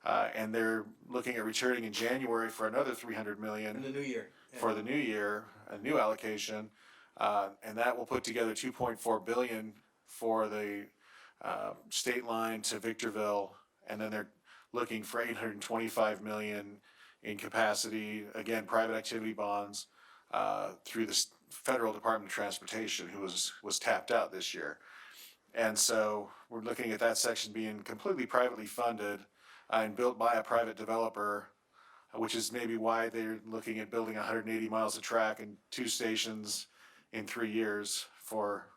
And they're looking at returning in January for another 300 million In the new year. for the new year, a new allocation, and that will put together 2.4 billion for the state line to Victorville, and then they're looking for 825 million in capacity, again, private activity bonds, through the Federal Department of Transportation, who was tapped out this year. And so we're looking at that section being completely privately funded and built by a private developer, which is maybe why they're looking at building 180 miles of track and 2 stations in 3 years for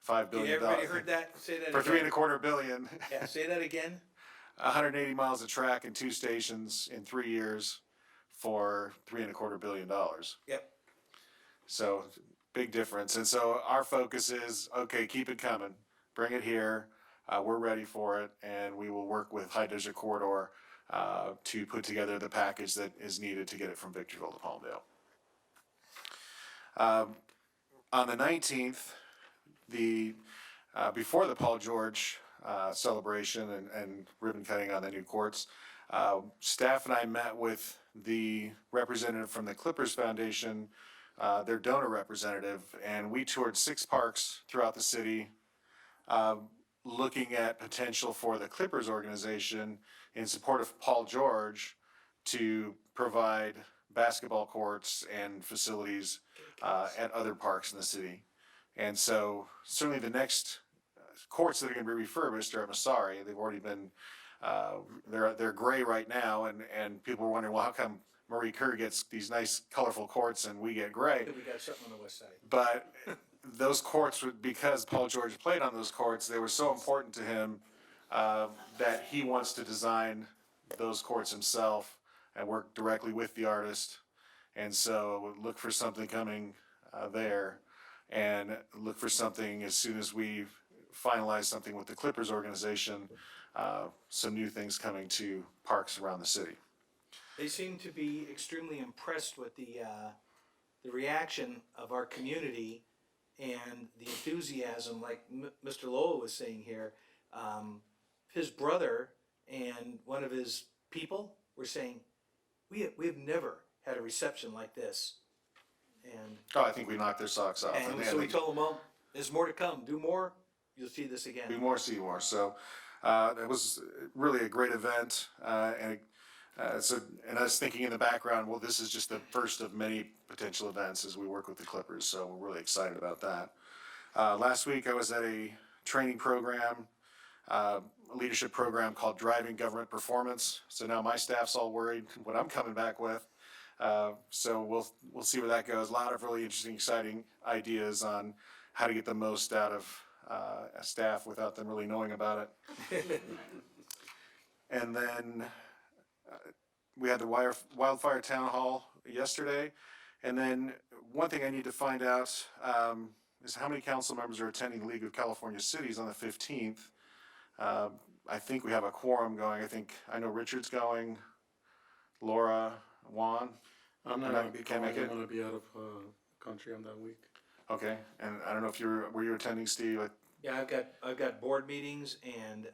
$5 billion. Everybody heard that? Say that For again. $3.25 billion. Yeah, say that again. 180 miles of track and 2 stations in 3 years for $3.25 billion. Yep. So big difference. And so our focus is, okay, keep it coming, bring it here. We're ready for it, and we will work with High Desert Corridor to put together the package that is needed to get it from Victorville to Palmdale. On the 19th, before the Paul George celebration and ribbon cutting on the new courts, staff and I met with the representative from the Clippers Foundation, their donor representative, and we toured 6 parks throughout the city, looking at potential for the Clippers organization in support of Paul George to provide basketball courts and facilities at other parks in the city. And so certainly the next courts that are going to be refurbished are at Masari. They've already been, they're gray right now, and people are wondering, well, how come Marie Kerr gets these nice colorful courts and we get gray? We got something on the west side. But those courts, because Paul George played on those courts, they were so important to him that he wants to design those courts himself and work directly with the artist. And so look for something coming there, and look for something as soon as we finalize something with the Clippers organization, some new things coming to parks around the city. They seem to be extremely impressed with the reaction of our community and the enthusiasm, like Mr. Lowell was saying here. His brother and one of his people were saying, we have never had a reception like this. And I think we knocked their socks off. And so we told them, well, there's more to come. Do more, you'll see this again. Do more, see more. So it was really a great event. And I was thinking in the background, well, this is just the first of many potential events as we work with the Clippers. So we're really excited about that. Last week I was at a training program, a leadership program called Driving Government Performance. So now my staff's all worried what I'm coming back with. So we'll see where that goes. A lot of really interesting, exciting ideas on how to get the most out of staff without them really knowing about it. And then we had the wildfire town hall yesterday. And then one thing I need to find out is how many council members are attending the League of California Cities on the 15th. I think we have a quorum going. I know Richard's going, Laura, Juan. I'm not going to be Can't make it. I'm going to be out of country on that week. Okay, and I don't know if were you attending, Steve? Yeah, I've got board meetings, and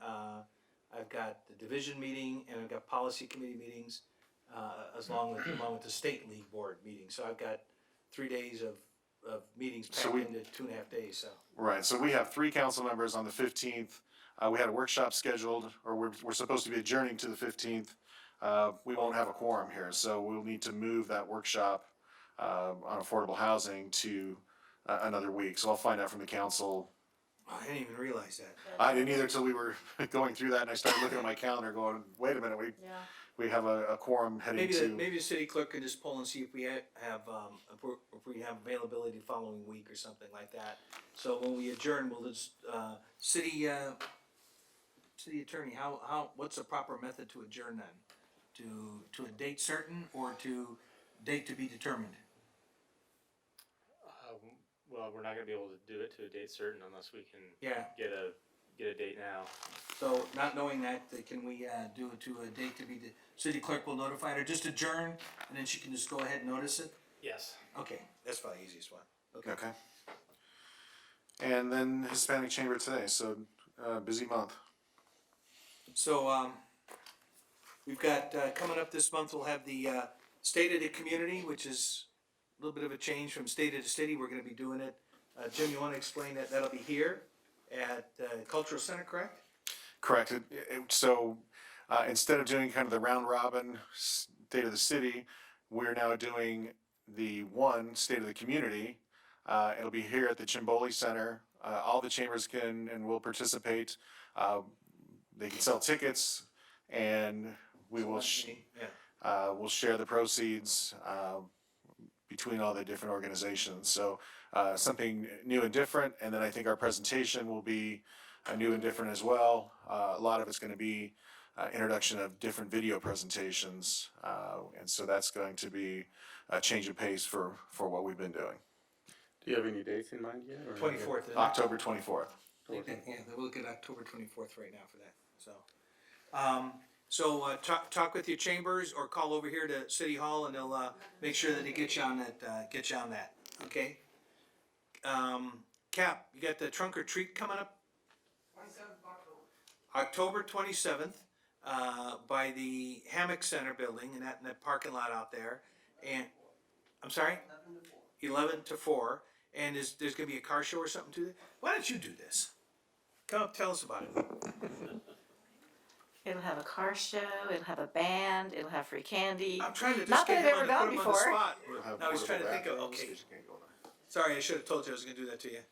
I've got the division meeting, and I've got policy committee meetings, along with the state league board meeting. So I've got 3 days of meetings packed into 2.5 days. So right. So we have 3 council members on the 15th. We had a workshop scheduled, or we're supposed to be adjourning to the 15th. We won't have a quorum here, so we'll need to move that workshop on affordable housing to another week. So I'll find out from the council. I didn't even realize that. I didn't either until we were going through that, and I started looking at my calendar going, wait a minute, we have a quorum heading Maybe the city clerk can just pull and see if we have if we have availability the following week or something like that. So when we adjourn, we'll just city attorney, what's the proper method to adjourn then? To a date certain or to date to be determined? Well, we're not going to be able to do it to a date certain unless we can get a date now. So not knowing that, can we do it to a date to be, the city clerk will notify her, just adjourn, and then she can just go ahead and notice it? Yes. Okay, that's probably the easiest one. Okay. Okay. And then Hispanic Chamber today, so busy month. So, we've got, coming up this month, we'll have the, State of the Community, which is a little bit of a change from state of the city. We're gonna be doing it. Jim, you wanna explain that? That'll be here at, Cultural Center, correct? Correct. So instead of doing kind of the round robin state of the city, we're now doing the one state of the community. It'll be here at the Chimboli Center. All the chambers can and will participate. They can sell tickets, and we will we'll share the proceeds between all the different organizations. So something new and different, and then I think our presentation will be new and different as well. A lot of it's going to be introduction of different video presentations, and so that's going to be a change of pace for what we've been doing. Do you have any dates in mind yet? 24th. October 24th. Yeah, we'll look at October 24th right now for that, so. Talk with your chambers or call over here to City Hall and they'll, make sure that they get you on that, okay? Cap, you got the trunk or treat coming up? 27th October 27th, by the Hammock Center building in that parking lot out there. And, I'm sorry? 11 to 4. And there's gonna be a car show or something to it? Why don't you do this? Come up, tell us about it. It'll have a car show, it'll have a band, it'll have free candy. I'm trying to just Not that get I've him ever on, gone put him on the before. spot. Now he's trying to think of, okay. Sorry, I should have told you I was gonna do that to you.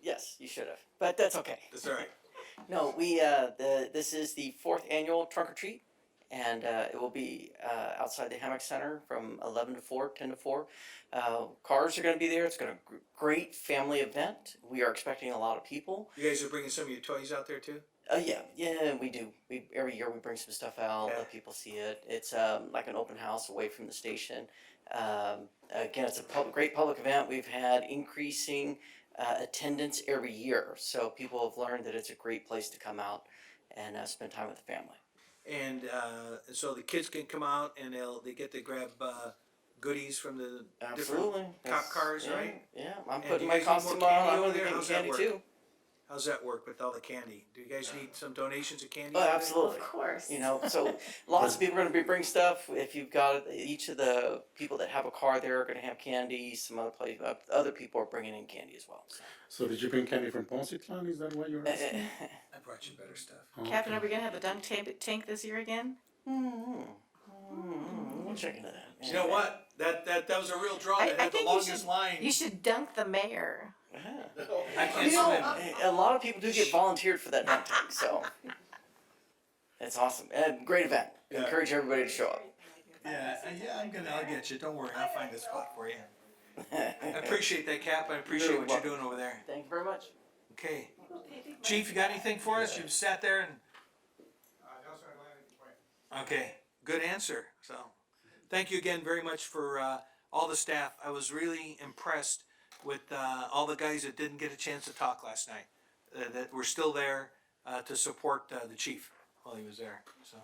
Yes, you should have, but that's okay. That's all right. No, this is the 4th annual trunk or treat, and it will be outside the Hammock Center from 11 to 4, 10 to 4. Cars are going to be there. It's going to be a great family event. We are expecting a lot of people. You guys are bringing some of your toys out there too? Yeah, we do. Every year we bring some stuff out, let people see it. It's like an open house away from the station. Again, it's a great public event. We've had increasing attendance every year, so people have learned that it's a great place to come out and spend time with the family. And so the kids can come out and they get to grab goodies from the Absolutely. different cop cars, Yeah, right? Yeah, I'm And do putting you my guys need more costume candy on. I'm over going to there? get How's that candy work? too. How's that work with all the candy? Do you guys need some donations of candy? Oh, absolutely. Of course. You know, so lots of people are going to be bringing stuff. If you've got each of the people that have a car there are going to have candy. Some other people are bringing in candy as well. So did you bring candy from Poncitlan? Is that why you're asking? I brought you better stuff. Captain, are we gonna have a dunk tank this year again? We'll check into that. You know what? That was a real draw. That I had the think longest line. you should dunk the mayor. I can't You know, swim. a lot of people do get volunteered for that dunk tank, so it's awesome. Great event. Yeah. Encourage everybody to show up. Yeah, I'll get you. Don't worry, I'll find a spot for you. I appreciate that, Cap. I appreciate what you're doing over there. Thank you very much. Okay. Chief, you got anything for us? You've sat there and. Okay, good answer. So, thank you again very much for all the staff. I was really impressed with all the guys that didn't get a chance to talk last night, that were still there to support the chief while he was there. So,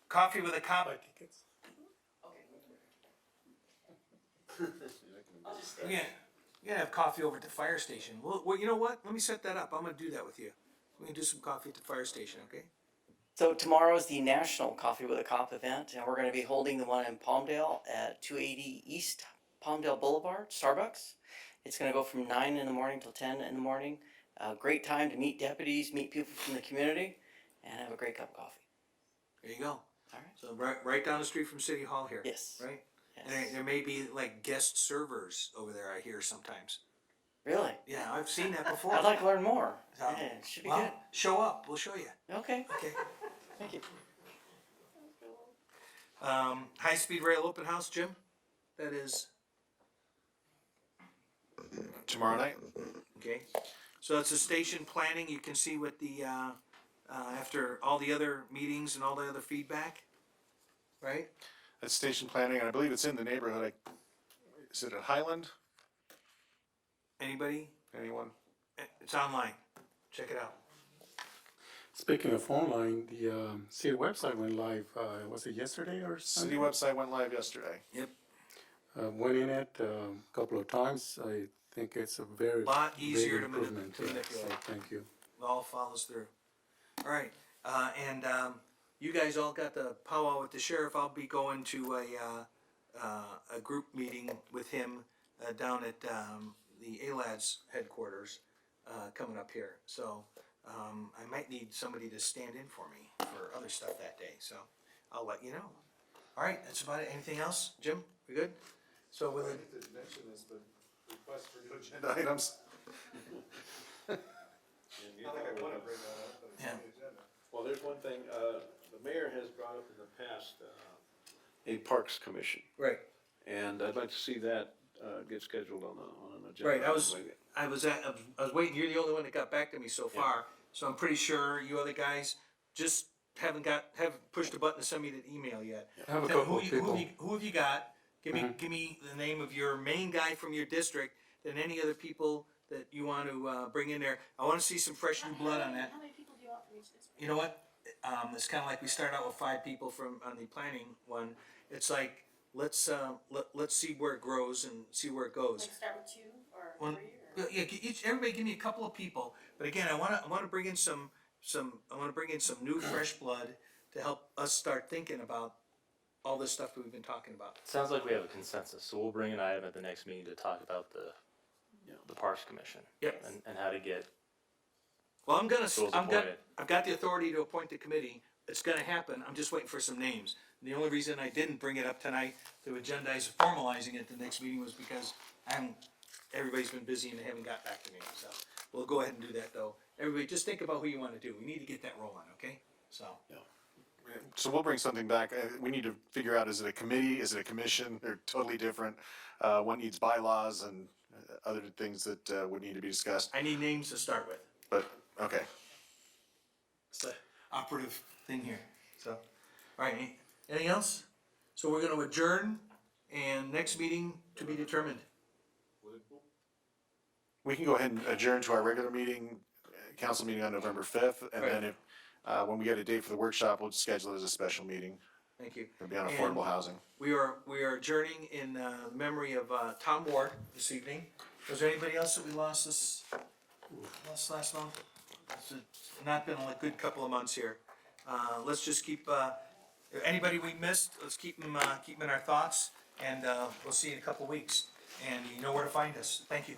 coffee with a cop. We're gonna have coffee over at the fire station. Well, you know what? Let me set that up. I'm gonna do that with you. We can do some coffee at the fire station, okay? So tomorrow is the National Coffee with a Cop event, and we're going to be holding the one in Palmdale at 280 East Palmdale Boulevard, Starbucks. It's going to go from 9 in the morning till 10 in the morning. Great time to meet deputies, meet people from the community, and have a great cup of coffee. There you go. All right. So right down the street from City Hall here. Yes. Right? Yes. And there may be like guest servers over there, I hear sometimes. Really? Yeah, I've seen that before. I'd like to learn more. So, Yeah, it should be well, good. show up. We'll show you. Okay. Okay. Thank you. High-speed rail open house, Jim? That is Tomorrow night. okay. So it's a station planning. You can see what the after all the other meetings and all the other feedback, right? That's station planning, and I believe it's in the neighborhood. Is it at Highland? Anybody? Anyone? It's online. Check it out. Speaking of online, the city website went live, was it yesterday or City something? website went live yesterday. Yep. Went in it a couple of times. I think it's a very Lot big easier to improvement. to So manipulate. thank you. It all follows through. All right, and you guys all got the powwow with the sheriff. I'll be going to a group meeting with him down at the ALAD's headquarters coming up here. So I might need somebody to stand in for me for other stuff that day. So I'll let you know. All right, that's about it. Anything else, Jim? We good? So with it. To mention is the request for new agenda items. I think I want to bring that up, but it's on the agenda. Well, there's one thing, the mayor has brought up in the past, a Parks Commission. Right. And I'd like to see that, get scheduled on an agenda. Right, I was waiting, you're the only one that got back to me so far, so I'm pretty sure you other guys just haven't pushed the button to send me the email yet. I have a Tell- couple of people. Who have you got? Give me the name of your main guy from your district, and any other people that you want to bring in there. I wanna see some fresh new blood on that. How many people do you want from each district? You know what? It's kinda like we started out with 5 people on the planning one. It's like, let's see where it grows and see where it goes. Like start with 2 or Well, 3 or? yeah, everybody give me a couple of people, but again, I wanna bring in some new fresh blood to help us start thinking about all this stuff that we've been talking about. Sounds like we have a consensus, so we'll bring an item at the next meeting to talk about the Parks Commission. Yep. And how to get Well, those appointed. I've got the authority to appoint the committee. It's gonna happen. I'm just waiting for some names. The only reason I didn't bring it up tonight to agendize formalizing it the next meeting was because everybody's been busy and they haven't got back to me, so. We'll go ahead and do that though. Everybody, just think about who you wanna do. We need to get that rolling, okay? So. So we'll bring something back. We need to figure out, is it a committee, is it a commission? They're totally different. One needs bylaws and other things that would need to be discussed. I need names to start with. But, okay. It's the operative thing here, so. All right, anything else? So we're gonna adjourn and next meeting to be determined. We can go ahead and adjourn to our regular meeting, council meeting on November 5th. And then if, when we get a date for the workshop, we'll schedule it as a special meeting. Thank you. It'll be on affordable housing. We are adjourning in memory of Tom Ward this evening. Was there anybody else that we lost last month? It's not been a good couple of months here. Let's just keep, anybody we missed, let's keep them in our thoughts, and we'll see you in a couple of weeks. And you know where to find us. Thank you.